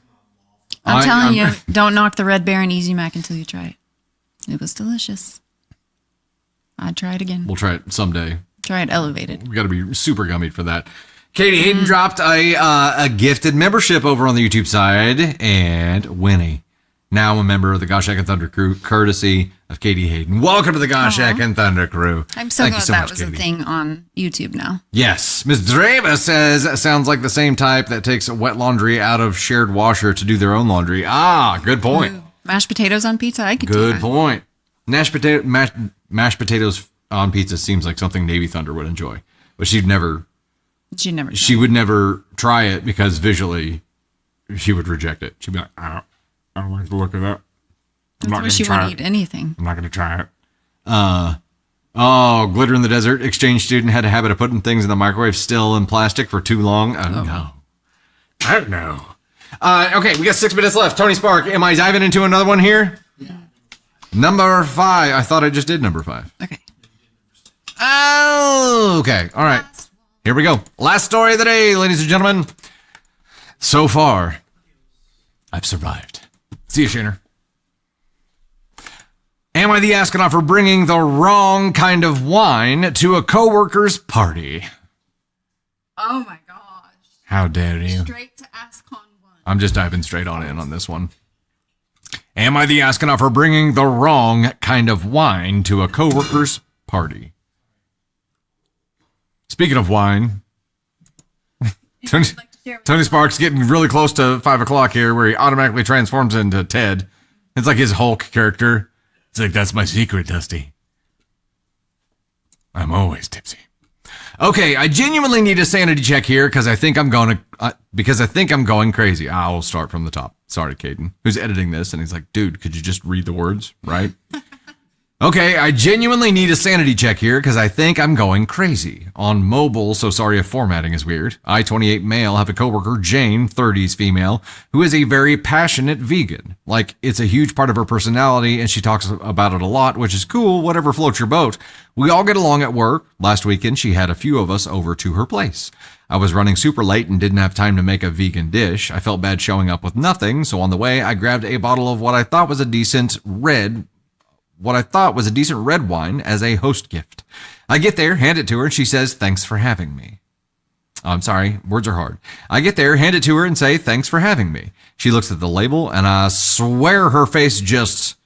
I'm telling you, don't knock the Red Baron Easy Mac until you try it. It was delicious. I'd try it again. we'll try it someday. Try it elevated. We got to be super gummied for that. Katie Hayden dropped a gifted membership over on the YouTube side, and Winnie, now a member of the Gosh Heck and Thunder crew, courtesy of Katie Hayden. Welcome to the Gosh Heck and Thunder crew. I'm so Thank glad you so that much, was Katie. a thing on YouTube now. Yes, Ms. Dreva says sounds like the same type that takes wet laundry out of shared washer to do their own laundry. Ah, good point. Ooh, mashed potatoes on pizza? I could do Good that. point. Mashed potatoes on pizza seems like something Navy Thunder would enjoy, but she would never try it because visually she would reject it. She'd be like, I don't like the look of that. That's why she won't eat anything. I'm not going to try it. Glitter in the Desert exchange student had a habit of putting things in the microwave still in plastic for too long. Oh, no. I don't know. Okay, we got 6 minutes left. Tony Spark, am I diving into another one here? Yeah. Number 5. I thought I just did number 5. Okay. Oh, okay. All right. Here we go. Last story of the day, ladies and gentlemen. So far, I've survived. See you, Shaner. Am I the astronaut for bringing the wrong kind of wine to a coworker's party? Oh my gosh. How dare you? Straight to ASCON 1. I'm just diving straight on in on this one. Am I the astronaut for bringing the wrong kind of wine to a coworker's party? Speaking of wine, Tony Sparks getting really close to 5 o'clock here where he automatically transforms into Ted. It's like his Hulk character. It's like, that's my secret, Dusty. I'm always tipsy. Okay, I genuinely need a sanity check here because I think I'm going crazy. I'll start from the top. Sorry, Caden, who's editing this, and he's like, dude, could you just read the words, right? Okay, I genuinely need a sanity check here because I think I'm going crazy. On mobile, so sorry if formatting is weird. I, 28 male, have a coworker, Jane, 30s female, who is a very passionate vegan. Like, it's a huge part of her personality, and she talks about it a lot, which is cool, whatever floats your boat. We all get along at work. Last weekend, she had a few of us over to her place. I was running super late and didn't have time to make a vegan dish. I felt bad showing up with nothing, so on the way, I grabbed a bottle of what I thought was a decent red wine as a host gift. I get there, hand it to her, and she says, thanks for having me. I'm sorry, words are hard. I get there, hand it to her, and say, thanks for having me. She looks at the label, and I swear her face just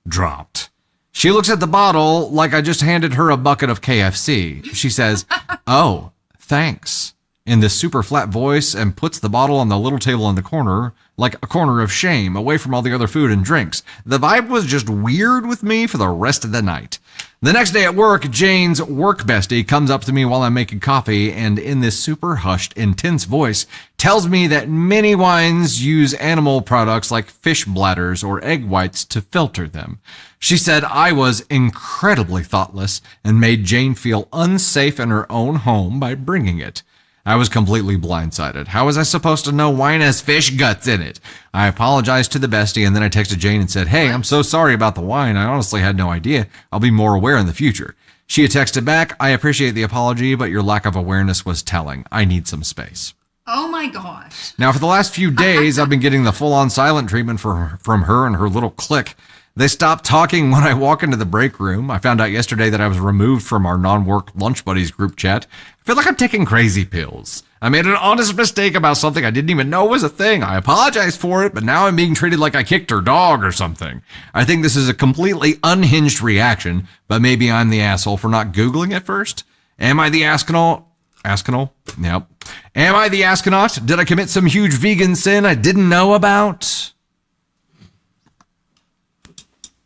dropped. She looks at the bottle like I just handed her a bucket of KFC. She says, oh, thanks, in this super flat voice, and puts the bottle on the little table in the corner, like a corner of shame, away from all the other food and drinks. The vibe was just weird with me for the rest of the night. The next day at work, Jane's work bestie comes up to me while I'm making coffee and in this super hushed, intense voice tells me that many wines use animal products like fish bladders or egg whites to filter them. She said I was incredibly thoughtless and made Jane feel unsafe in her own home by bringing it. I was completely blindsided. How was I supposed to know wine has fish guts in it? I apologized to the bestie, and then I texted Jane and said, hey, I'm so sorry about the wine. I honestly had no idea. I'll be more aware in the future. She had texted back, I appreciate the apology, but your lack of awareness was telling. I need some space. Oh my gosh. Now, for the last few days, I've been getting the full-on silent treatment from her and her little clique. They stopped talking when I walk into the break room. I found out yesterday that I was removed from our non-work lunch buddies group chat. I feel like I'm taking crazy pills. I made an honest mistake about something I didn't even know was a thing. I apologize for it, but now I'm being treated like I kicked her dog or something. I think this is a completely unhinged reaction, but maybe I'm the asshole for not Googling it first. Am I the astronaut? Yep. Am I the astronaut? Did I commit some huge vegan sin I didn't know about?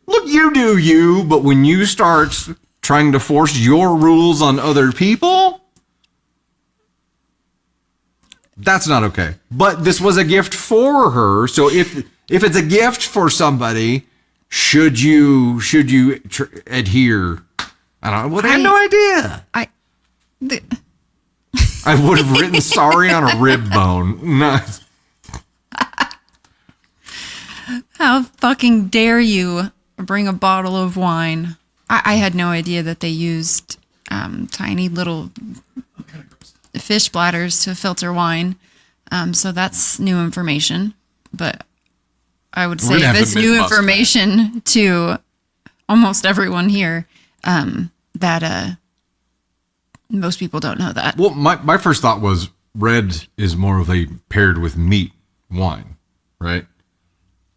Look, you do you, but when you start trying to force your rules on other people, that's not okay. But this was a gift for her, so if it's a gift for somebody, should you adhere? I don't know. Well, they had no idea. I would have written sorry on a rib bone. Nice. How fucking dare you bring a bottle of wine? I had no idea that they used tiny little fish bladders to filter wine. So that's new information. But I would say if it's new information to almost everyone here, that most people don't know that. Well, my first thought was red is more of a paired with meat wine, right?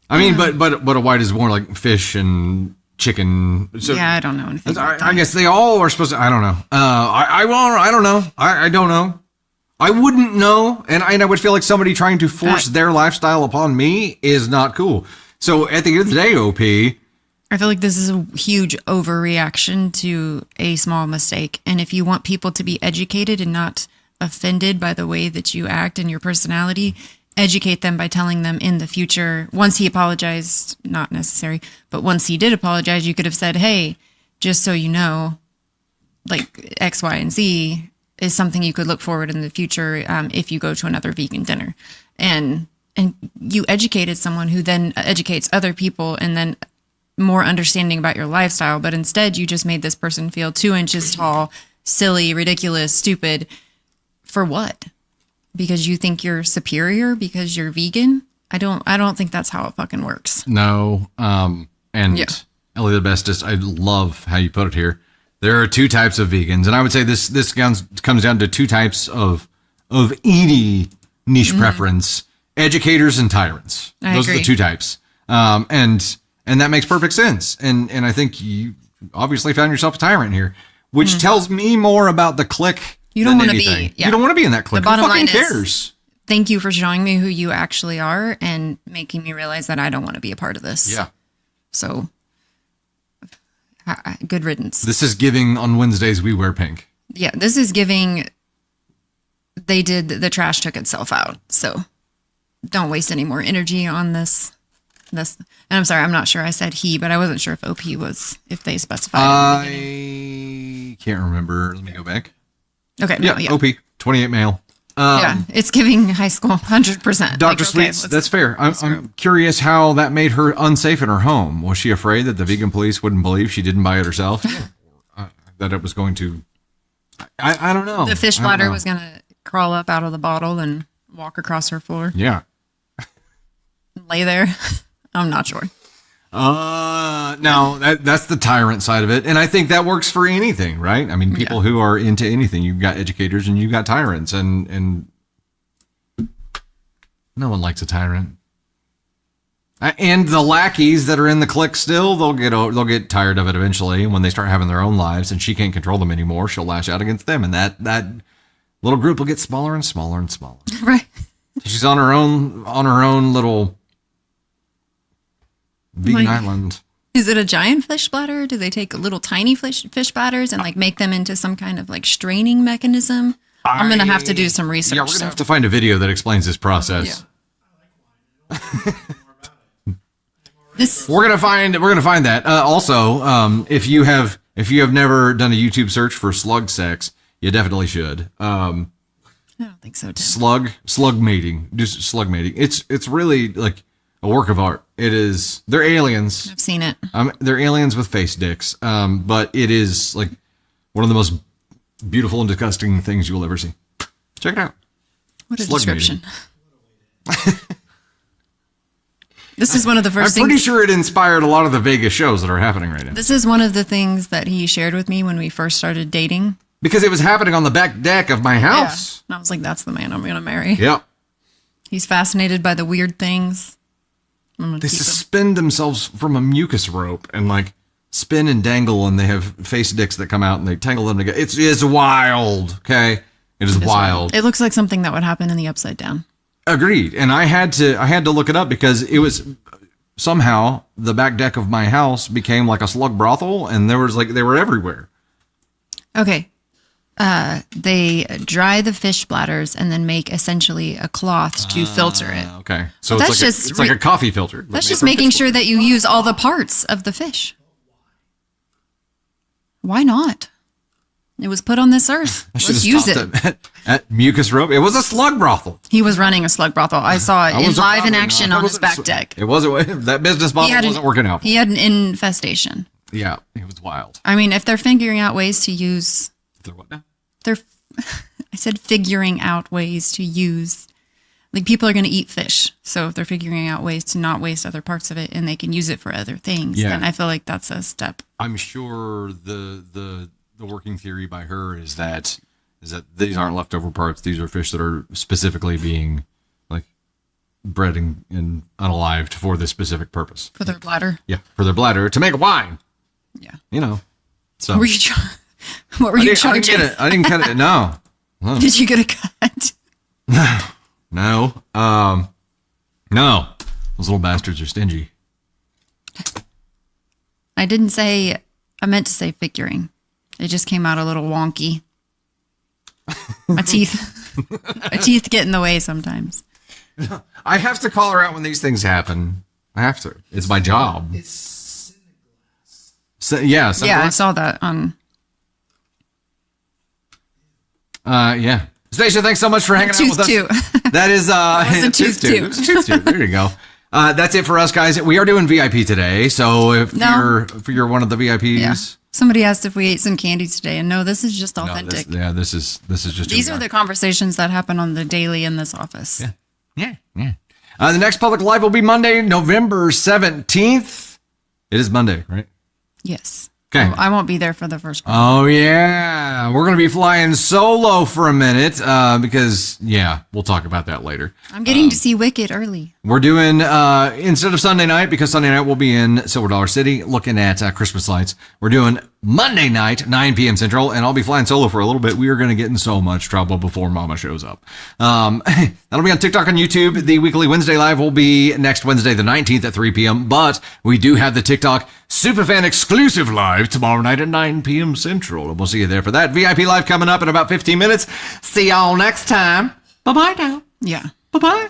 I mean, but a white is more like fish and chicken. So yeah, I don't know anything. I guess they all are supposed to. I don't know. I don't know. I don't know. I wouldn't know, and I would feel like somebody trying to force their lifestyle upon me is not cool. So at the end of the day, OP, I feel like this is a huge overreaction to a small mistake, and if you want people to be educated and not offended by the way that you act and your personality, educate them by telling them in the future, once he apologized, not necessary, but once he did apologize, you could have said, hey, just so you know, like X, Y, and Z is something you could look forward in the future if you go to another vegan dinner. And you educated someone who then educates other people and then more understanding about your lifestyle. But instead, you just made this person feel 2 inches tall, silly, ridiculous, stupid. For what? Because you think you're superior because you're vegan? I don't think that's how it fucking works. No. Ellie the Bestest, I love how you put it here. There are 2 types of vegans, and I would say this comes down to 2 types of ED niche preference: educators and tyrants. Those are the 2 types, and that makes perfect sense. And I think you obviously found yourself a tyrant here, which tells me more about the clique. You don't want to be. Yeah. You don't want to be in that clique. The bottom Who fucking line cares? Is, thank you for showing me who you actually are and making me realize that I don't want to be a part of this. Yeah. So, good riddance. This is giving on Wednesdays we wear pink. Yeah, this is giving. They did the trash took itself out, so don't waste any more energy on this. And I'm sorry, I'm not sure I said he, but I wasn't sure if OP was if they specified. I can't remember. Let me go back. Okay, Yeah, no, yeah, OP 28 male. yeah, it's giving high school 100%. Dr. Sweets, that's fair. I'm curious how that made her unsafe in her home. Was she afraid that the vegan police wouldn't believe she didn't buy it herself? That it was going to. I don't know. The fish bladder was going to crawl up out of the bottle and walk across her floor. Yeah. Lay there. I'm not sure. No, that's the tyrant side of it. And I think that works for anything, right? I mean, people who are into anything, you've got educators and you've got tyrants, and no one likes a tyrant. And the lackeys that are in the clique still, they'll get tired of it eventually. When they start having their own lives and she can't control them anymore, she'll lash out against them. And that little group will get smaller and smaller and smaller. Right. She's on her own little vegan island. Is it a giant fish bladder? Do they take little tiny fish bladders and like make them into some kind of like straining mechanism? I'm going to have to do some research. Yeah, we're going to have to find a video that explains this process. Yeah. We're gonna find that. Also, if you have never done a YouTube search for slug sex, you definitely should. I don't think so. Tim. Slug mating. Just slug mating. It's really like a work of art. It is. They're aliens. I've seen it. They're aliens with face dicks. But it is like one of the most beautiful and disgusting things you will ever see. Check it out. What a Slug description. This is one of the first I'm things. pretty sure it inspired a lot of the Vegas shows that are happening right now. This is one of the things that he shared with me when we first started dating. Because it was happening on the back deck of my house. Yeah. And I was like, that's the man I'm going to marry. Yeah. He's fascinated by the weird things. They suspend themselves from a mucus rope and like spin and dangle, and they have face dicks that come out and they tangle them together. It's wild. Okay. It is wild. It looks like something that would happen in the Upside Down. Agreed. And I had to look it up because it was somehow the back deck of my house became like a slug brothel, and they were everywhere. Okay. They dry the fish bladders and then make essentially a cloth to filter it. Okay. So But it's like a coffee filter. That's just making sure that you use all the parts of the fish. Why not? It was put on this earth. Let's use it. At mucus rope. It was a slug brothel. He was running a slug brothel. I saw it live in action on his back deck. It wasn't, that business model wasn't working out. He had an infestation. Yeah, it was wild. I mean, if they're figuring out ways to use, They're what now? I said figuring out ways to use, like people are going to eat fish. So if they're figuring out ways to not waste other parts of it and they can use it for other things, then I feel like that's a step. I'm sure the working theory by her is that these aren't leftover parts. These are fish that are specifically being like bred and unalived for this specific purpose. For their bladder. Yeah, for their bladder to make wine. Yeah. You know. So Were you what were you charging? I didn't cut it. No. Did you get a cut? No. No. Those little bastards are stingy. I didn't say. I meant to say figuring. It just came out a little wonky. My teeth get in the way sometimes. I have to call her out when these things happen. I have to. It's my job. It's Cineglass. So, Yeah, I saw that on. Yeah. Stacia, thanks so much for hanging out with us. Tooth That is was a tooth two. It was a tooth two. There you go. That's it for us, guys. We are doing VIP today, so if you're one of the VIPs. Yeah. Somebody asked if we ate some candy today, and no, this is just authentic. This is just. These are the conversations that happen on the daily in this office. Yeah. The next public live will be Monday, November 17th. It is Monday, right? Yes. Okay. I won't be there for the first one. Oh yeah, we're gonna be flying solo for a minute because we'll talk about that later. I'm getting to see Wicked early. We're doing, instead of Sunday night, because Sunday night we'll be in Silver Dollar City looking at Christmas lights, we're doing Monday night, 9 p.m. Central, and I'll be flying solo for a little bit. We are going to get in so much trouble before Mama shows up. That'll be on TikTok and YouTube. The weekly Wednesday live will be next Wednesday, the 19th at 3 p.m., but we do have the TikTok Superfan exclusive live tomorrow night at 9 p.m. Central, and we'll see you there for that. VIP live coming up in about 15 minutes. See y'all next time. Bye-bye now. Yeah. Bye-bye.